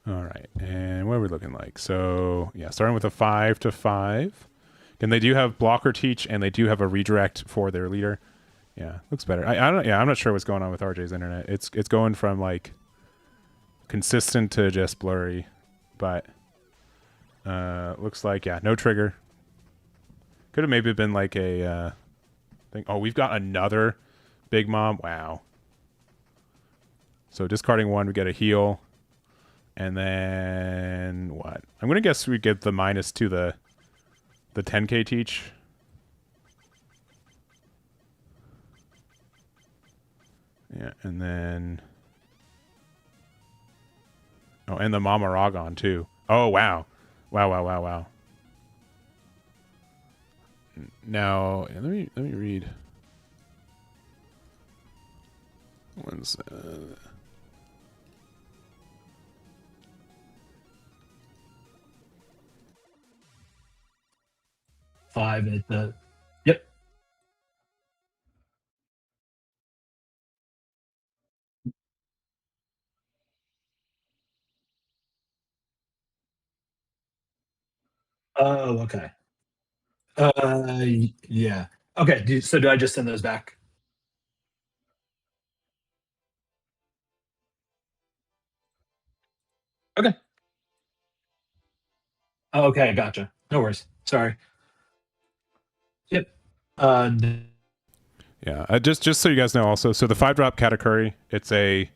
All right, and what are we looking like? So yeah, starting with a 5/5, and they do have blocker teach, and they do have a redirect for their leader. Yeah, looks better. I don't. Yeah, I'm not sure what's going on with RJ's internet. It's going from like consistent to just blurry, but looks like no trigger. Could have maybe been like a thing. Oh, we've got another Big Mom. Wow. So discarding 1, we get a heal. And then what? I'm gonna guess we get the minus to the 10k teach. Yeah, and then and the Mama Ragon too. Oh wow, wow. Now let me read. One's 5 at the. Yep. Oh, okay. Yeah. Okay. So do I just send those back? Okay. Okay, gotcha. No worries. Sorry. Yep. yeah, just so you guys know also, so the 5-drop Katakuri, it's a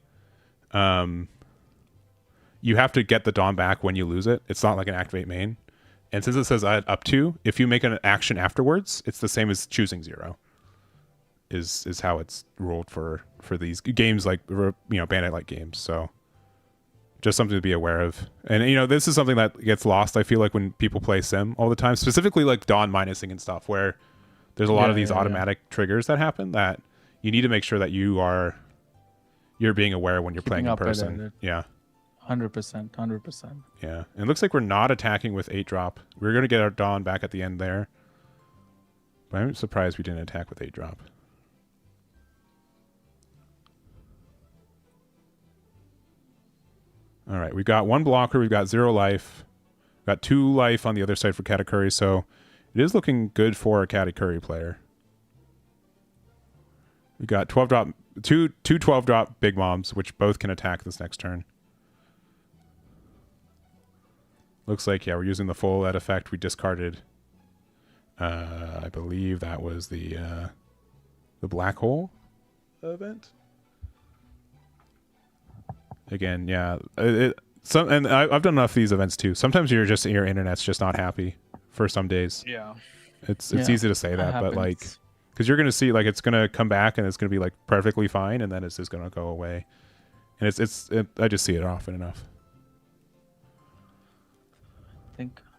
you have to get the Dawn back when you lose it. It's not like an activate main. And since it says up to, if you make an action afterwards, it's the same as choosing 0. Is how it's ruled for these games, like Bandit like games. So just something to be aware of. And this is something that gets lost, I feel like, when people play Sim all the time, specifically like Dawn minusing and stuff, where there's a lot of these automatic triggers that happen that you need to make sure that you're being aware when you're playing in person. Yeah. 100%. Yeah. And it looks like we're not attacking with 8-drop. We're going to get our Dawn back at the end there. But I'm surprised we didn't attack with 8-drop. All right, we've got 1 blocker. We've got 0 life. We've got 2 life on the other side for Katakuri, so it is looking good for a Katakuri player. We got 12 drop, two 12 drop big moms, which both can attack this next turn. Looks like, yeah, we're using the full that effect. We discarded, I believe that was the black hole event. Again, yeah, I've done enough of these events too. Sometimes your internet's just not happy for some days. Yeah. It's easy to say that, but like, happens. because you're gonna see like it's gonna come back and it's gonna be like perfectly fine, and then it's just gonna go away. And I just see it often enough.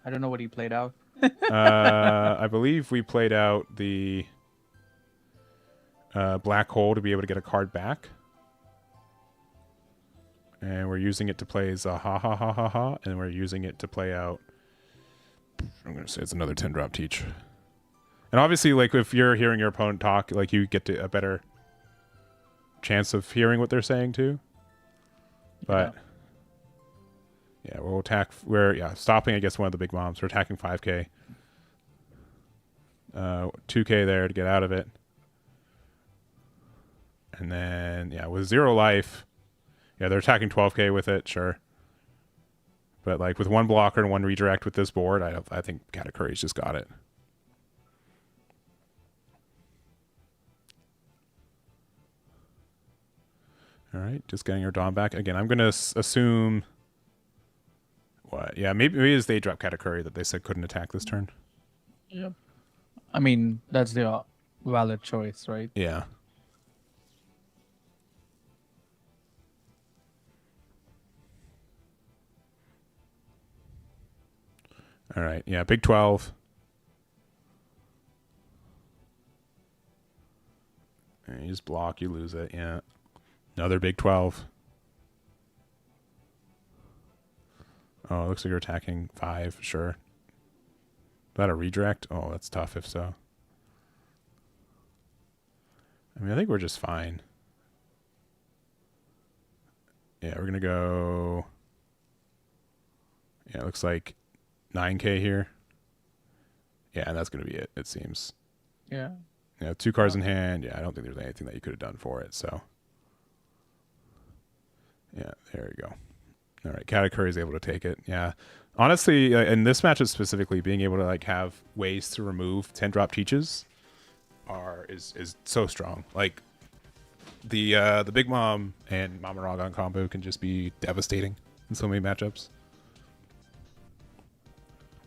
I don't know what he played out. I believe we played out the black hole to be able to get a card back. And we're using it to play Zaha, and we're using it to play out, I'm going to say it's another 10 drop teach. And obviously, like, if you're hearing your opponent talk, like, you get a better chance of hearing what they're saying, too. But, yeah, we'll attack, stopping, I guess, one of the big moms. We're attacking 5k. 2k there to get out of it. And then, yeah, with 0 life, yeah, they're attacking 12k with it, sure. But, like, with 1 blocker and 1 redirect with this board, I think Katakuri's just got it. All right, just getting our Dawn back. Again, I'm going to assume... What? Yeah, maybe it's they drop Katakuri that they said couldn't attack this turn. Yep. I mean, that's the valid choice, right? Yeah. All right, yeah, big 12. And you just block, you lose it, yeah. Another big 12. Oh, it looks like you're attacking 5, sure. Is that a redirect? Oh, that's tough if so. I mean, I think we're just fine. Yeah, we're going to go... Yeah, it looks like 9k here. Yeah, and that's going to be it, it seems. Yeah. Yeah, 2 cards in hand. Yeah, I don't think there's anything that you could have done for it, so... Yeah, there you go. All right, Katakuri is able to take it. Yeah, honestly, in this matchup specifically, being able to like have ways to remove 10 drop teaches is so strong. Like the Big Mom and Mama Ragon combo can just be devastating in so many matchups.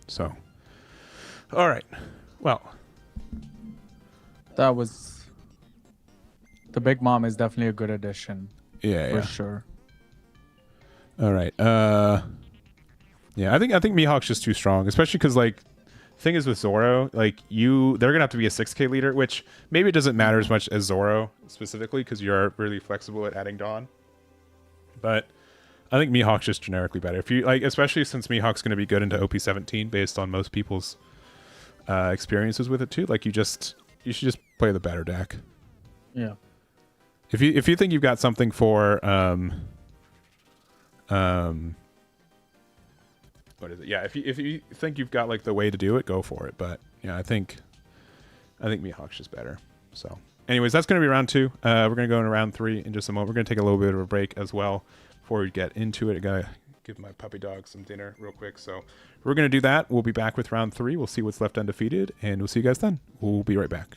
So, all right, well, That was... The Big Mom is definitely a good addition. yeah, For sure. All right. Yeah, I think Mihawk's just too strong, especially because like, thing is with Zoro, like they're gonna have to be a 6k leader, which maybe it doesn't matter as much as Zoro specifically because you're really flexible at adding Dawn. But I think Mihawk's just generically better. If you like, especially since Mihawk's gonna be good into OP17 based on most people's experiences with it too. Like you should just play the better deck. Yeah. If you think you've got something for what is it? Yeah, if you think you've got like the way to do it, go for it. But yeah, I think Mihawk's just better. So, anyways, that's going to be round 2. We're going to go into round 3 in just a moment. We're going to take a little bit of a break as well before we get into it. I gotta give my puppy dog some dinner real quick. So we're going to do that. We'll be back with round 3. We'll see what's left undefeated, and we'll see you guys then. We'll be right back.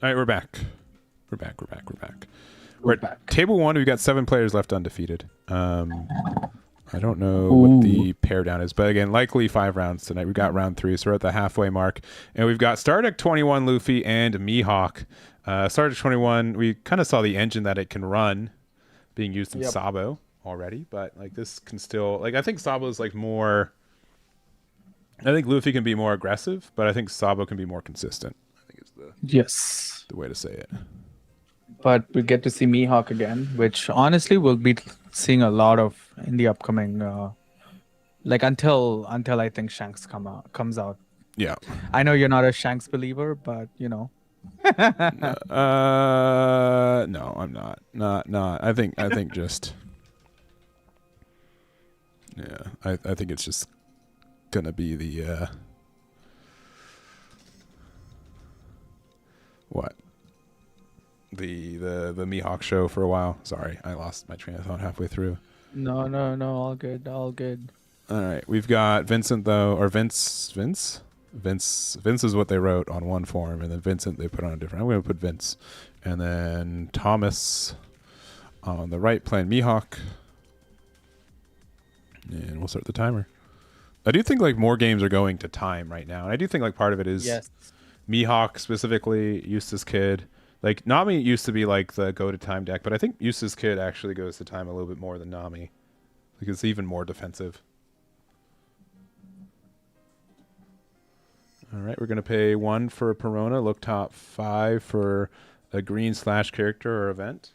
All right, we're back. We're back. We're at table 1. We've got 7 players left undefeated. I don't know what the pair down is, but again, likely 5 rounds tonight. We've got round 3, so we're at the halfway mark. And we've got Stardeck 21 Luffy and Mihawk. Stardeck 21, we kind of saw the engine that it can run being used in Sabo already, but like this can still, like I think Sabo is like more, I think Luffy can be more aggressive, but I think Sabo can be more consistent. I think is the way to say it. But we get to see Mihawk again, which honestly we'll be seeing a lot of in the upcoming, like until I think Shanks comes out. Yeah. I know you're not a Shanks believer, but you know. No, I'm not. Not. I think just. Yeah, I think it's just gonna be the what? The Mihawk show for a while. Sorry, I lost my train of thought halfway through. No, all good. All right, we've got Vincent though, or Vince is what they wrote on one form, and then Vincent they put on a different. I'm going to put Vince, and then Thomas on the right playing Mihawk, and we'll start the timer. I do think like more games are going to time right now, and I do think like part of it is Mihawk specifically, Eustace Kid. Like Nami used to be like the go to time deck, but I think Eustace Kid actually goes to time a little bit more than Nami, because it's even more defensive. All right, we're going to pay 1 for a Perona, look top 5 for a green / character or event.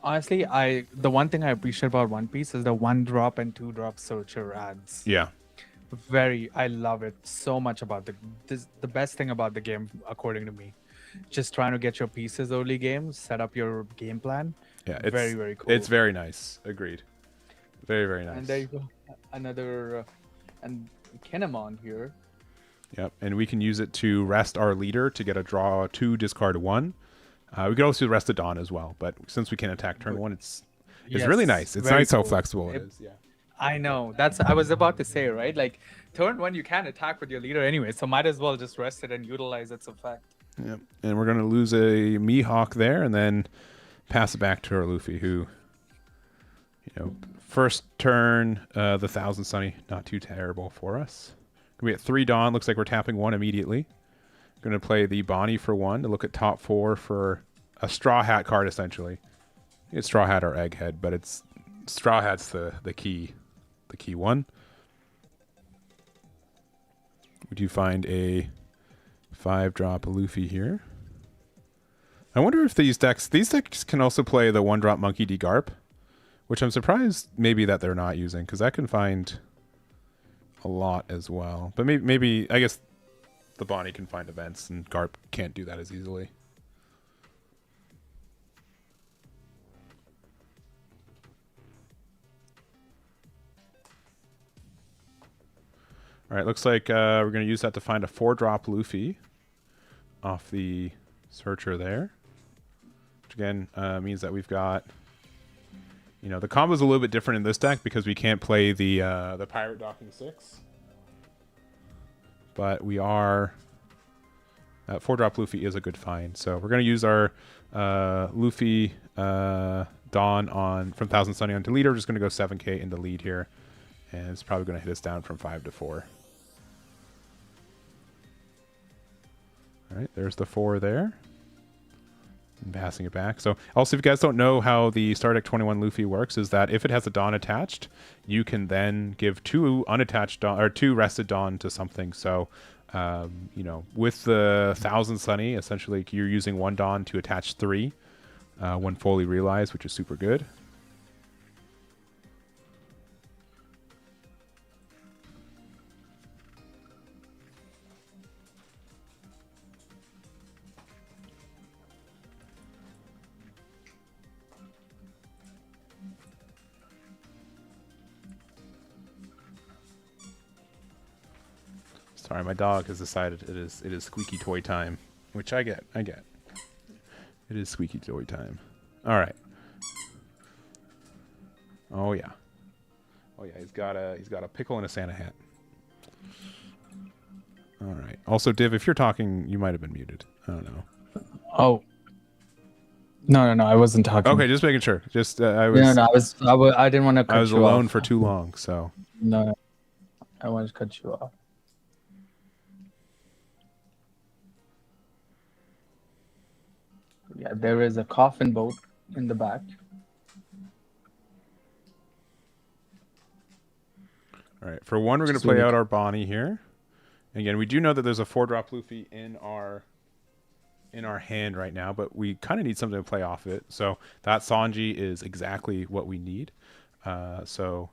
Honestly, the one thing I appreciate about One Piece is the 1-drop and 2-drop searcher ads. Yeah. I love it so much about the best thing about the game, according to me. Just trying to get your pieces early game, set up your game plan. Yeah, it's very, very cool. It's very nice. Agreed. Very, very nice. And there you go. Another and Kinemon here. Yep, and we can use it to rest our leader to get a draw 2, discard 1. We could also rest a Dawn as well, but since we can attack turn 1, it's really nice. It's nice how flexible it is. Yeah. I know. I was about to say, right? Like turn 1 you can attack with your leader anyway, so might as well just rest it and utilize its effect. Yep. And we're going to lose a Mihawk there and then pass it back to our Luffy, who, first turn, the 1,000 Sunny, not too terrible for us. We get 3 Dawn. Looks like we're tapping 1 immediately. Going to play the Bonnie for 1 to look at top 4 for a Straw Hat card, essentially. It's Straw Hat or Egghead, but it's Straw Hat's the key one. Would you find a 5-drop Luffy here? I wonder if these decks can also play the 1-drop Monkey D. Garp, which I'm surprised maybe that they're not using, because that can find a lot as well. But maybe I guess the Bonnie can find events, and Garp can't do that as easily. All right, looks like we're going to use that to find a 4-drop Luffy off the searcher there. Which again means that we've got, the combo's a little bit different in this deck because we can't play the Pirate Docking 6. But we are... 4-drop Luffy is a good find. So we're going to use our Luffy Dawn from 1,000 Sunny onto leader. We're just going to go 7k into lead here. And it's probably going to hit us down from 5 to 4. All right, there's the 4 there. And passing it back. So also, if you guys don't know how the Stardeck 21 Luffy works, is that if it has a Dawn attached, you can then give 2 unattached Dawn or 2 rested Dawn to something. So, with the 1,000 Sunny, essentially you're using 1 Dawn to attach 3 when fully realized, which is super good. Sorry, my dog has decided it is squeaky toy time, which I get. It is squeaky toy time. All right. Oh yeah. He's got a pickle and a Santa hat. All right. Also, Div, if you're talking, you might have been muted. I don't know. Oh. No, I wasn't talking. Okay, just making sure. Just I was. I didn't want to cut you I was alone off. for too long, so. No, I wanted to cut you off. Yeah, there is a coffin boat in the back. All right. For one, we're going to play out our Bonnie here. Again, we do know that there's a 4-drop Luffy in our hand right now, but we kind of need something to play off it. So that Sanji is exactly what we need. The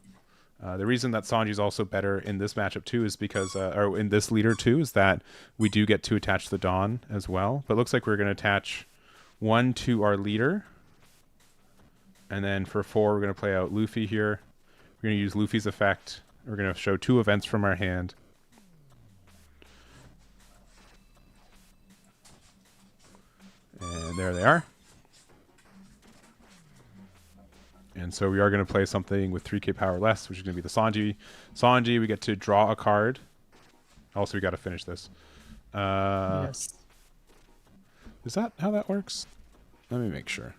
reason that Sanji is also better in this matchup too is because, or in this leader too, is that we do get to attach the Dawn as well. But it looks like we're going to attach 1 to our leader. And then for 4, we're going to play out Luffy here. We're going to use Luffy's effect. We're going to show 2 events from our hand. And there they are. And so we are going to play something with 3k power less, which is going to be the Sanji. Sanji, we get to draw a card. Also, we got to finish this. Yes. Is that how that works? Let me make sure.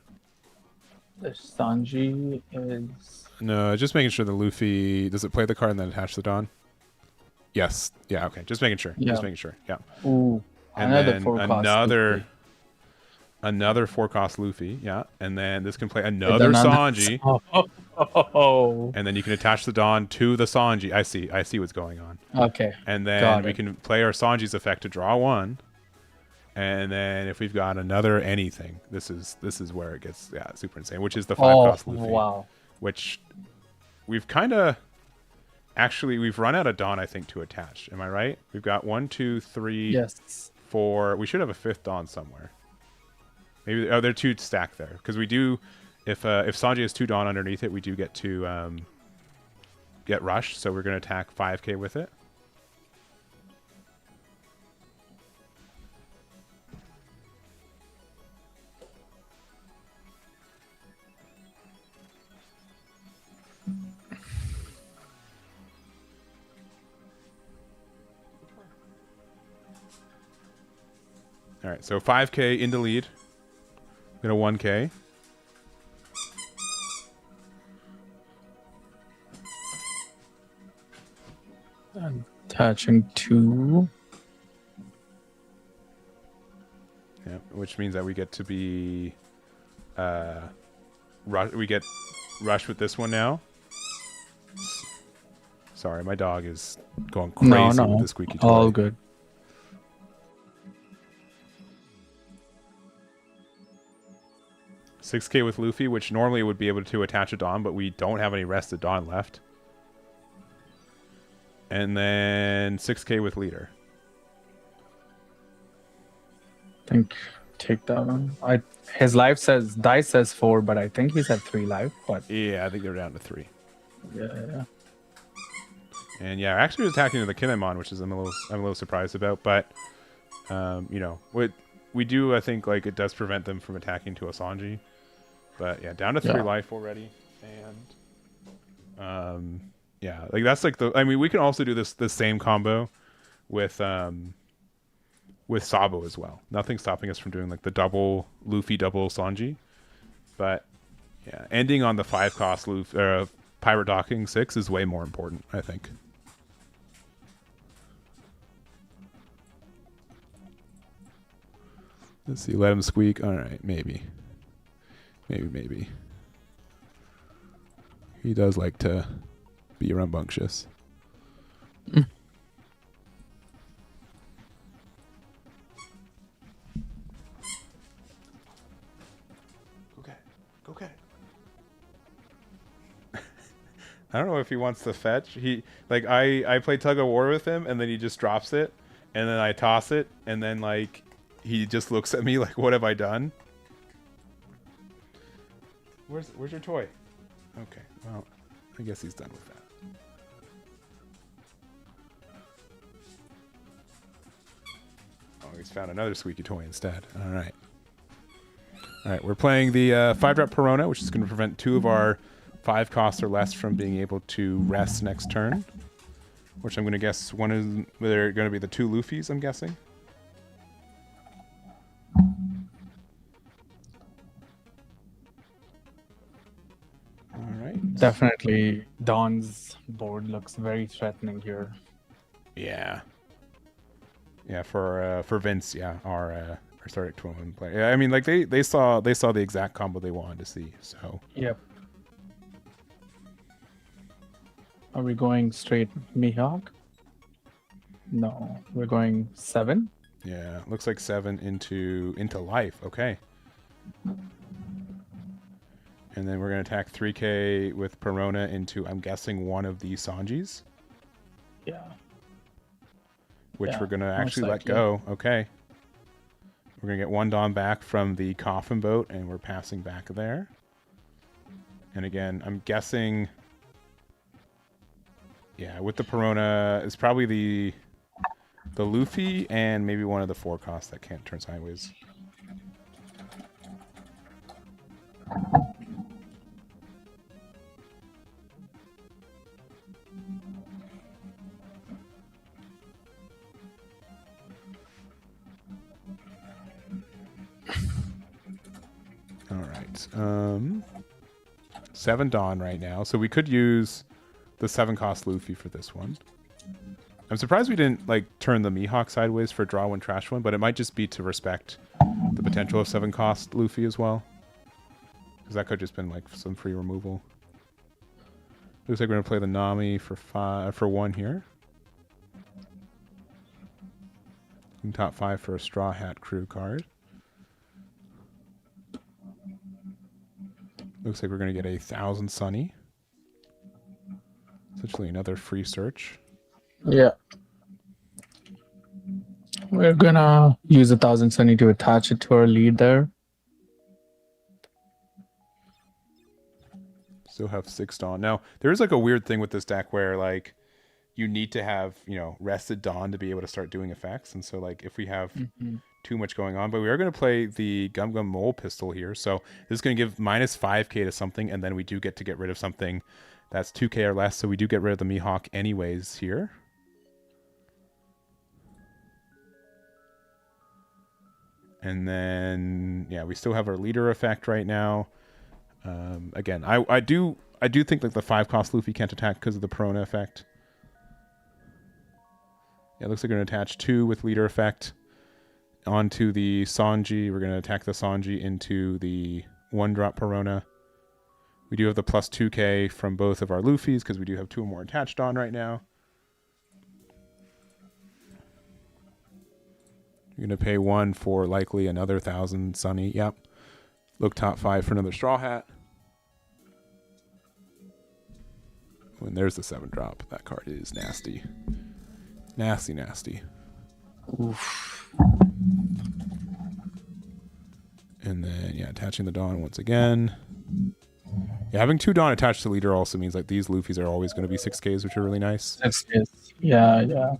The Sanji is... No, just making sure the Luffy... Does it play the card and then attach the Dawn? Yes. Yeah, okay. Just making sure. Yeah. Just making sure. Yeah. Ooh, And another then 4-cost another 4-cost Luffy, yeah. And then this can play another Sanji. Oh. And then you can attach the Dawn to the Sanji. I see what's going on. Okay. And then we can play our Sanji's effect to draw 1. And then if we've got another anything, this is where it gets super insane, which is the 5-cost Luffy. Wow. Which we've kind of we've run out of Dawn, I think, to attach. Am I right? We've got 1, 2, 3, Yes. 4. We should have a 5th Dawn somewhere. Maybe they're 2 stacked there because we do. If Sanji has 2 Dawn underneath it, we do get to get rushed. So we're going to attack 5k with it. All right, so 5k into lead. Get a 1k. Attaching 2. Yeah, which means that we get to be we get rushed with this one now. Sorry, my dog is going crazy with the squeaky toy. All good. $6k with Luffy, which normally would be able to attach a Dawn, but we don't have any rested Dawn left. And then 6k with Leader. I think take that one. His dice says 4, but I think he's at 3 life. But Yeah, I think they're down to 3. yeah. And yeah, actually attacking to the Kinemon, which is I'm a little surprised about, but you know, what we do, I think, like, it does prevent them from attacking to a Sanji. But yeah, down to 3 life already. And yeah, like that's like I mean, we can also do the same combo with Sabo as well. Nothing's stopping us from doing like the double Luffy, double Sanji. But yeah, ending on the 5-cost Luffy, Pirate Docking 6 is way more important, I think. Let's see, let him squeak. All right, maybe. He does like to be rambunctious. Okay. I don't know if he wants to fetch. I play tug of war with him, and then he just drops it, and then I toss it, and then like he just looks at me like, "What have I done?" Where's your toy? Okay, well, I guess he's done with that. Oh, he's found another squeaky toy instead. All right, we're playing the 5-drop Perona, which is going to prevent 2 of our 5 costs or less from being able to rest next turn. which I'm going to guess one is they're going to be the two Luffys, I'm guessing. All right. Definitely, Dawn's board looks very threatening here. Yeah. Yeah, for Vince, yeah, our Stardic Twin player. Yeah, I mean, like they saw the exact combo they wanted to see. So Yep. Are we going straight Mihawk? No, we're going 7. yeah, looks like 7 into life. Okay. And then we're gonna attack 3K with Perona into, I'm guessing, one of the Sanjis, Yeah. which Yeah, we're gonna most actually let likely. go. Okay. We're gonna get 1 Dawn back from the coffin boat, and we're passing back there. And again, I'm guessing, yeah, with the Perona, it's probably the Luffy and maybe one of the 4 costs that can't turn sideways. All right. 7 Dawn right now, so we could use the 7 cost Luffy for this one. I'm surprised we didn't like turn the Mihawk sideways for draw 1 trash 1, but it might just be to respect the potential of 7 cost Luffy as well, because that could have just been like some free removal. Looks like we're gonna play the Nami for 1 here. And top 5 for a Straw Hat Crew card. Looks like we're going to get a 1,000 Sunny. Essentially another free search. Yeah. We're gonna use 1,000 Sunny to attach it to our lead there. Still have 6 Dawn. Now, there is like a weird thing with this deck where like you need to have, rested Dawn to be able to start doing effects. And so like if we have too much going on, but we are going to play the Gum Gum Mole pistol here. So this is going to give minus 5k to something, and then we do get to get rid of something that's 2k or less. So we do get rid of the Mihawk anyways here. And then, yeah, we still have our leader effect right now. Again, I do think like the 5 cost Luffy can't attack because of the Perona effect. Yeah, it looks like we're going to attach 2 with leader effect onto the Sanji. We're going to attack the Sanji into the 1-drop Perona. We do have the plus 2k from both of our Luffys because we do have 2 more attached on right now. You're going to pay 1 for likely another 1,000 Sunny. Yep. Look top 5 for another Straw Hat. When there's the 7-drop, that card is nasty. Nasty, nasty. Oof. And then, yeah, attaching the Dawn once again. Yeah, having 2 Dawn attached to leader also means like these Luffys are always going to be 6Ks, which are really nice. Yes. Yeah, yeah.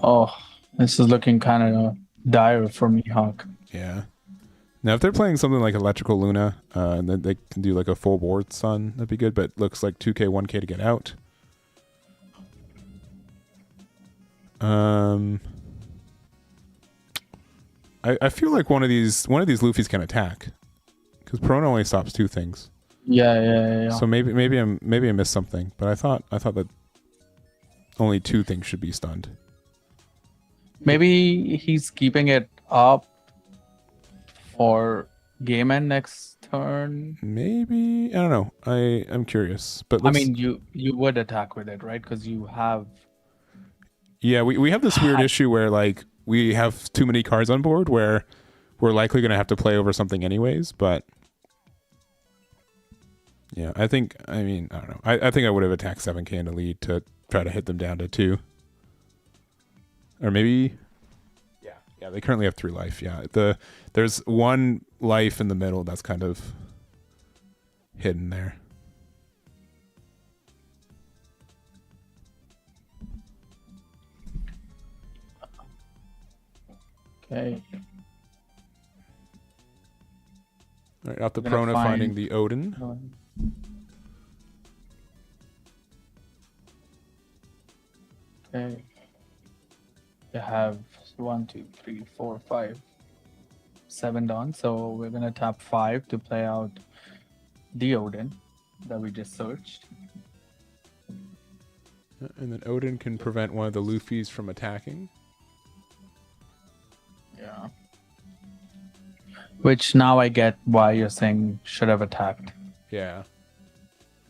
Oh, this is looking kind of dire for Mihawk. Yeah. Now, if they're playing something like Electrical Luna, and then they can do like a full board Sun, that'd be good, but looks like 2k, 1k to get out. I feel like one of these Luffys can attack, because Perona only stops 2 things. Yeah. So maybe I missed something, but I thought that only 2 things should be stunned. Maybe he's keeping it up for game end next turn. Maybe, I don't know. I'm curious, but I mean, you would attack with it, right? Because you have. Yeah, we have this weird issue where like we have too many cards on board where we're likely going to have to play over something anyways. But yeah, I don't know. I think I would have attacked 7k in the lead to try to hit them down to 2. Or maybe, yeah, they currently have 3 life. Yeah, there's 1 life in the middle that's kind of hidden there. Okay. All right, out the We're gonna Perona find- finding the Odin. Okay. You have 1, 2, 3, 4, 5, 7 Dawn. So we're gonna tap 5 to play out the Odin that we just searched. And then Odin can prevent one of the Luffys from attacking. Yeah. Which now I get why you're saying should have attacked. Yeah.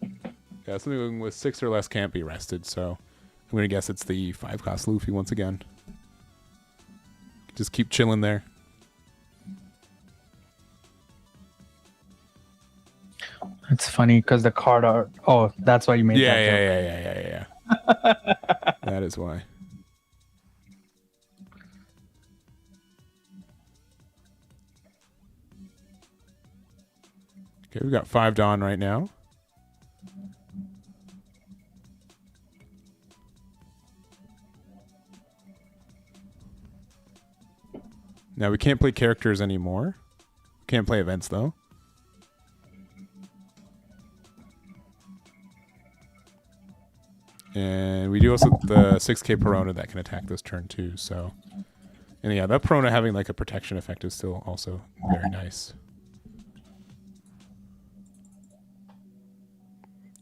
Yeah, something with 6 or less can't be rested, so I'm gonna guess it's the 5-cost Luffy once again. Just keep chilling there. It's funny because the card art. Oh, that's why you made that joke. Yeah. That is why. Okay, we got 5 Dawn right now. Now we can't play characters anymore. Can't play events though. And we do also the 6k Perona that can attack this turn too, so. And yeah, that Perona having like a protection effect is still also very nice.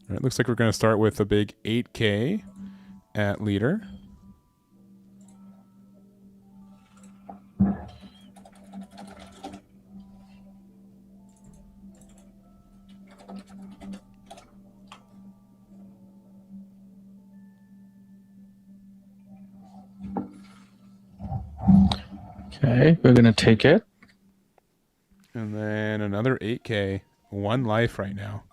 Alright, looks like we're gonna start with a big 8k at leader. Okay, we're gonna take it. And then another 8k. 1 life right now.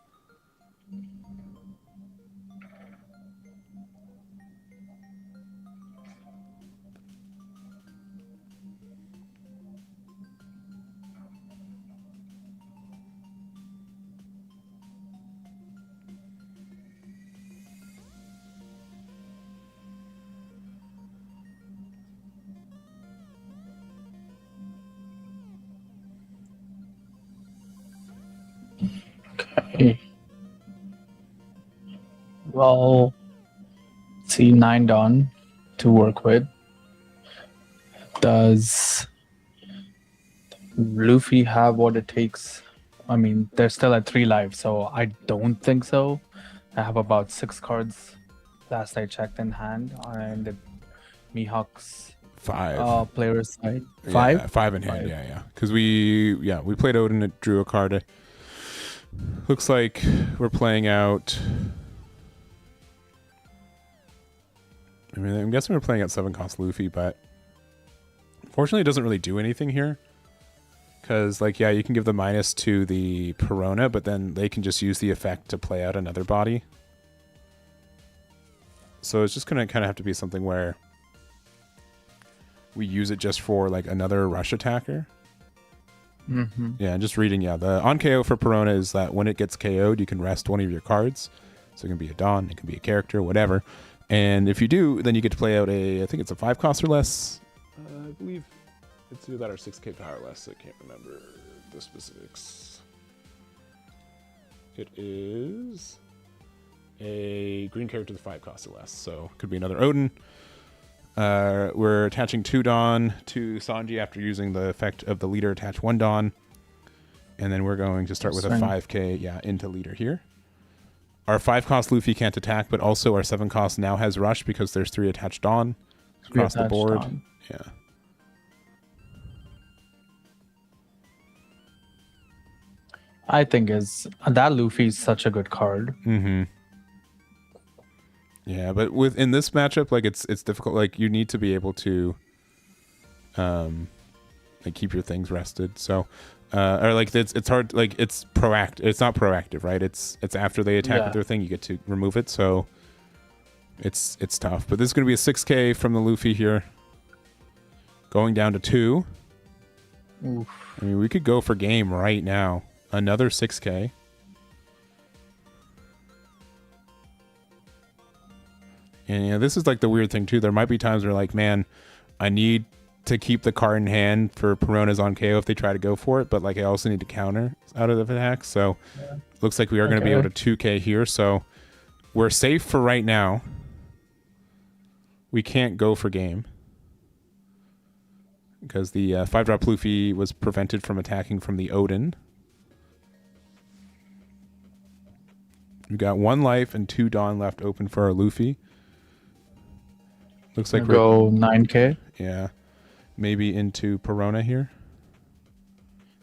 Okay. Well, see 9 Dawn to work with. Does Luffy have what it takes? I mean, they're still at 3 lives, so I don't think so. I have about 6 cards last I checked in hand on the Mihawk's 5. player's side. 5? Yeah, 5 in hand, yeah. Because we played Odin, it drew a card. Looks like we're playing out. I mean, I'm guessing we're playing out 7-cost Luffy, but unfortunately, it doesn't really do anything here. Because, like, yeah, you can give the minus to the Perona, but then they can just use the effect to play out another body. So it's just going to kind of have to be something where we use it just for, like, another rush attacker. Mm-hmm. Yeah, and just reading, yeah, the on KO for Perona is that when it gets KO'd, you can rest one of your cards. So it can be a Dawn, it can be a character, whatever. And if you do, then you get to play out I think it's a 5-cost or less. I believe it's either that or 6k powerless. I can't remember the specifics. It is a green character with 5 cost or less. So it could be another Odin. We're attaching 2 Dawn to Sanji after using the effect of the leader attach 1 Dawn. And then we're going to start with a 5k into leader here. Our 5-cost Luffy can't attack, but also our 7-cost now has rush because there's 3 attached Dawn across the board. Dawn. Yeah. I think that Luffy is such a good card. Mm-hmm. Yeah, but in this matchup, like it's difficult. Like you need to be able to, like keep your things rested. So, or like it's hard. Like it's proactive. It's not proactive, right? It's after they attack with their thing, you get to remove it. So, it's tough. But this is going to be a 6k from the Luffy here, going down to 2. Oof. I mean, we could go for game right now. Another 6k. And yeah, this is like the weird thing too. There might be times where like, man, I need to keep the card in hand for Perona's on KO if they try to go for it, but like I also need to counter out of the attack. So looks like we are going to be able to 2k here. So we're safe for right now. we can't go for game because the 5-drop Luffy was prevented from attacking from the Odin. We've got 1 life and 2 Dawn left open for our Luffy. Looks like go 9K. Yeah. Maybe into Perona here.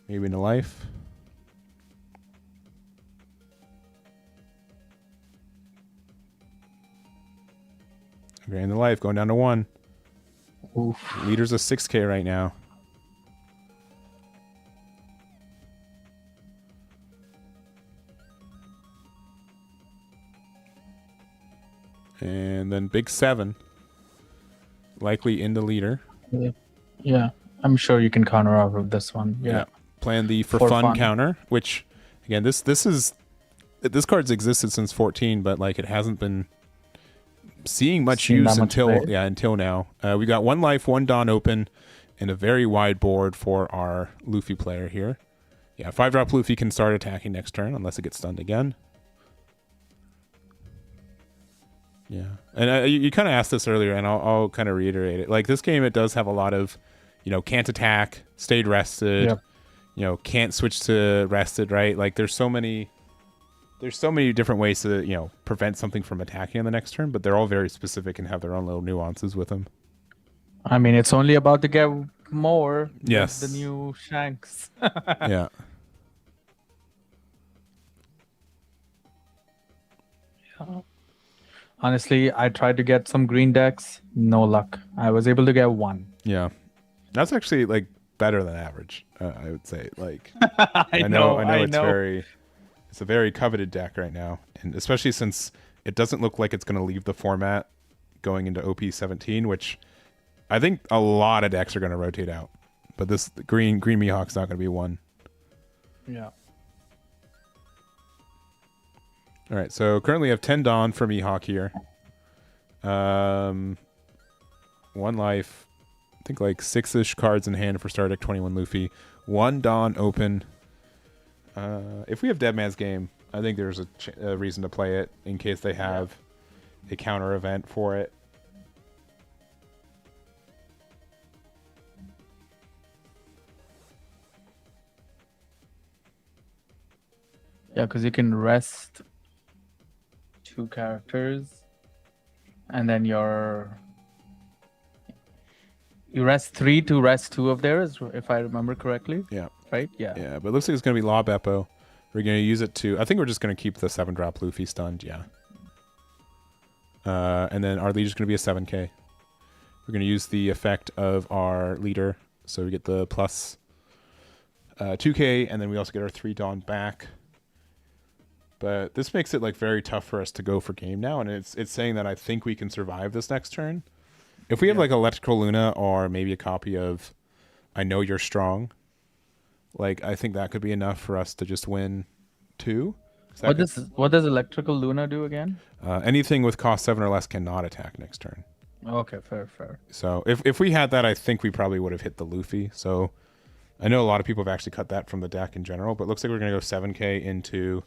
Maybe into life. Okay, in the life, going down to 1. Oof. Leader's a 6K right now. And then big 7. Likely into leader. Yeah, I'm sure you can counter off of this one. Yeah. Plan the for For fun fun. counter, which again this card's existed since 14, but like it hasn't been seeing much Seen use that much until now. We got 1 life, 1 Dawn open, and a very wide board for our Luffy player here. Yeah, 5-drop Luffy can start attacking next turn unless it gets stunned again. Yeah, and you kind of asked this earlier, and I'll kind of reiterate it. Like this game, it does have a lot of, can't attack, stayed rested, can't switch to rested, right? Like there's so many different ways to prevent something from attacking in the next turn, but they're all very specific and have their own little nuances with them. I mean, it's only about to get more. with Yes. The new Shanks. Yeah. Honestly, I tried to get some green decks. No luck. I was able to get 1. Yeah, that's actually like better than average. I would say. Like, I know. it's a very coveted deck right now, and especially since it doesn't look like it's going to leave the format going into OP17, which I think a lot of decks are going to rotate out. But this green Mihawk's not going to be one. Yeah. All right, so currently I have 10 Dawn for Mihawk here. 1 life. I think like 6-ish cards in hand for Star Deck 21 Luffy. 1 Dawn open. If we have Dead Man's Game, I think there's a reason to play it in case they have a counter event for it. Yeah, because you can rest 2 characters, and then you rest 3 to rest 2 of theirs, if I remember correctly. Yeah. Right? Yeah. Yeah, but it looks like it's going to be Law Beppo. We're going to use it to... I think we're just going to keep the 7-drop Luffy stunned, yeah. And then our leader's going to be a 7k. We're going to use the effect of our leader, so we get the plus 2k, and then we also get our 3 Dawn back. But this makes it like very tough for us to go for game now, and it's saying that I think we can survive this next turn. If we have like Electrical Luna or maybe a copy of I Know You're Strong, like I think that could be enough for us to just win 2. What does Electrical Luna do again? Anything with cost 7 or less cannot attack next turn. Okay, fair. So if we had that, I think we probably would have hit the Luffy. So I know a lot of people have actually cut that from the deck in general, but it looks like we're going to go 7k into...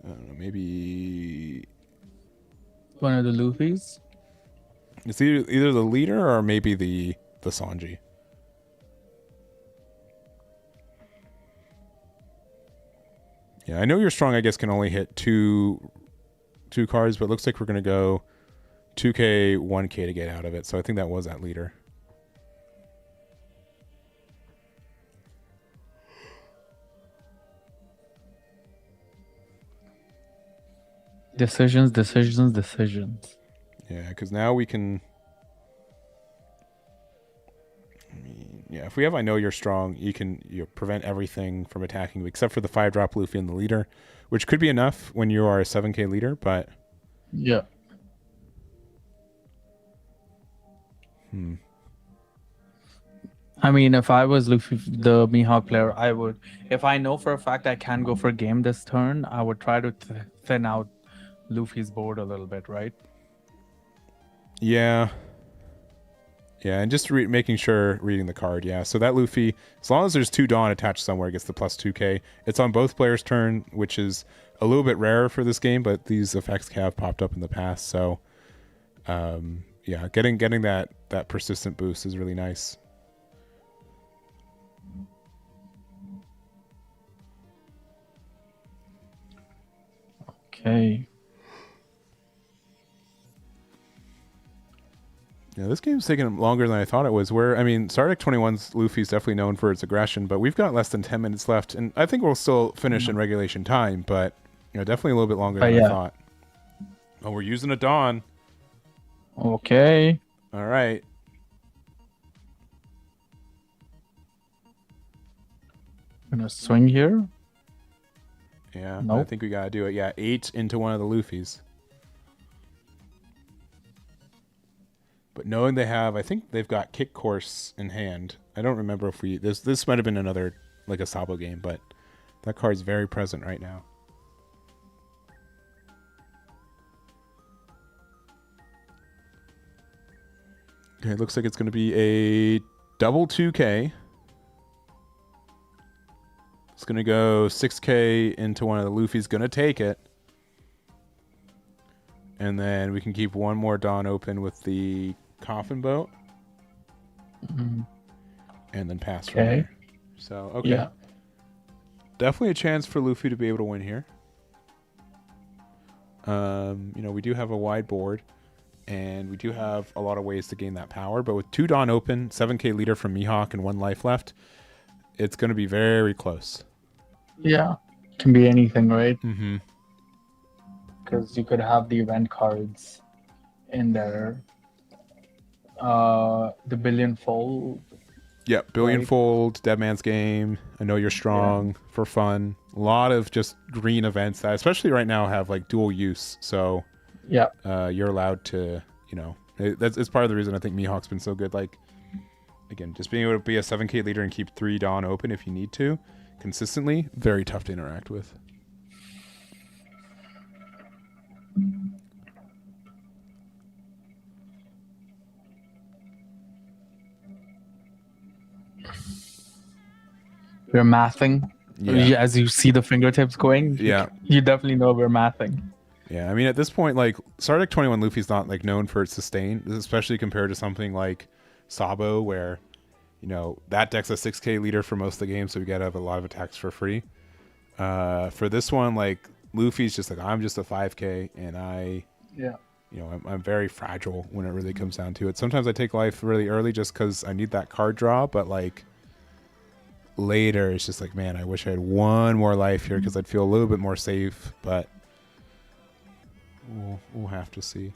I don't know, maybe One of the Luffy's. it's either the leader or maybe the Sanji. Yeah, I Know You're Strong, I guess, can only hit two cards, but it looks like we're going to go 2k, 1k to get out of it. So I think that was that leader. Decisions. Yeah, because now we can... I mean, yeah, if we have I Know You're Strong, you can prevent everything from attacking except for the 5-drop Luffy and the leader, which could be enough when you are a 7k leader, but... Yeah. I mean, if I was Luffy, the Mihawk player, I would... If I know for a fact I can go for game this turn, I would try to thin out Luffy's board a little bit, right? Yeah. Yeah, and just making sure, reading the card, yeah. So that Luffy, as long as there's 2 Dawn attached somewhere, it gets the plus 2k. It's on both players' turn, which is a little bit rarer for this game, but these effects have popped up in the past. So Yeah, getting that persistent boost is really nice. Okay. Yeah, this game's taking longer than I thought it was. I mean, Sardic 21's Luffy's definitely known for its aggression, but we've got less than 10 minutes left, and I think we'll still finish in regulation time, but definitely a little bit longer than I thought. Oh, we're using a Dawn. Okay. All right. Gonna swing here. Yeah, I Nope. think we gotta do it. Yeah, 8 into one of the Luffy's. But knowing I think they've got Kick Course in hand. I don't remember if this might have been another, like a Sabo game, but that card's very present right now. Okay, it looks like it's going to be a double 2K. It's going to go 6K into one of the Luffy's. Going to take it. And then we can keep one more Dawn open with the Coffin Boat. Mhm. And then pass from Okay. there. So, okay. Yeah. Definitely a chance for Luffy to be able to win here. We do have a wide board. And we do have a lot of ways to gain that power. But with 2 Dawn open, 7K leader from Mihawk, and 1 life left, it's going to be very close. Yeah. Can be anything, right? Mm-hmm. Because you could have the event cards in there. The billion fold. Yeah, Billion Right. Fold, Dead Man's Game, I Know You're Strong, for fun. A lot of just green events that, especially right now, have like dual use. So Yeah. you're allowed to, it's part of the reason I think Mihawk's been so good. Like, again, just being able to be a 7K leader and keep 3 Dawn open if you need to consistently, very tough to interact with. We're mathing. Yeah. As you see the fingertips going, Yeah. you definitely know we're mathing. Yeah, I mean, at this point, like, Sardic 21 Luffy's not, like, known for its sustain, especially compared to something like Sabo, where, that deck's a 6K leader for most of the game, so we gotta have a lot of attacks for free. For this one, like, Luffy's just like, I'm just a 5K, and I'm very fragile when it really comes down to it. Sometimes I take life really early just because I need that card draw, but, like, later, it's just like, man, I wish I had one more life here because I'd feel a little bit more safe, but we'll have to see.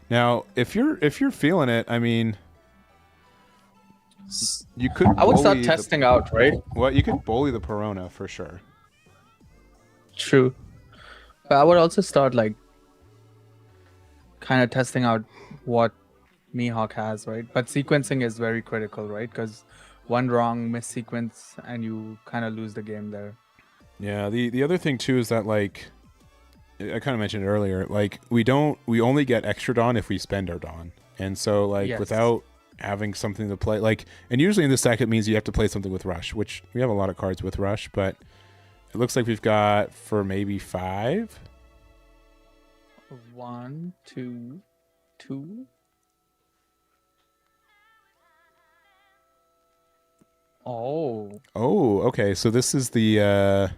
Now, if you're feeling it, I mean, you could. I would start bully testing out, right? Well, you could bully the Perona for sure. True. But I would also start like kind of testing out what Mihawk has, right? But sequencing is very critical, right? Because one wrong missequence and you kind of lose the game there. Yeah. The other thing too is that, like, I kind of mentioned it earlier, like, we only get extra Dawn if we spend our Dawn, and so, like, Yes. without having something to play, like, and usually in this deck it means you have to play something with Rush, which we have a lot of cards with Rush, but it looks like we've got for maybe 5. 1, 2, 2. Oh, Okay. So this is the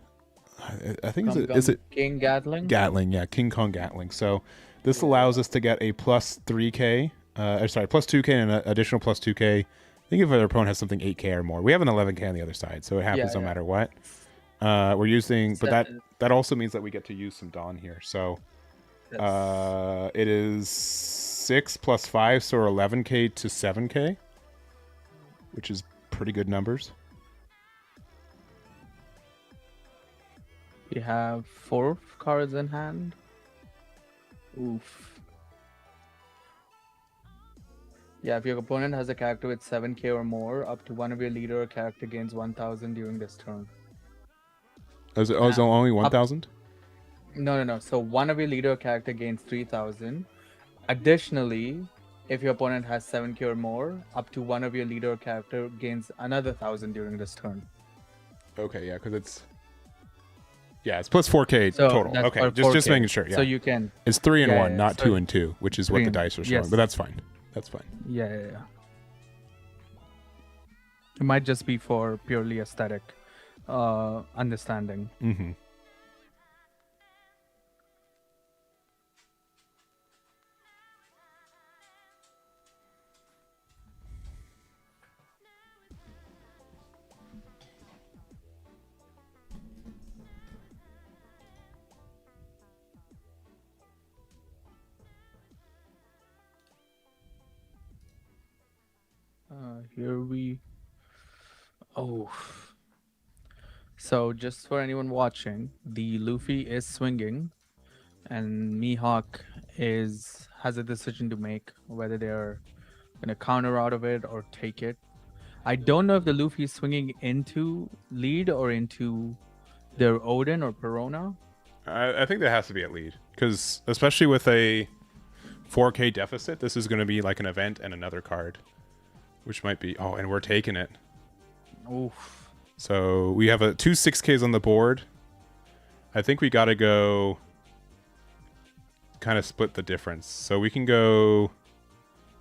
I think is it King Gatling? Gatling? Yeah, King Kong Gatling. So this allows us to get a plus 3K, plus 2K and an additional plus 2K. I think if our opponent has something 8K or more, we have an 11K on the other side, so it happens no matter what. We're using, but that also means that we get to use some Dawn here. So it is 6 plus 5, so 11K to 7K, which is pretty good numbers. We have 4 cards in hand. Oof. Yeah, if your opponent has a character with 7K or more, up to one of your leader or character gains 1,000 during this turn. Is it only 1,000? No. So one of your leader or character gains 3,000. Additionally, if your opponent has 7K or more, up to one of your leader or character gains another 1,000 during this turn. Okay, yeah, because it's Yeah, it's plus 4K So total. that's Okay, for just 4K. making sure. Yeah, So you can. it's 3 and Yeah, 1, yeah, not so 2 and 2, which is what 3 the and- dice are showing. yes. But that's fine. That's fine. Yeah, yeah, yeah. It might just be for purely aesthetic understanding. Mm-hmm. Here we. Oh. So just for anyone watching, the Luffy is swinging, and Mihawk has a decision to make whether they're gonna counter out of it or take it. I don't know if the Luffy is swinging into lead or into their Odin or Perona. I think there has to be at lead, because especially with a 4K deficit, this is going to be like an event and another card, which might be. Oh, and we're taking it. Oof. So we have two 6Ks on the board. I think we got to go kind of split the difference. So we can go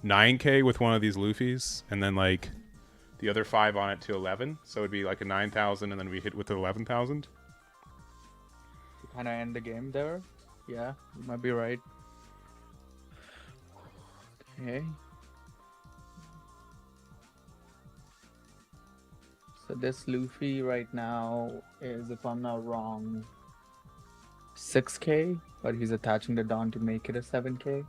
9K with one of these Luffys, and then like the other 5 on it to 11. So it'd be like a 9,000, and then we hit with the 11,000. To kind of end the game there. Yeah, you might be right. Okay. So this Luffy right now is, if I'm not wrong, 6K, but he's attaching the Dawn to make it a 7K.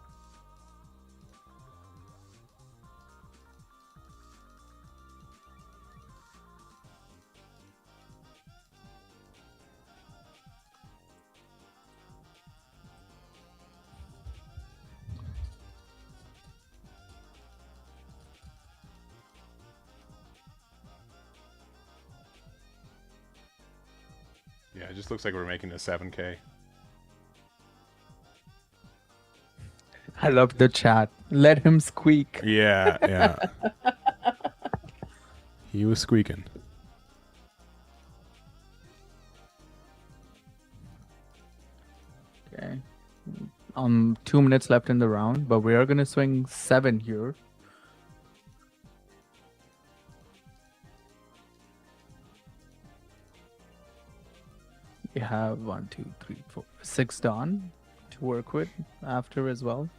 Yeah, it just looks like we're making a 7K. I love the chat. Let him squeak. Yeah, yeah. He was squeaking. Okay. 2 minutes left in the round, but we are gonna swing 7 here. We have 1, 2, 3, 4, 6 Dawn to work with after as well.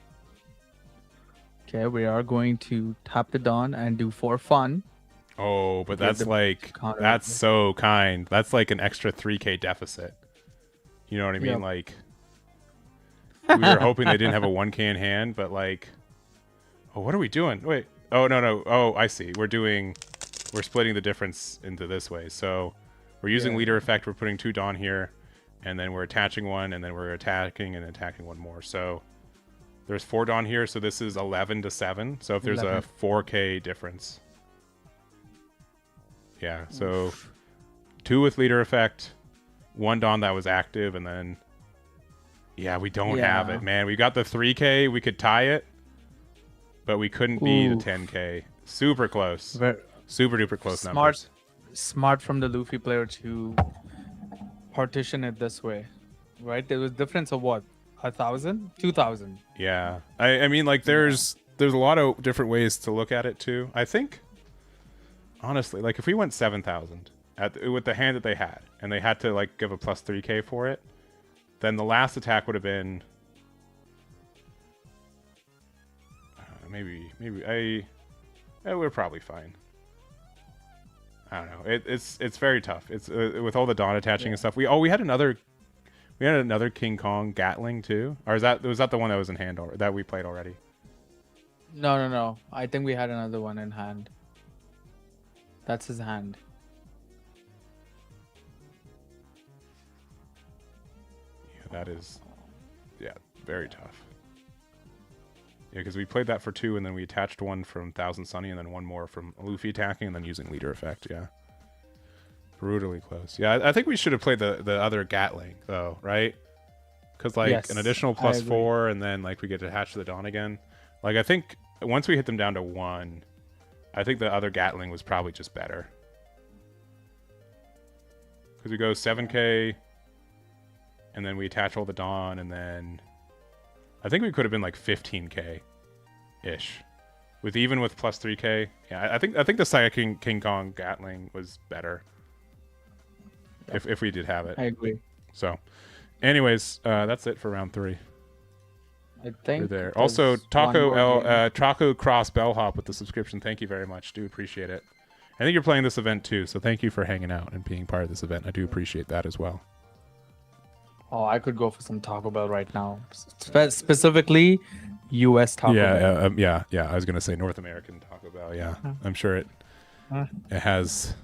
Okay, we are going to tap the Dawn and do for fun. Oh, but Give that's the like, counter that's over. so kind. That's like an extra 3K deficit. You know what I mean? Yep. Like, we were hoping they didn't have a 1K in hand, but like, oh, what are we doing? Wait, oh, no. Oh, I see. We're splitting the difference into this way. So we're using Yeah. leader effect. We're putting 2 Dawn here, and then we're attaching 1, and then we're attacking and attacking 1 more. So there's 4 Dawn here. So this is 11 to 7. So if there's 11. a 4K difference. Yeah, so 2 with leader effect, 1 Dawn that was active, and then yeah, we don't have Yeah. it, man. We got the 3K, we could tie it, but we couldn't beat a Oof. 10K. Super close. Super duper close Smart. numbers. Smart from the Luffy player to partition it this way, right? There was difference of what, 1,000, 2,000. Yeah. I mean, like there's a lot of different ways to look at it too. I think honestly, like if we went 7,000 with the hand that they had, and they had to like give a plus 3K for it, then the last attack would have been maybe we're probably fine. I don't know. It's very tough. It's with all the Dawn attaching and stuff. We had another King Kong Gatling too, or was that the one that was in hand that we played already? No. I think we had another one in hand. That's his hand. Yeah, that is very tough. Yeah, because we played that for 2, and then we attached 1 from Thousand Sunny, and then 1 more from Luffy attacking, and then using leader effect. Yeah, brutally close. Yeah, I think we should have played the other Gatling though, right? Because like Yes, an additional I plus agree. 4, and then like we get attached to the Dawn again. Like I think once we hit them down to 1, I think the other Gatling was probably just better. Because we go 7K, and then we attach all the Dawn, and then I think we could have been like 15k ish, even with plus 3k. Yeah, I think the Saiya King Kong Gatling was better if we did have it. I agree. So, anyways, that's it for round 3. I think We're there. there's Also, one Taco more game. Taco Cross Bellhop with the subscription. Thank you very much. Do appreciate it. I think you're playing this event too, so thank you for hanging out and being part of this event. I do appreciate that as well. Oh, I could go for some Taco Bell right now. Specifically, U.S. Taco Bell. Yeah. I was gonna say North American Taco Bell. Yeah, I'm sure it has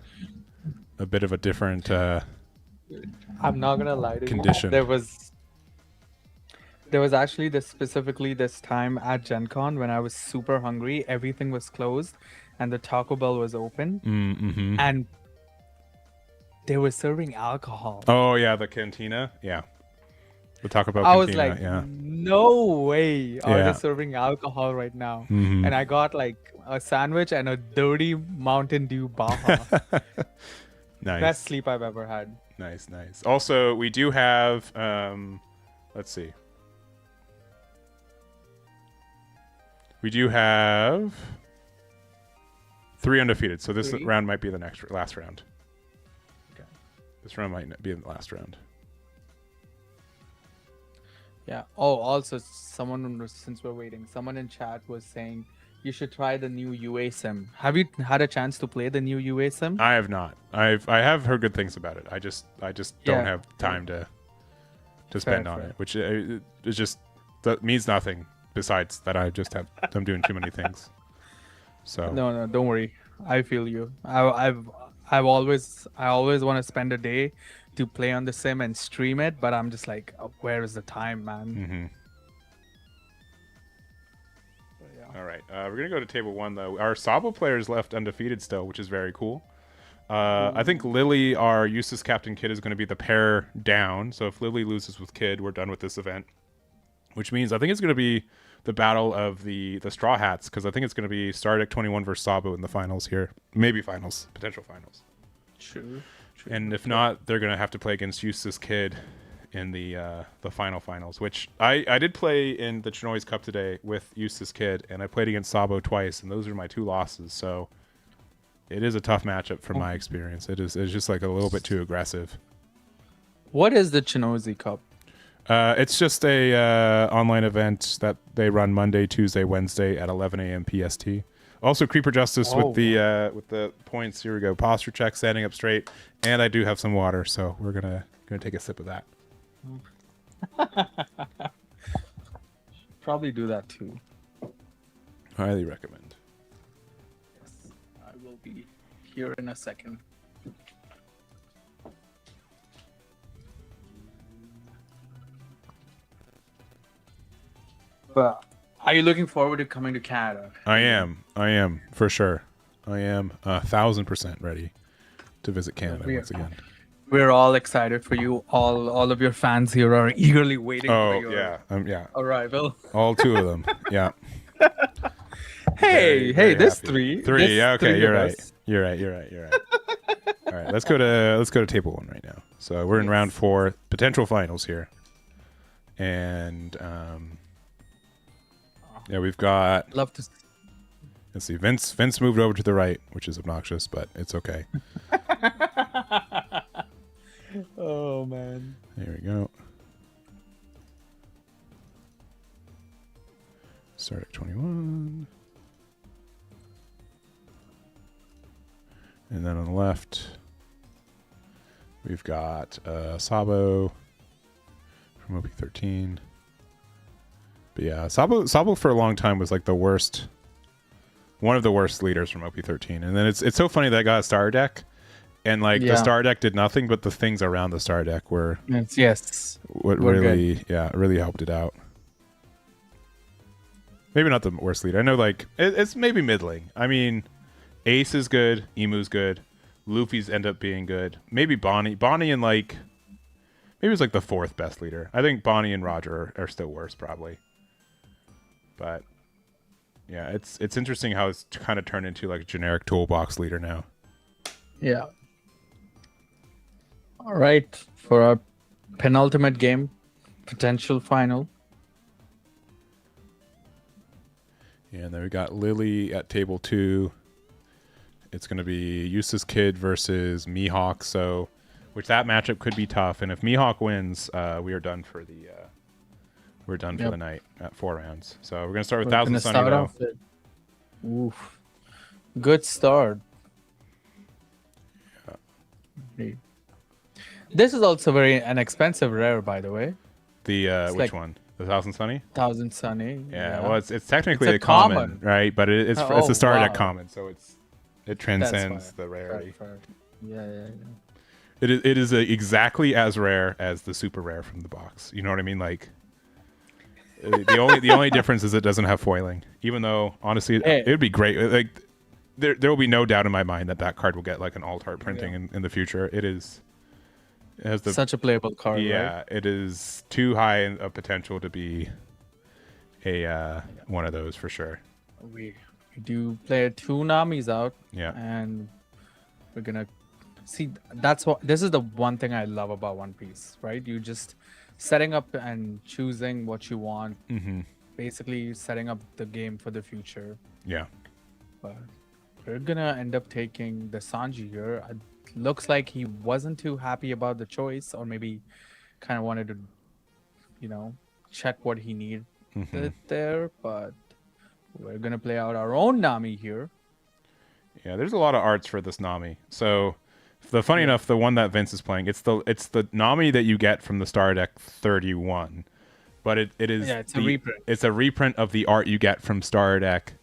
a bit of a different I'm not gonna lie to condition. you. There was actually specifically this time at Gen Con when I was super hungry. Everything was closed, and the Taco Bell was open, Mm-hmm. and they were serving alcohol. Oh yeah, the cantina. Yeah, the Taco Bell. I was cantina, like, yeah. no way are Yeah. they serving alcohol right now. Mhm. And I got like a sandwich and a dirty Mountain Dew Baja. Nice. Best sleep I've ever had. Nice. Also, we do have let's see. We do have 3 undefeated, so this 3? round might be the last round. Okay. This round might be the last round. Yeah. Oh, also, since we're waiting, someone in chat was saying you should try the new UA sim. Have you had a chance to play the new UA sim? I have not. I have heard good things about it. I just don't Yeah. have time to spend on fair. it, which it just that means nothing besides that I'm doing too many things. So No, don't worry. I feel you. I always want to spend a day to play on the sim and stream it, but I'm just like, where is the time, man? Mhm. But yeah. All right, we're gonna go to table 1 though. Our Sabo player is left undefeated still, which is very cool. I think Lily, our Eustace Captain Kid, is going to be the pair down. So if Lily loses with Kid, we're done with this event. Which means I think it's going to be the battle of the Straw Hats, because I think it's going to be Stardeck 21 versus Sabo in the finals here. Maybe finals, potential finals. True. And if not, they're going to have to play against Eustace Kid in the finals, which I did play in the Chinoy's Cup today with Eustace Kid, and I played against Sabo twice, and those are my 2 losses. So it is a tough matchup from my experience. It's just like a little bit too aggressive. What is the Chinozi Cup? It's just a online event that they run Monday, Tuesday, Wednesday at 11 a.m. PST. Also, Creeper Justice with the points. Here we go. Posture check, standing up straight, and I do have some water, so we're gonna take a sip of that. Probably do that too. Highly recommend. Yes, I will be here in a second. But are you looking forward to coming to Canada? I am for sure. I am 1,000% ready to visit Canada once again. We're all excited for you. All of your fans here are eagerly waiting for Oh your yeah, arrival. all 2 of them. Yeah. Hey, Very this happy. 3. 3. This Yeah. Okay. 3 You're of right. us. You're right. All right. Let's go to table 1 right now. So we're in round 4, potential finals here, and yeah, we've got. Love to. Let's see. Vince moved over to the right, which is obnoxious, but it's okay. Oh man. There we go. Start at 21. And then on the left, we've got Sabo from OP13. But yeah, Sabo for a long time was like one of the worst leaders from OP13. And then it's so funny that I got a star deck, and like the star deck did nothing, but the things around the star deck were what we're really helped it out. Maybe not the worst leader. I know like it's maybe middling. I mean, Ace is good, Emu's good, Luffy's end up being good. Maybe Bonnie and like maybe it's like the 4th best leader. I think Bonnie and Roger are still worse probably. But yeah, it's interesting how it's kind of turned into like a generic toolbox leader now. Yeah. All right, for our Penultimate game, potential final. Yeah, and then we got Lily at table 2. It's going to be Eustace Kid versus Mihawk, so which that matchup could be tough. And if Mihawk wins, we are done for the for the night at 4 rounds. So we're going to start with We're Thousand gonna Sunny start though. off with- Oof. Good start. This is also an expensive rare, by the way. The which like- one? The Thousand Sunny? Thousand Sunny. Yeah, well, it's technically It's a a common, common. right? But it's Oh, a star deck wow. common, so it transcends the rarity. Fair. Yeah. It is exactly as rare as the super rare from the box. You know what I mean? Like the only difference is it doesn't have foiling. Even though honestly, Hey. it would be great. Like there will be no doubt in my mind that card will get like an alt art printing in the future. It has the Such a playable card, yeah. right? It is too high in a potential to be a one of those for sure. We do play 2 Namis out, Yeah. and we're gonna see. This is the one thing I love about One Piece, right? You just setting up and choosing what you want, Mm-hmm. basically setting up the game for the future. Yeah. But we're gonna end up taking the Sanji here. It looks like he wasn't too happy about the choice, or maybe kind of wanted to, check what he needed Mm-hmm. there. But we're gonna play out our own Nami here. Yeah, there's a lot of arts for this Nami. So, funny enough, the one that Vince is playing, it's the Nami that you get from the Star Deck 31, but it is Yeah, it's a reprint. It's a reprint of the art you get from Star Deck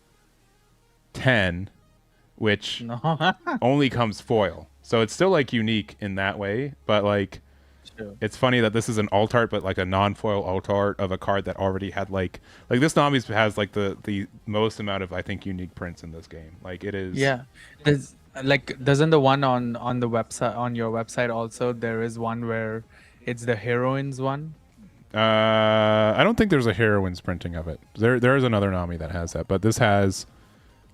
10, which No, only comes foil. So it's still like unique in that way, but like Sure. it's funny that this is an alt art, but like a non-foil alt art of a card that already had like this Nami has like the most amount of I think unique prints in this game. Like it is. Yeah, doesn't the one on the website, on your website, also there is one where it's the heroines one? I don't think there's a heroine's printing of it. There is another Nami that has that, but this has.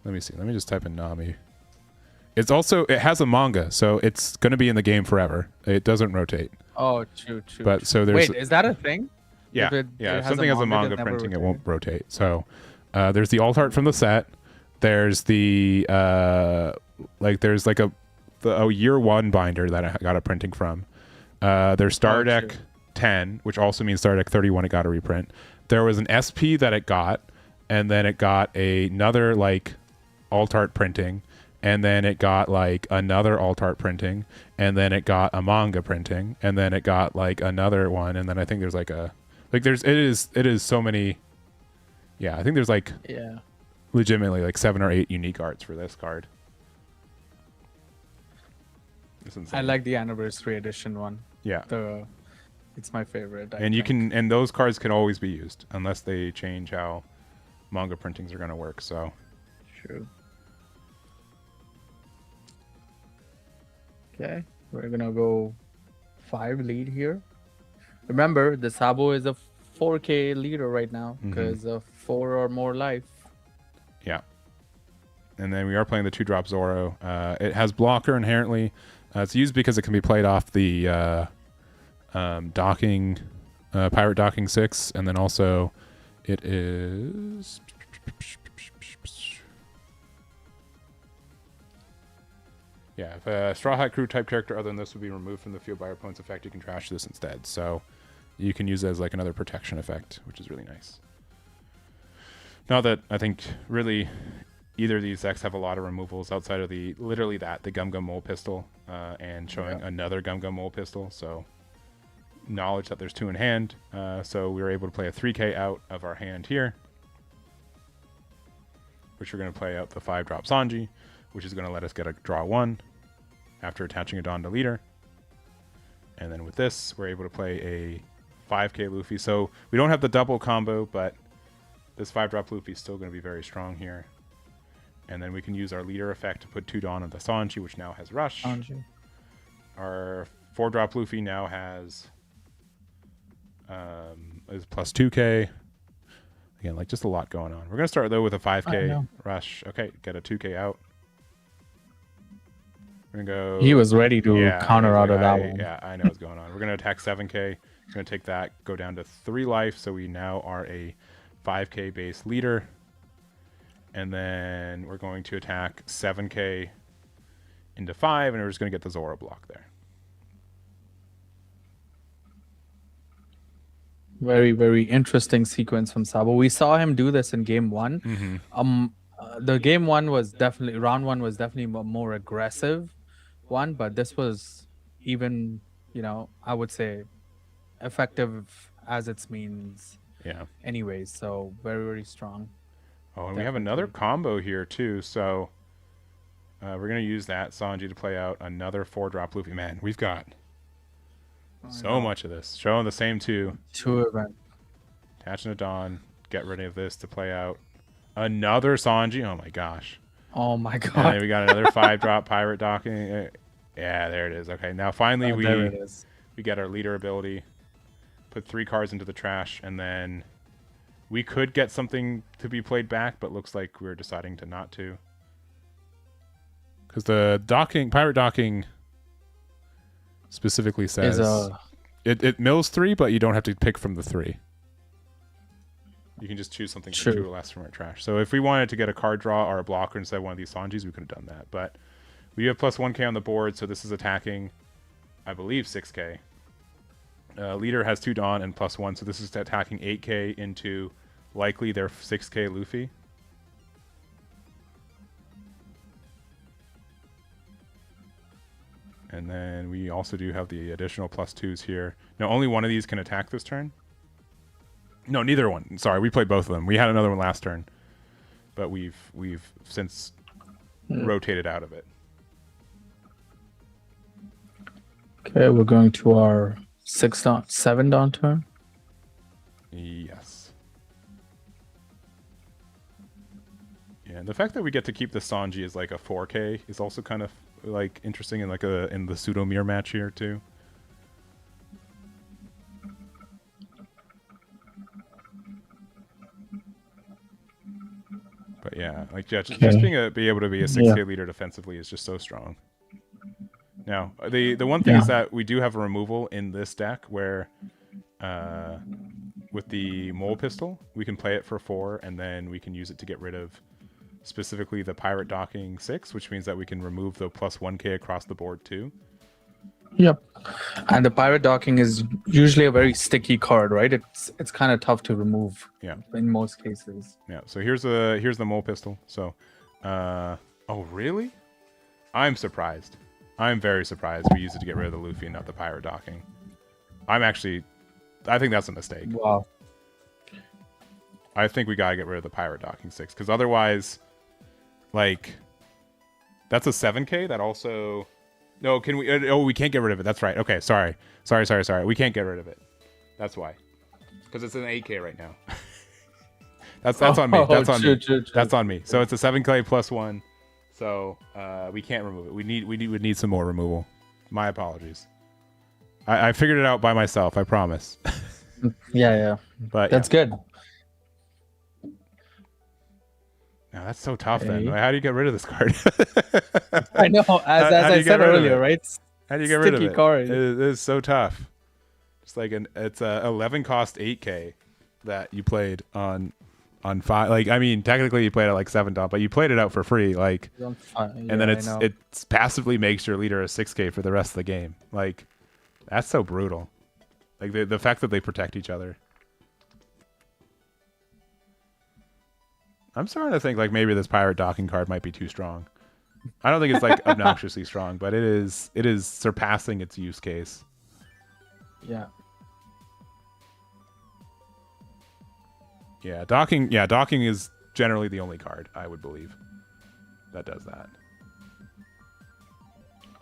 Let me see. Let me just type in Nami. It has a manga, so it's going to be in the game forever. It doesn't rotate. Oh, true. But so there's Wait, is that a thing? yeah, If it if has something has a manga it never printing, it won't rotates. rotate. So there's the alt art from the set. There's the there's like a year 1 binder that I got a printing from. There's Star Oh, Deck true. 10, which also means Star Deck 31 it got a reprint. There was an SP that it got, and then it got another like alt art printing, and then it got like another alt art printing, and then it got a manga printing, and then it got like another one, and then I think there's like it is so many. Yeah, I think there's like Yeah. legitimately like 7 or 8 unique arts for this card. It's insane. I like the anniversary edition one. Yeah. It's my favorite. And and those cards can always be used unless they change how manga printings are going to work. So True. Okay, we're gonna go 5 lead here. Remember, the Sabo is a 4K leader right now Mhm. because of 4 or more life. yeah. And then we are playing the 2-drop Zoro. It has blocker inherently. It's used because it can be played off the docking, Pirate Docking 6, and then also it is. Yeah, if a Straw Hat Crew type character other than this would be removed from the field by your opponent's effect, you can trash this instead. So you can use it as like another protection effect, which is really nice. Now that I think really either of these decks have a lot of removals outside of the Gum Gum Mole pistol and showing another Gum Gum Mole pistol. So knowledge that there's 2 in hand. So we were able to play a 3K out of our hand here, which we're going to play out the 5-drop Sanji, which is going to let us get a draw 1 after attaching a Don to leader. And then with this, we're able to play a 5K Luffy. So we don't have the double combo, but this 5-drop Luffy is still going to be very strong here. And then we can use our leader effect to put 2 Don on the Sanji, which now has Rush. Sanji. Our 4-drop Luffy now has is plus 2K. Again, like just a lot going on. We're going to start though with a 5K know. Rush. Okay, get a 2K out. We're gonna go. He was ready to counter out of that one. Yeah, I know what's going on. We're gonna attack 7K. He's gonna take that, go down to 3 life, so we now are a 5K base leader. And then we're going to attack 7K into 5, and we're just gonna get the Zora block there. Very, very interesting sequence from Sabo. We saw him do this in game 1. The game 1 was definitely, round 1 was definitely a more aggressive one, but this was even, you know, I would say effective as its means. Yeah. Anyways, so very, very strong. Oh, and we have another combo here too. So we're gonna use that Sanji to play out another 4-drop Luffy. Man, we've got so much of this. Showing the same 2. 2 event. Attaching a Dawn. Get rid of this to play out another Sanji. Oh my gosh. Oh my And god. then we got another 5-drop pirate docking. Yeah, there it is. Okay, now finally There it is. we get our leader ability. Put 3 cards into the trash, and then we could get something to be played back, but looks like we're deciding to not to. Because the pirate docking specifically says it mills 3, but you don't have to pick from the 3. You can just choose something from 2 or less from our trash. So if we wanted to get a card draw or a blocker instead of one of these Sanjis, we could have done that. But we have plus 1K on the board, so this is attacking, I believe, 6K. Leader has 2 Dawn and plus 1, so this is attacking 8K into likely their 6K Luffy. And then we also do have the additional plus 2s here. No, only one of these can attack this turn. No, neither one. Sorry, we played both of them. We had another one last turn, but we've since rotated out of it. Okay, we're going to our 7 Dawn turn. Yes. Yeah, and the fact that we get to keep the Sanji as like a 4K is also kind of like interesting in like in the pseudo mirror match here too. But yeah, like just be able to be a 6K leader defensively is just so strong. Now, the one thing is that we do have a removal in this deck where with the mole pistol, we can play it for 4 and then we can use it to get rid of specifically the pirate docking 6, which means that we can remove the plus 1K across the board too. Yep. And the pirate docking is usually a very sticky card, right? It's kind of tough to remove. Yeah. In most cases. Yeah. So here's the mole pistol. So, oh really? I'm surprised. I'm very surprised we used it to get rid of the Luffy and not the pirate docking. I think that's a mistake. Wow. I think we gotta get rid of the pirate docking 6 because otherwise, like, that's a 7K that also. No, can we? Oh, we can't get rid of it. That's right. Okay, sorry. We can't get rid of it. That's why. Because it's an 8K right now. that's on me. That's on me. True. That's on me. So it's a 7K plus 1. So we can't remove it. We would need some more removal. My apologies. I figured it out by myself. I promise. Yeah. But that's good. No, that's so tough. Then how do you get rid of this card? I know. As I said earlier, right? How do you get rid of it? Card. It is so tough. It's like it's a 11 cost 8K that you played on 5. Like, I mean, technically you played it like 7 Dawn, but you played it out for free. Like, and then it passively makes your leader a 6K for the rest of the game. Like, that's so brutal. Like the fact that they protect each other. I'm starting to think like maybe this pirate docking card might be too strong. I don't think it's like obnoxiously strong, but it is surpassing its use case. Yeah. Yeah, docking is generally the only card I would believe that does that.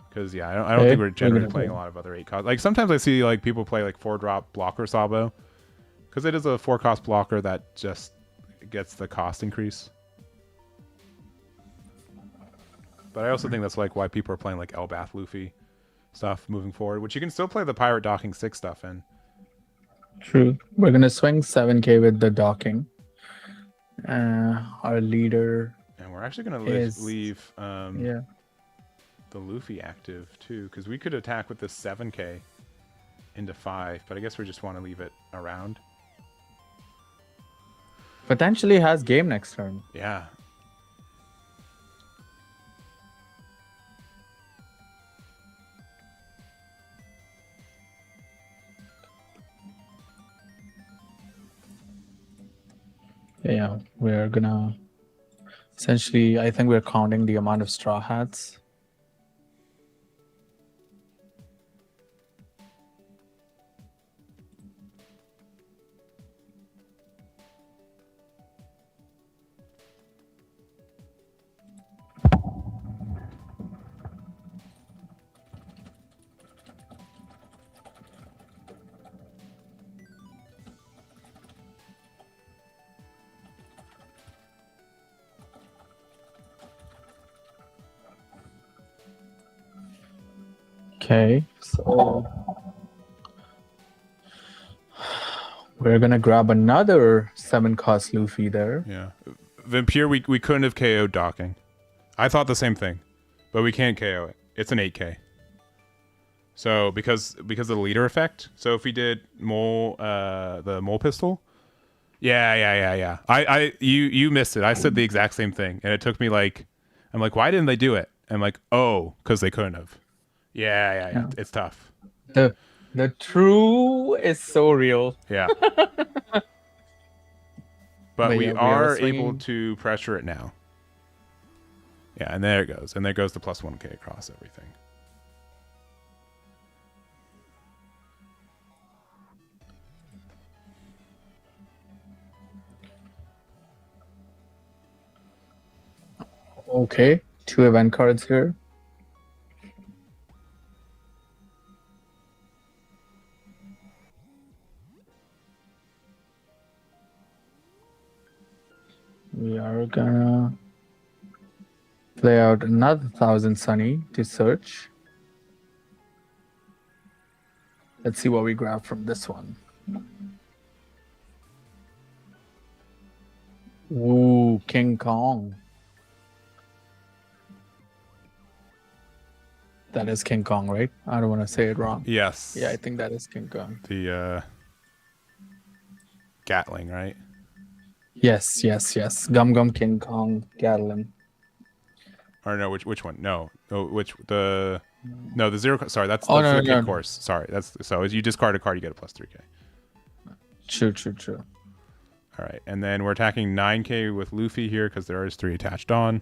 Because I don't think we're generally playing a lot of other 8 cost. Like sometimes I see like people play like 4-drop blocker Sabo, because it is a 4-cost blocker that just gets the cost increase. But I also think that's like why people are playing like Elbath Luffy stuff moving forward, which you can still play the pirate docking 6 stuff in. True. We're gonna swing 7K with the docking. Our leader. And we're actually gonna leave the the Luffy active too, because we could attack with this 7k into 5, but I guess we just want to leave it around. Potentially has game next turn. Yeah. Yeah, we're gonna essentially, I think we're counting the amount of straw hats. Okay, so we're gonna grab another 7-cost Luffy there. Yeah. Vampire, we couldn't have KO'd docking. I thought the same thing, but we can't KO it. It's an 8k. So because of the leader effect. So if we did the mole pistol. Yeah. You missed it. I said the exact same thing, and it took me like, I'm like, why didn't they do it? I'm like, oh, because they couldn't have. Yeah. It's tough. The true is so real. Yeah. But But we yeah, we are are swinging. able to pressure it now. Yeah, and there it goes. And there goes the plus 1k across everything. Okay, 2 event cards here. We are gonna play out another 1,000 Sunny to search. Let's see what we grab from this one. Ooh, King Kong. That is King Kong, right? I don't want to say it wrong. Yes. Yeah, I think that is King Kong. The Gatling, right? Yes. Gum Gum King Kong Gatlin. Or no, which one? No, the zero. Sorry, that's Oh, the no, kick no. course. Sorry, that's so as you discard a card, you get a plus 3k. True. All right, and then we're attacking 9k with Luffy here because there is 3 attached on.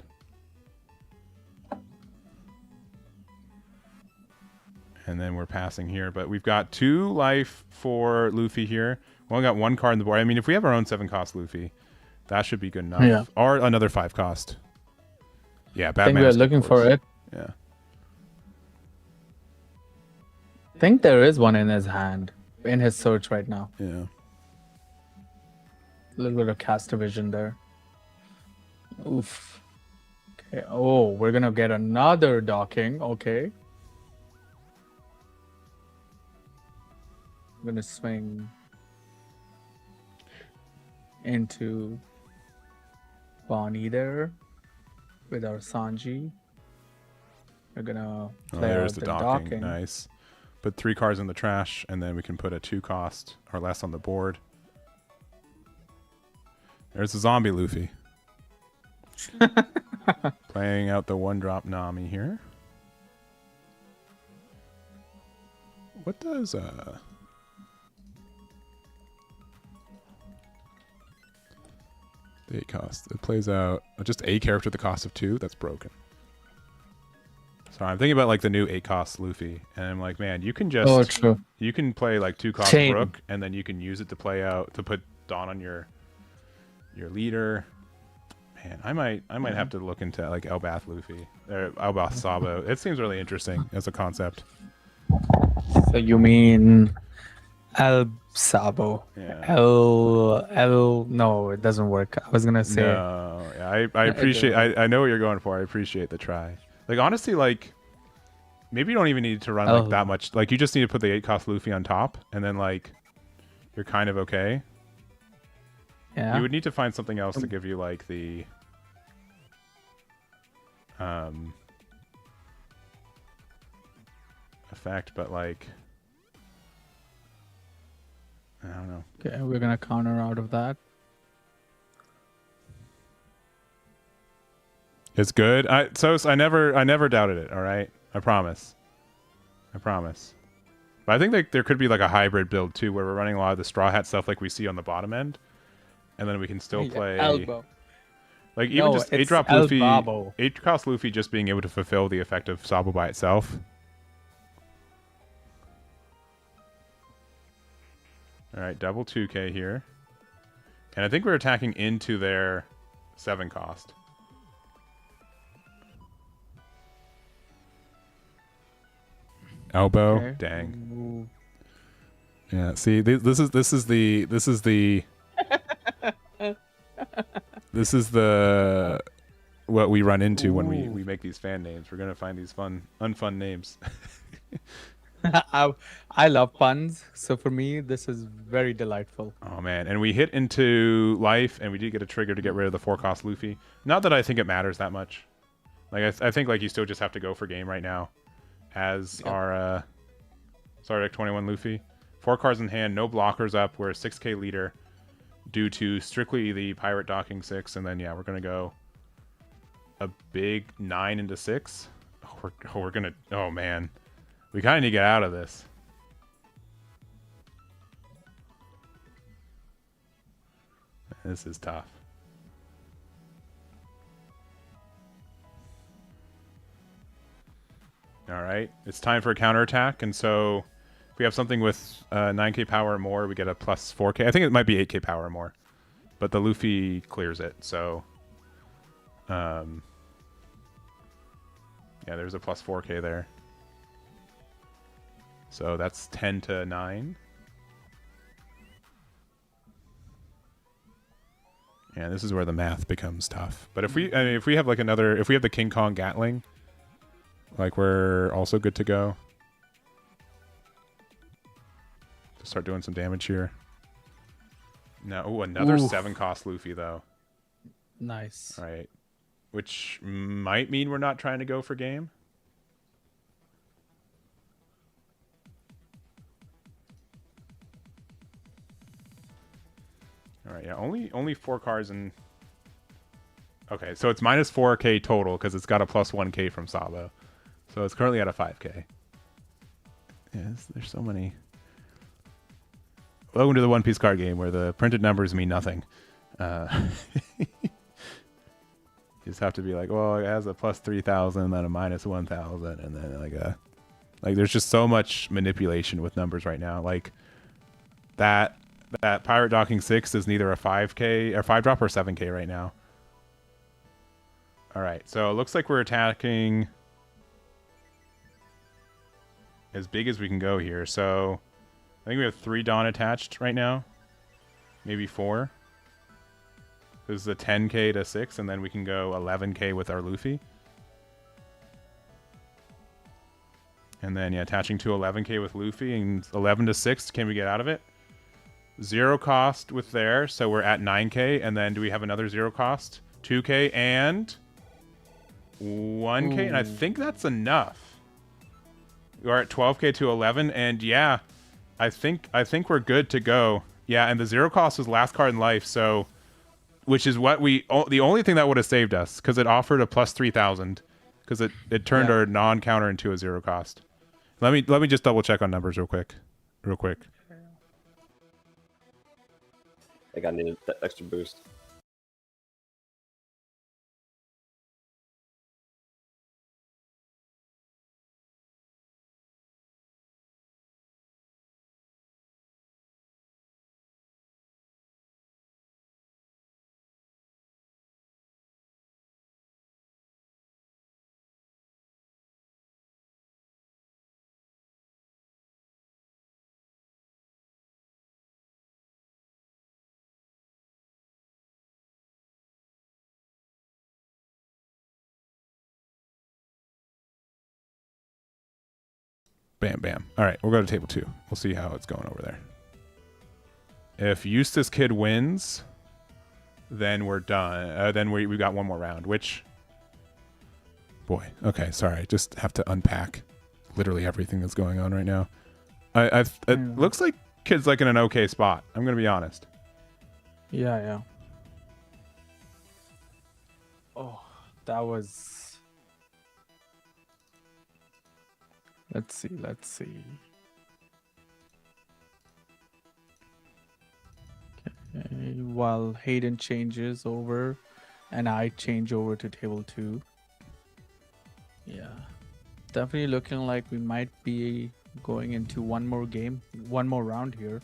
And then we're passing here, but we've got 2 life for Luffy here. We only got 1 card on the board. I mean, if we have our own 7-cost Luffy, that should be good enough. Yeah. Or another 5-cost. Yeah, I Batman. think we're looking for it. Yeah. I think there is one in his hand, in his search right now. Yeah. A little bit of cast vision there. Oof. Okay. Oh, we're gonna get another docking. Okay. I'm gonna swing into Bonnie there with our Sanji. We're gonna Oh, play there's out the the docking. docking. Nice. Put 3 cards in the trash, and then we can put a 2-cost or less on the board. There's the zombie Luffy. Playing out the 1-drop Nami here. What does the 8 cost? It plays out just a character at the cost of 2. That's broken. Sorry, I'm thinking about like the new 8-cost Luffy, and I'm like, man, you can just true. you can play like 2-cost Chain. Brook, and then you can use it to play out to put Dawn on your leader. Man, I might have to look into like Elbath Luffy or Elbath Sabo. It seems really interesting as a concept. So you mean El Sabo? Yeah. No, it doesn't work. I was gonna say No, yeah, I appreciate. I know what you're going for. I appreciate the try. Like honestly, like maybe you don't even need to run like that much. Like you just need to put the 8-cost Luffy on top, and then like you're kind of okay. yeah. You would need to find something else to give you like the effect, but like, I don't know. Okay, we're gonna counter out of that. It's good. I never doubted it. All right, I promise. But I think like there could be like a hybrid build too, where we're running a lot of the straw hat stuff like we see on the bottom end, and then we can still play Elbow. like even No, just it's 8-drop El Luffy, Babo. 8-cost Luffy just being able to fulfill the effect of Sabo by itself. All right, double 2k here, and I think we're attacking into their 7-cost. Elbow, Okay. dang. Yeah, see, this is the what we run into when we make these fan names. We're gonna find these unfun names. I love puns, so for me this is very delightful. Oh man, and we hit into life, and we did get a trigger to get rid of the 4-cost Luffy. Not that I think it matters that much. Like I think like you still just have to go for game right now, as our Sardic 21 Luffy. 4 cards in hand, no blockers up. We're a 6k leader due to strictly the pirate docking 6, and then yeah, we're gonna go a big 9 into 6. We're gonna. Oh man, we kind of need to get out of this. This is tough. All right, it's time for a counterattack, and so if we have something with 9k power or more, we get a plus 4k. I think it might be 8k power or more, but the Luffy clears it, so yeah, there's a plus 4k there. So that's 10 to 9. Yeah, this is where the math becomes tough. But if we have like if we have the King Kong Gatling, like we're also good to go. To start doing some damage here. No, another 7-cost Luffy though. Nice. All right, which might mean we're not trying to go for game. All right, yeah, only 4 cards and. Okay, so it's minus 4k total because it's got a plus 1k from Sabo, so it's currently at a 5k. Yes, there's so many. Welcome to the One Piece card game where the printed numbers mean nothing. You just have to be like, well, it has a plus 3,000, then a minus 1,000, and then like there's just so much manipulation with numbers right now. Like that pirate docking 6 is neither a 5k or 5-drop or 7k right now. All right, so it looks like we're attacking as big as we can go here. So I think we have 3 Dawn attached right now, maybe 4. This is a 10k to 6, and then we can go 11k with our Luffy. And then, yeah, attaching to 11k with Luffy, and 11 to 6, can we get out of it? 0 cost with there, so we're at 9k, and then do we have another 0 cost? 2k and 1k, and I think that's enough. We're at 12k to 11, and yeah, I think we're good to go. Yeah, and the 0 cost was last card in life, so which is what the only thing that would have saved us, because it offered a plus 3,000, because it turned our non-counter into a 0 cost. Let me just double check on numbers real quick. I got needed that extra boost. Bam, bam. All right, we'll go to table 2. We'll see how it's going over there. If Eustace Kid wins, then we're done. Then we got one more round, which... Boy, okay, sorry. Just have to unpack literally everything that's going on right now. It Mm. looks like Kid's like in an okay spot. I'm gonna be honest. Yeah, yeah. Oh, that was. Let's see. Let's see. Okay, while Hayden changes over, and I change over to table 2. Yeah, definitely looking like we might be going into one more round here.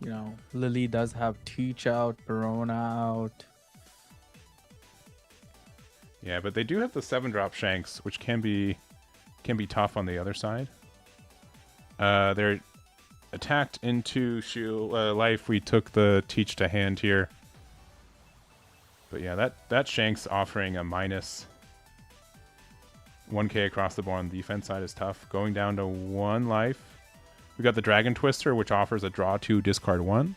You know, Lily does have Teach out, Verona out. Yeah, but they do have the 7-drop Shanks, which can be tough on the other side. They're attacked into life. We took the Teach to hand here. But yeah, that Shanks offering a minus 1k across the board on the defense side is tough. Going down to 1 life. We got the Dragon Twister, which offers a draw 2, discard 1,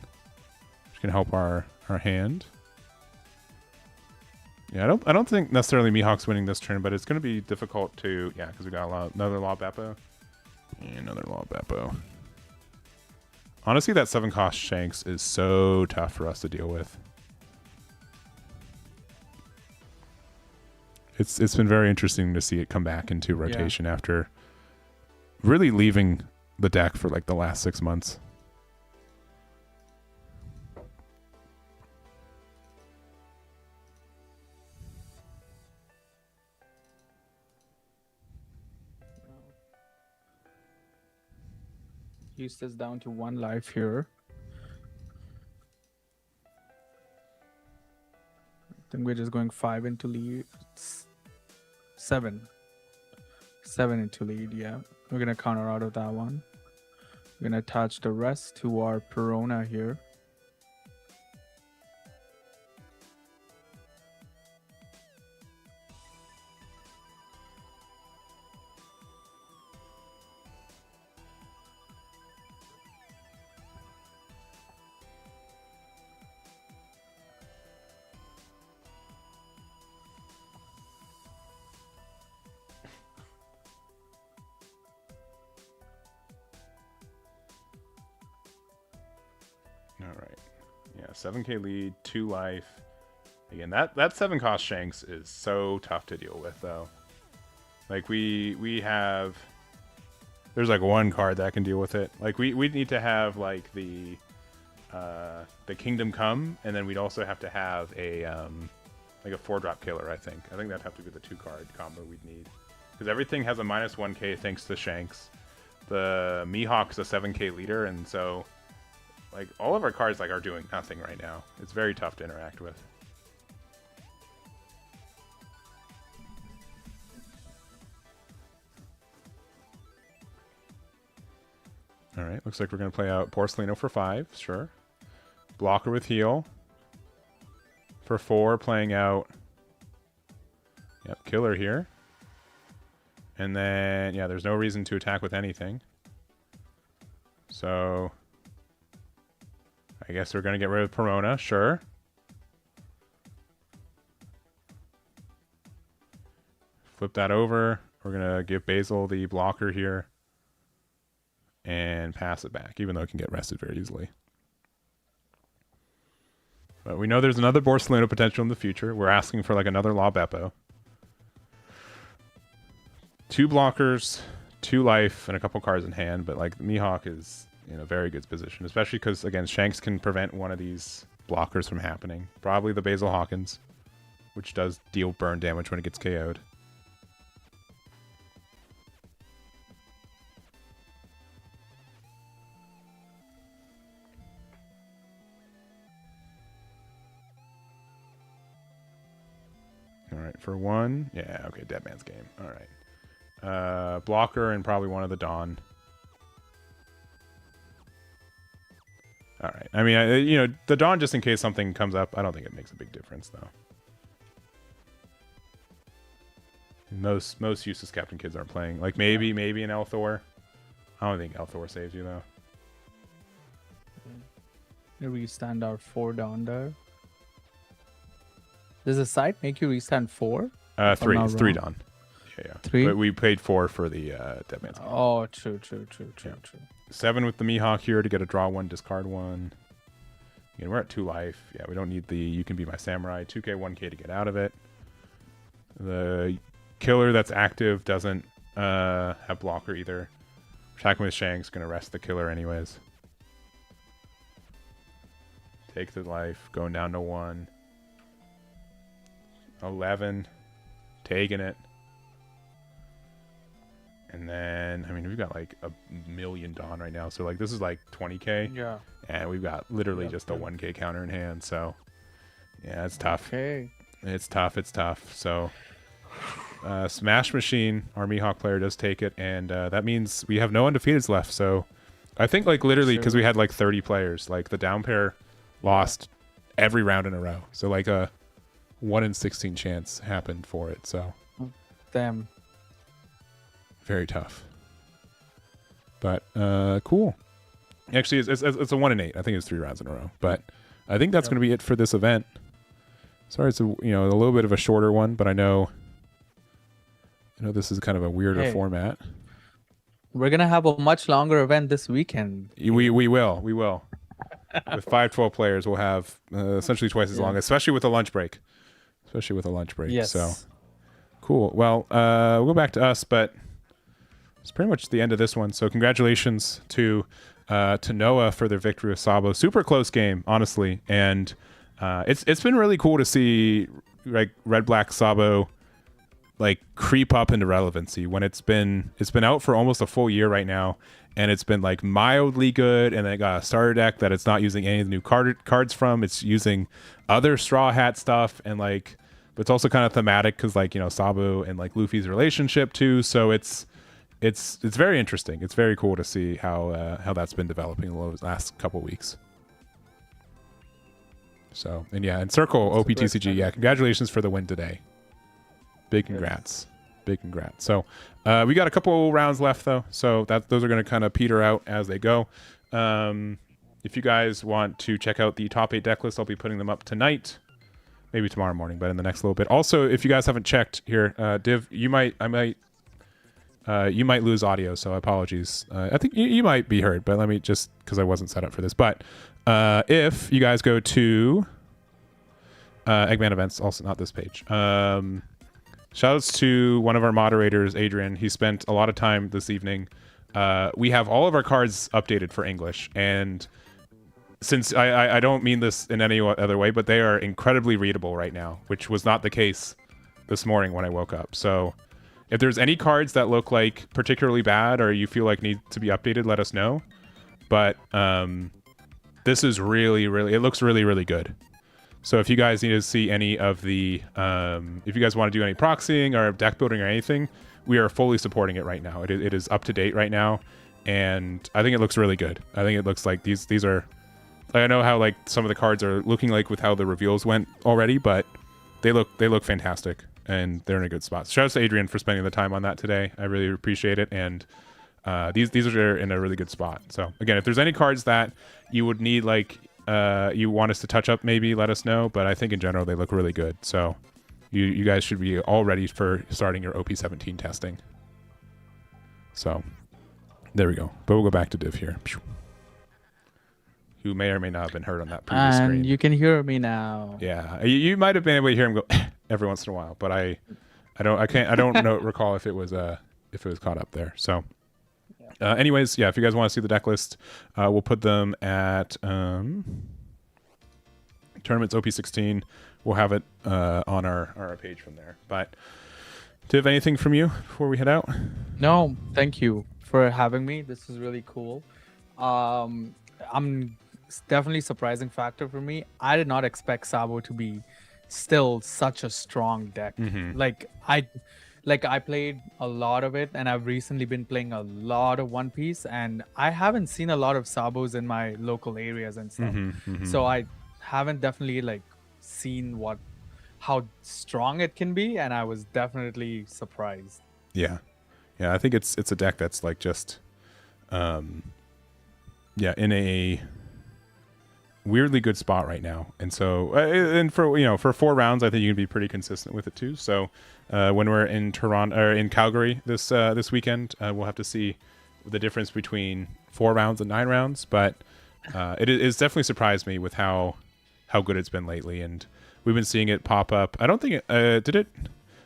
which can help our hand. Yeah, I don't think necessarily Mihawk's winning this turn, but it's going to be difficult to, yeah, because we got another Law Beppo. And another Law Beppo. Honestly, that 7-cost Shanks is so tough for us to deal with. It's been very interesting to see it come back into rotation after really leaving the deck for like the last 6 months. Eustace down to 1 life here. I think we're just going 5 into lead. 7 into lead, yeah. We're gonna counter out of that one. We're gonna attach the rest to our Perona here. All right. Yeah, 7k lead, 2 life. Again, that 7-cost Shanks is so tough to deal with, though. Like, we have... There's, like, 1 card that can deal with it. Like, we need to have, like, the Kingdom Come, and then we'd also have to have a, like, a 4-drop killer, I think. I think that'd have to be the 2-card combo we'd need. Because everything has a minus 1k thanks to Shanks. The Mihawk's a 7k leader, and so... Like, all of our cards, like, are doing nothing right now. It's very tough to interact with. Alright, looks like we're going to play out Porcelino for 5, sure. Blocker with heal. For 4, playing out... Yep, killer here. And then, yeah, there's no reason to attack with anything. So... I guess we're going to get rid of Perona, sure. Flip that over. We're going to give Basil the blocker here. And pass it back, even though it can get rested very easily. But we know there's another Borsalino potential in the future. We're asking for like another Law Beppo. 2 blockers, 2 life, and a couple cards in hand. But like Mihawk is... in a very good position, especially because, again, Shanks can prevent one of these blockers from happening. Probably the Basil Hawkins, which does deal burn damage when it gets KO'd. Alright, for 1. Yeah, okay, Dead Man's Game. Alright. Blocker and probably one of the Dawn. All right. I mean, you know, the Dawn, just in case something comes up, I don't think it makes a big difference, though. Most useless Captain Kids aren't playing. Like, maybe an Elthor. I don't think Elthor saves you, though. Here we stand our 4 down there. Does the site make you restand 4? 3. It's 3 Dawn. Yeah. 3? But we paid 4 for the Dead Man's Game. Oh, true. 7 with the Mihawk here to get a draw 1, discard 1. Again, we're at 2 life. Yeah, we don't need the You Can Be My Samurai. 2k, 1k to get out of it. The killer that's active doesn't have blocker either. Attacking with Shang's going to rest the killer anyways. Take the life. Going down to 1. 11. Taking it. And then, I mean, we've got like a million Dawn right now. So, like, this is like 20k. Yeah. And we've got literally just a 1k counter in hand. So, yeah, it's tough. Okay. It's tough. So, Smash Machine, our Mihawk player, does take it. And that means we have no undefeateds left. So, I think, like, literally, because we had like 30 players, like, the down pair lost every round in a row. So, like, a 1 in 16 chance happened for it. So, Damn. very tough. But cool. Actually, it's a 1 in 8. I think it's 3 rounds in a row. But I think that's going to be it for this event. Sorry, it's a little bit of a shorter one, but I know this is kind of a weirder format. We're gonna have a much longer event this weekend. We will. With 5-12 players, we'll have essentially twice as long, especially with a lunch break. Yes. So cool. Well, we'll go back to us, but it's pretty much the end of this one. So congratulations to Noah for their victory with Sabo. Super close game, honestly, and it's been really cool to see like Red Black Sabo like creep up into relevancy when it's been out for almost a full year right now, and it's been like mildly good, and then it got a starter deck that it's not using any of the new cards from. It's using other Straw Hat stuff, and like, but it's also kind of thematic because like Sabo and like Luffy's relationship too. So it's very interesting. It's very cool to see how that's been developing in the last couple weeks. So, and yeah, and Circle OP16, yeah, congratulations for the win today. Big congrats. So we got a couple rounds left though, so those are going to kind of peter out as they go. If you guys want to check out the top 8 deck list, I'll be putting them up tonight, maybe tomorrow morning, but in the next little bit. Also, if you guys haven't checked here, Div, you might lose audio, so apologies. I think you might be heard, but let me just, because I wasn't set up for this. But if you guys go to Eggman Events, also not this page. Shoutouts to one of our moderators, Adrian. He spent a lot of time this evening. We have all of our cards updated for English, and since I don't mean this in any other way, but they are incredibly readable right now, which was not the case this morning when I woke up. So if there's any cards that look like particularly bad or you feel like need to be updated, let us know. But this is really, it looks really, really good. So if you guys need to see any of the, if you guys want to do any proxying or deck building or anything, we are fully supporting it right now. It is up to date right now, and I think it looks really good. I think it looks like these are, like, I know how like some of the cards are looking like with how the reveals went already, but they look fantastic, and they're in a good spot. Shout out to Adrian for spending the time on that today. I really appreciate it, and these are in a really good spot. So again, if there's any cards that you would need, like you want us to touch up, maybe let us know. But I think in general they look really good. So you guys should be all ready for starting your OP17 testing. So there we go. But we'll go back to Div here, who may or may not have been heard on that previous And screen. you can hear me now. Yeah, you might have been able to hear him go every once in a while, but I don't recall if it was caught up there. So. Anyways, yeah, if you guys want to see the deck list, we'll put them at Tournaments OP16. We'll have it on our page from there. But Div, anything from you before we head out? No, thank you for having me. This is really cool. It's definitely a surprising factor for me. I did not expect Sabo to be still such a strong deck. Mm-hmm. I played a lot of it, and I've recently been playing a lot of One Piece, and I haven't seen a lot of Sabos in my local areas and stuff. Mm-hmm, mm-hmm. So I haven't definitely seen how strong it can be, and I was definitely surprised. Yeah, I think it's a deck that's like just in a weirdly good spot right now. And so, and for 4 rounds, I think you can be pretty consistent with it too. So, when we're in Toronto or in Calgary this weekend, we'll have to see the difference between 4 rounds and 9 rounds. But it's definitely surprised me with how good it's been lately, and we've been seeing it pop up. I don't think it did it.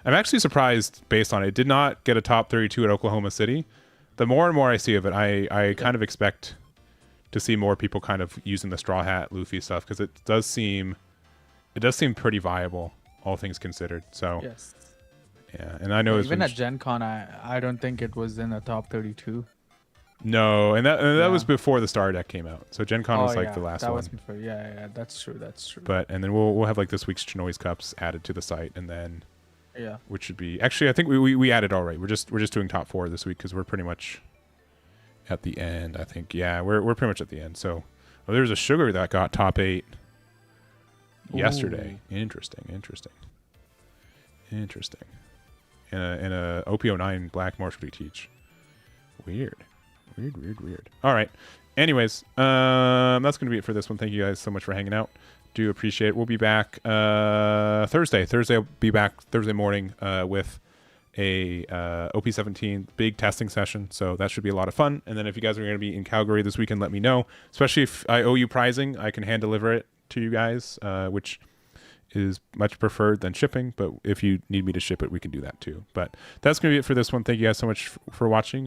I'm actually surprised based on it. It did not get a top 32 at Oklahoma City. The more and more I see of it, I kind of expect to see more people kind of using the straw hat Luffy stuff, because it does seem pretty viable, all things considered. So Yes. yeah, and I know it's Even been at Gen Con, I don't think it was in the top 32. no, and that Yeah. was before the Star Deck came out. So Gen Con was like yeah, the last that one. was before. Yeah, that's true. That's true. But and then we'll have like this week's Chinoise Cups added to the site, and then yeah. which should be actually I think we added already. We're just doing top 4 this week because we're pretty much at the end. I think we're pretty much at the end. So there's a sugar that got top 8 yesterday. Interesting. In a OP09 black martial teach. Weird. All right. Anyways, that's going to be it for this one. Thank you guys so much for hanging out. Do appreciate it. We'll be back Thursday. I'll be back Thursday morning with a OP17 big testing session. So that should be a lot of fun. And then if you guys are going to be in Calgary this weekend, let me know. Especially if I owe you pricing, I can hand deliver it to you guys, which is much preferred than shipping. But if you need me to ship it, we can do that too. But that's going to be it for this one. Thank you guys so much for watching.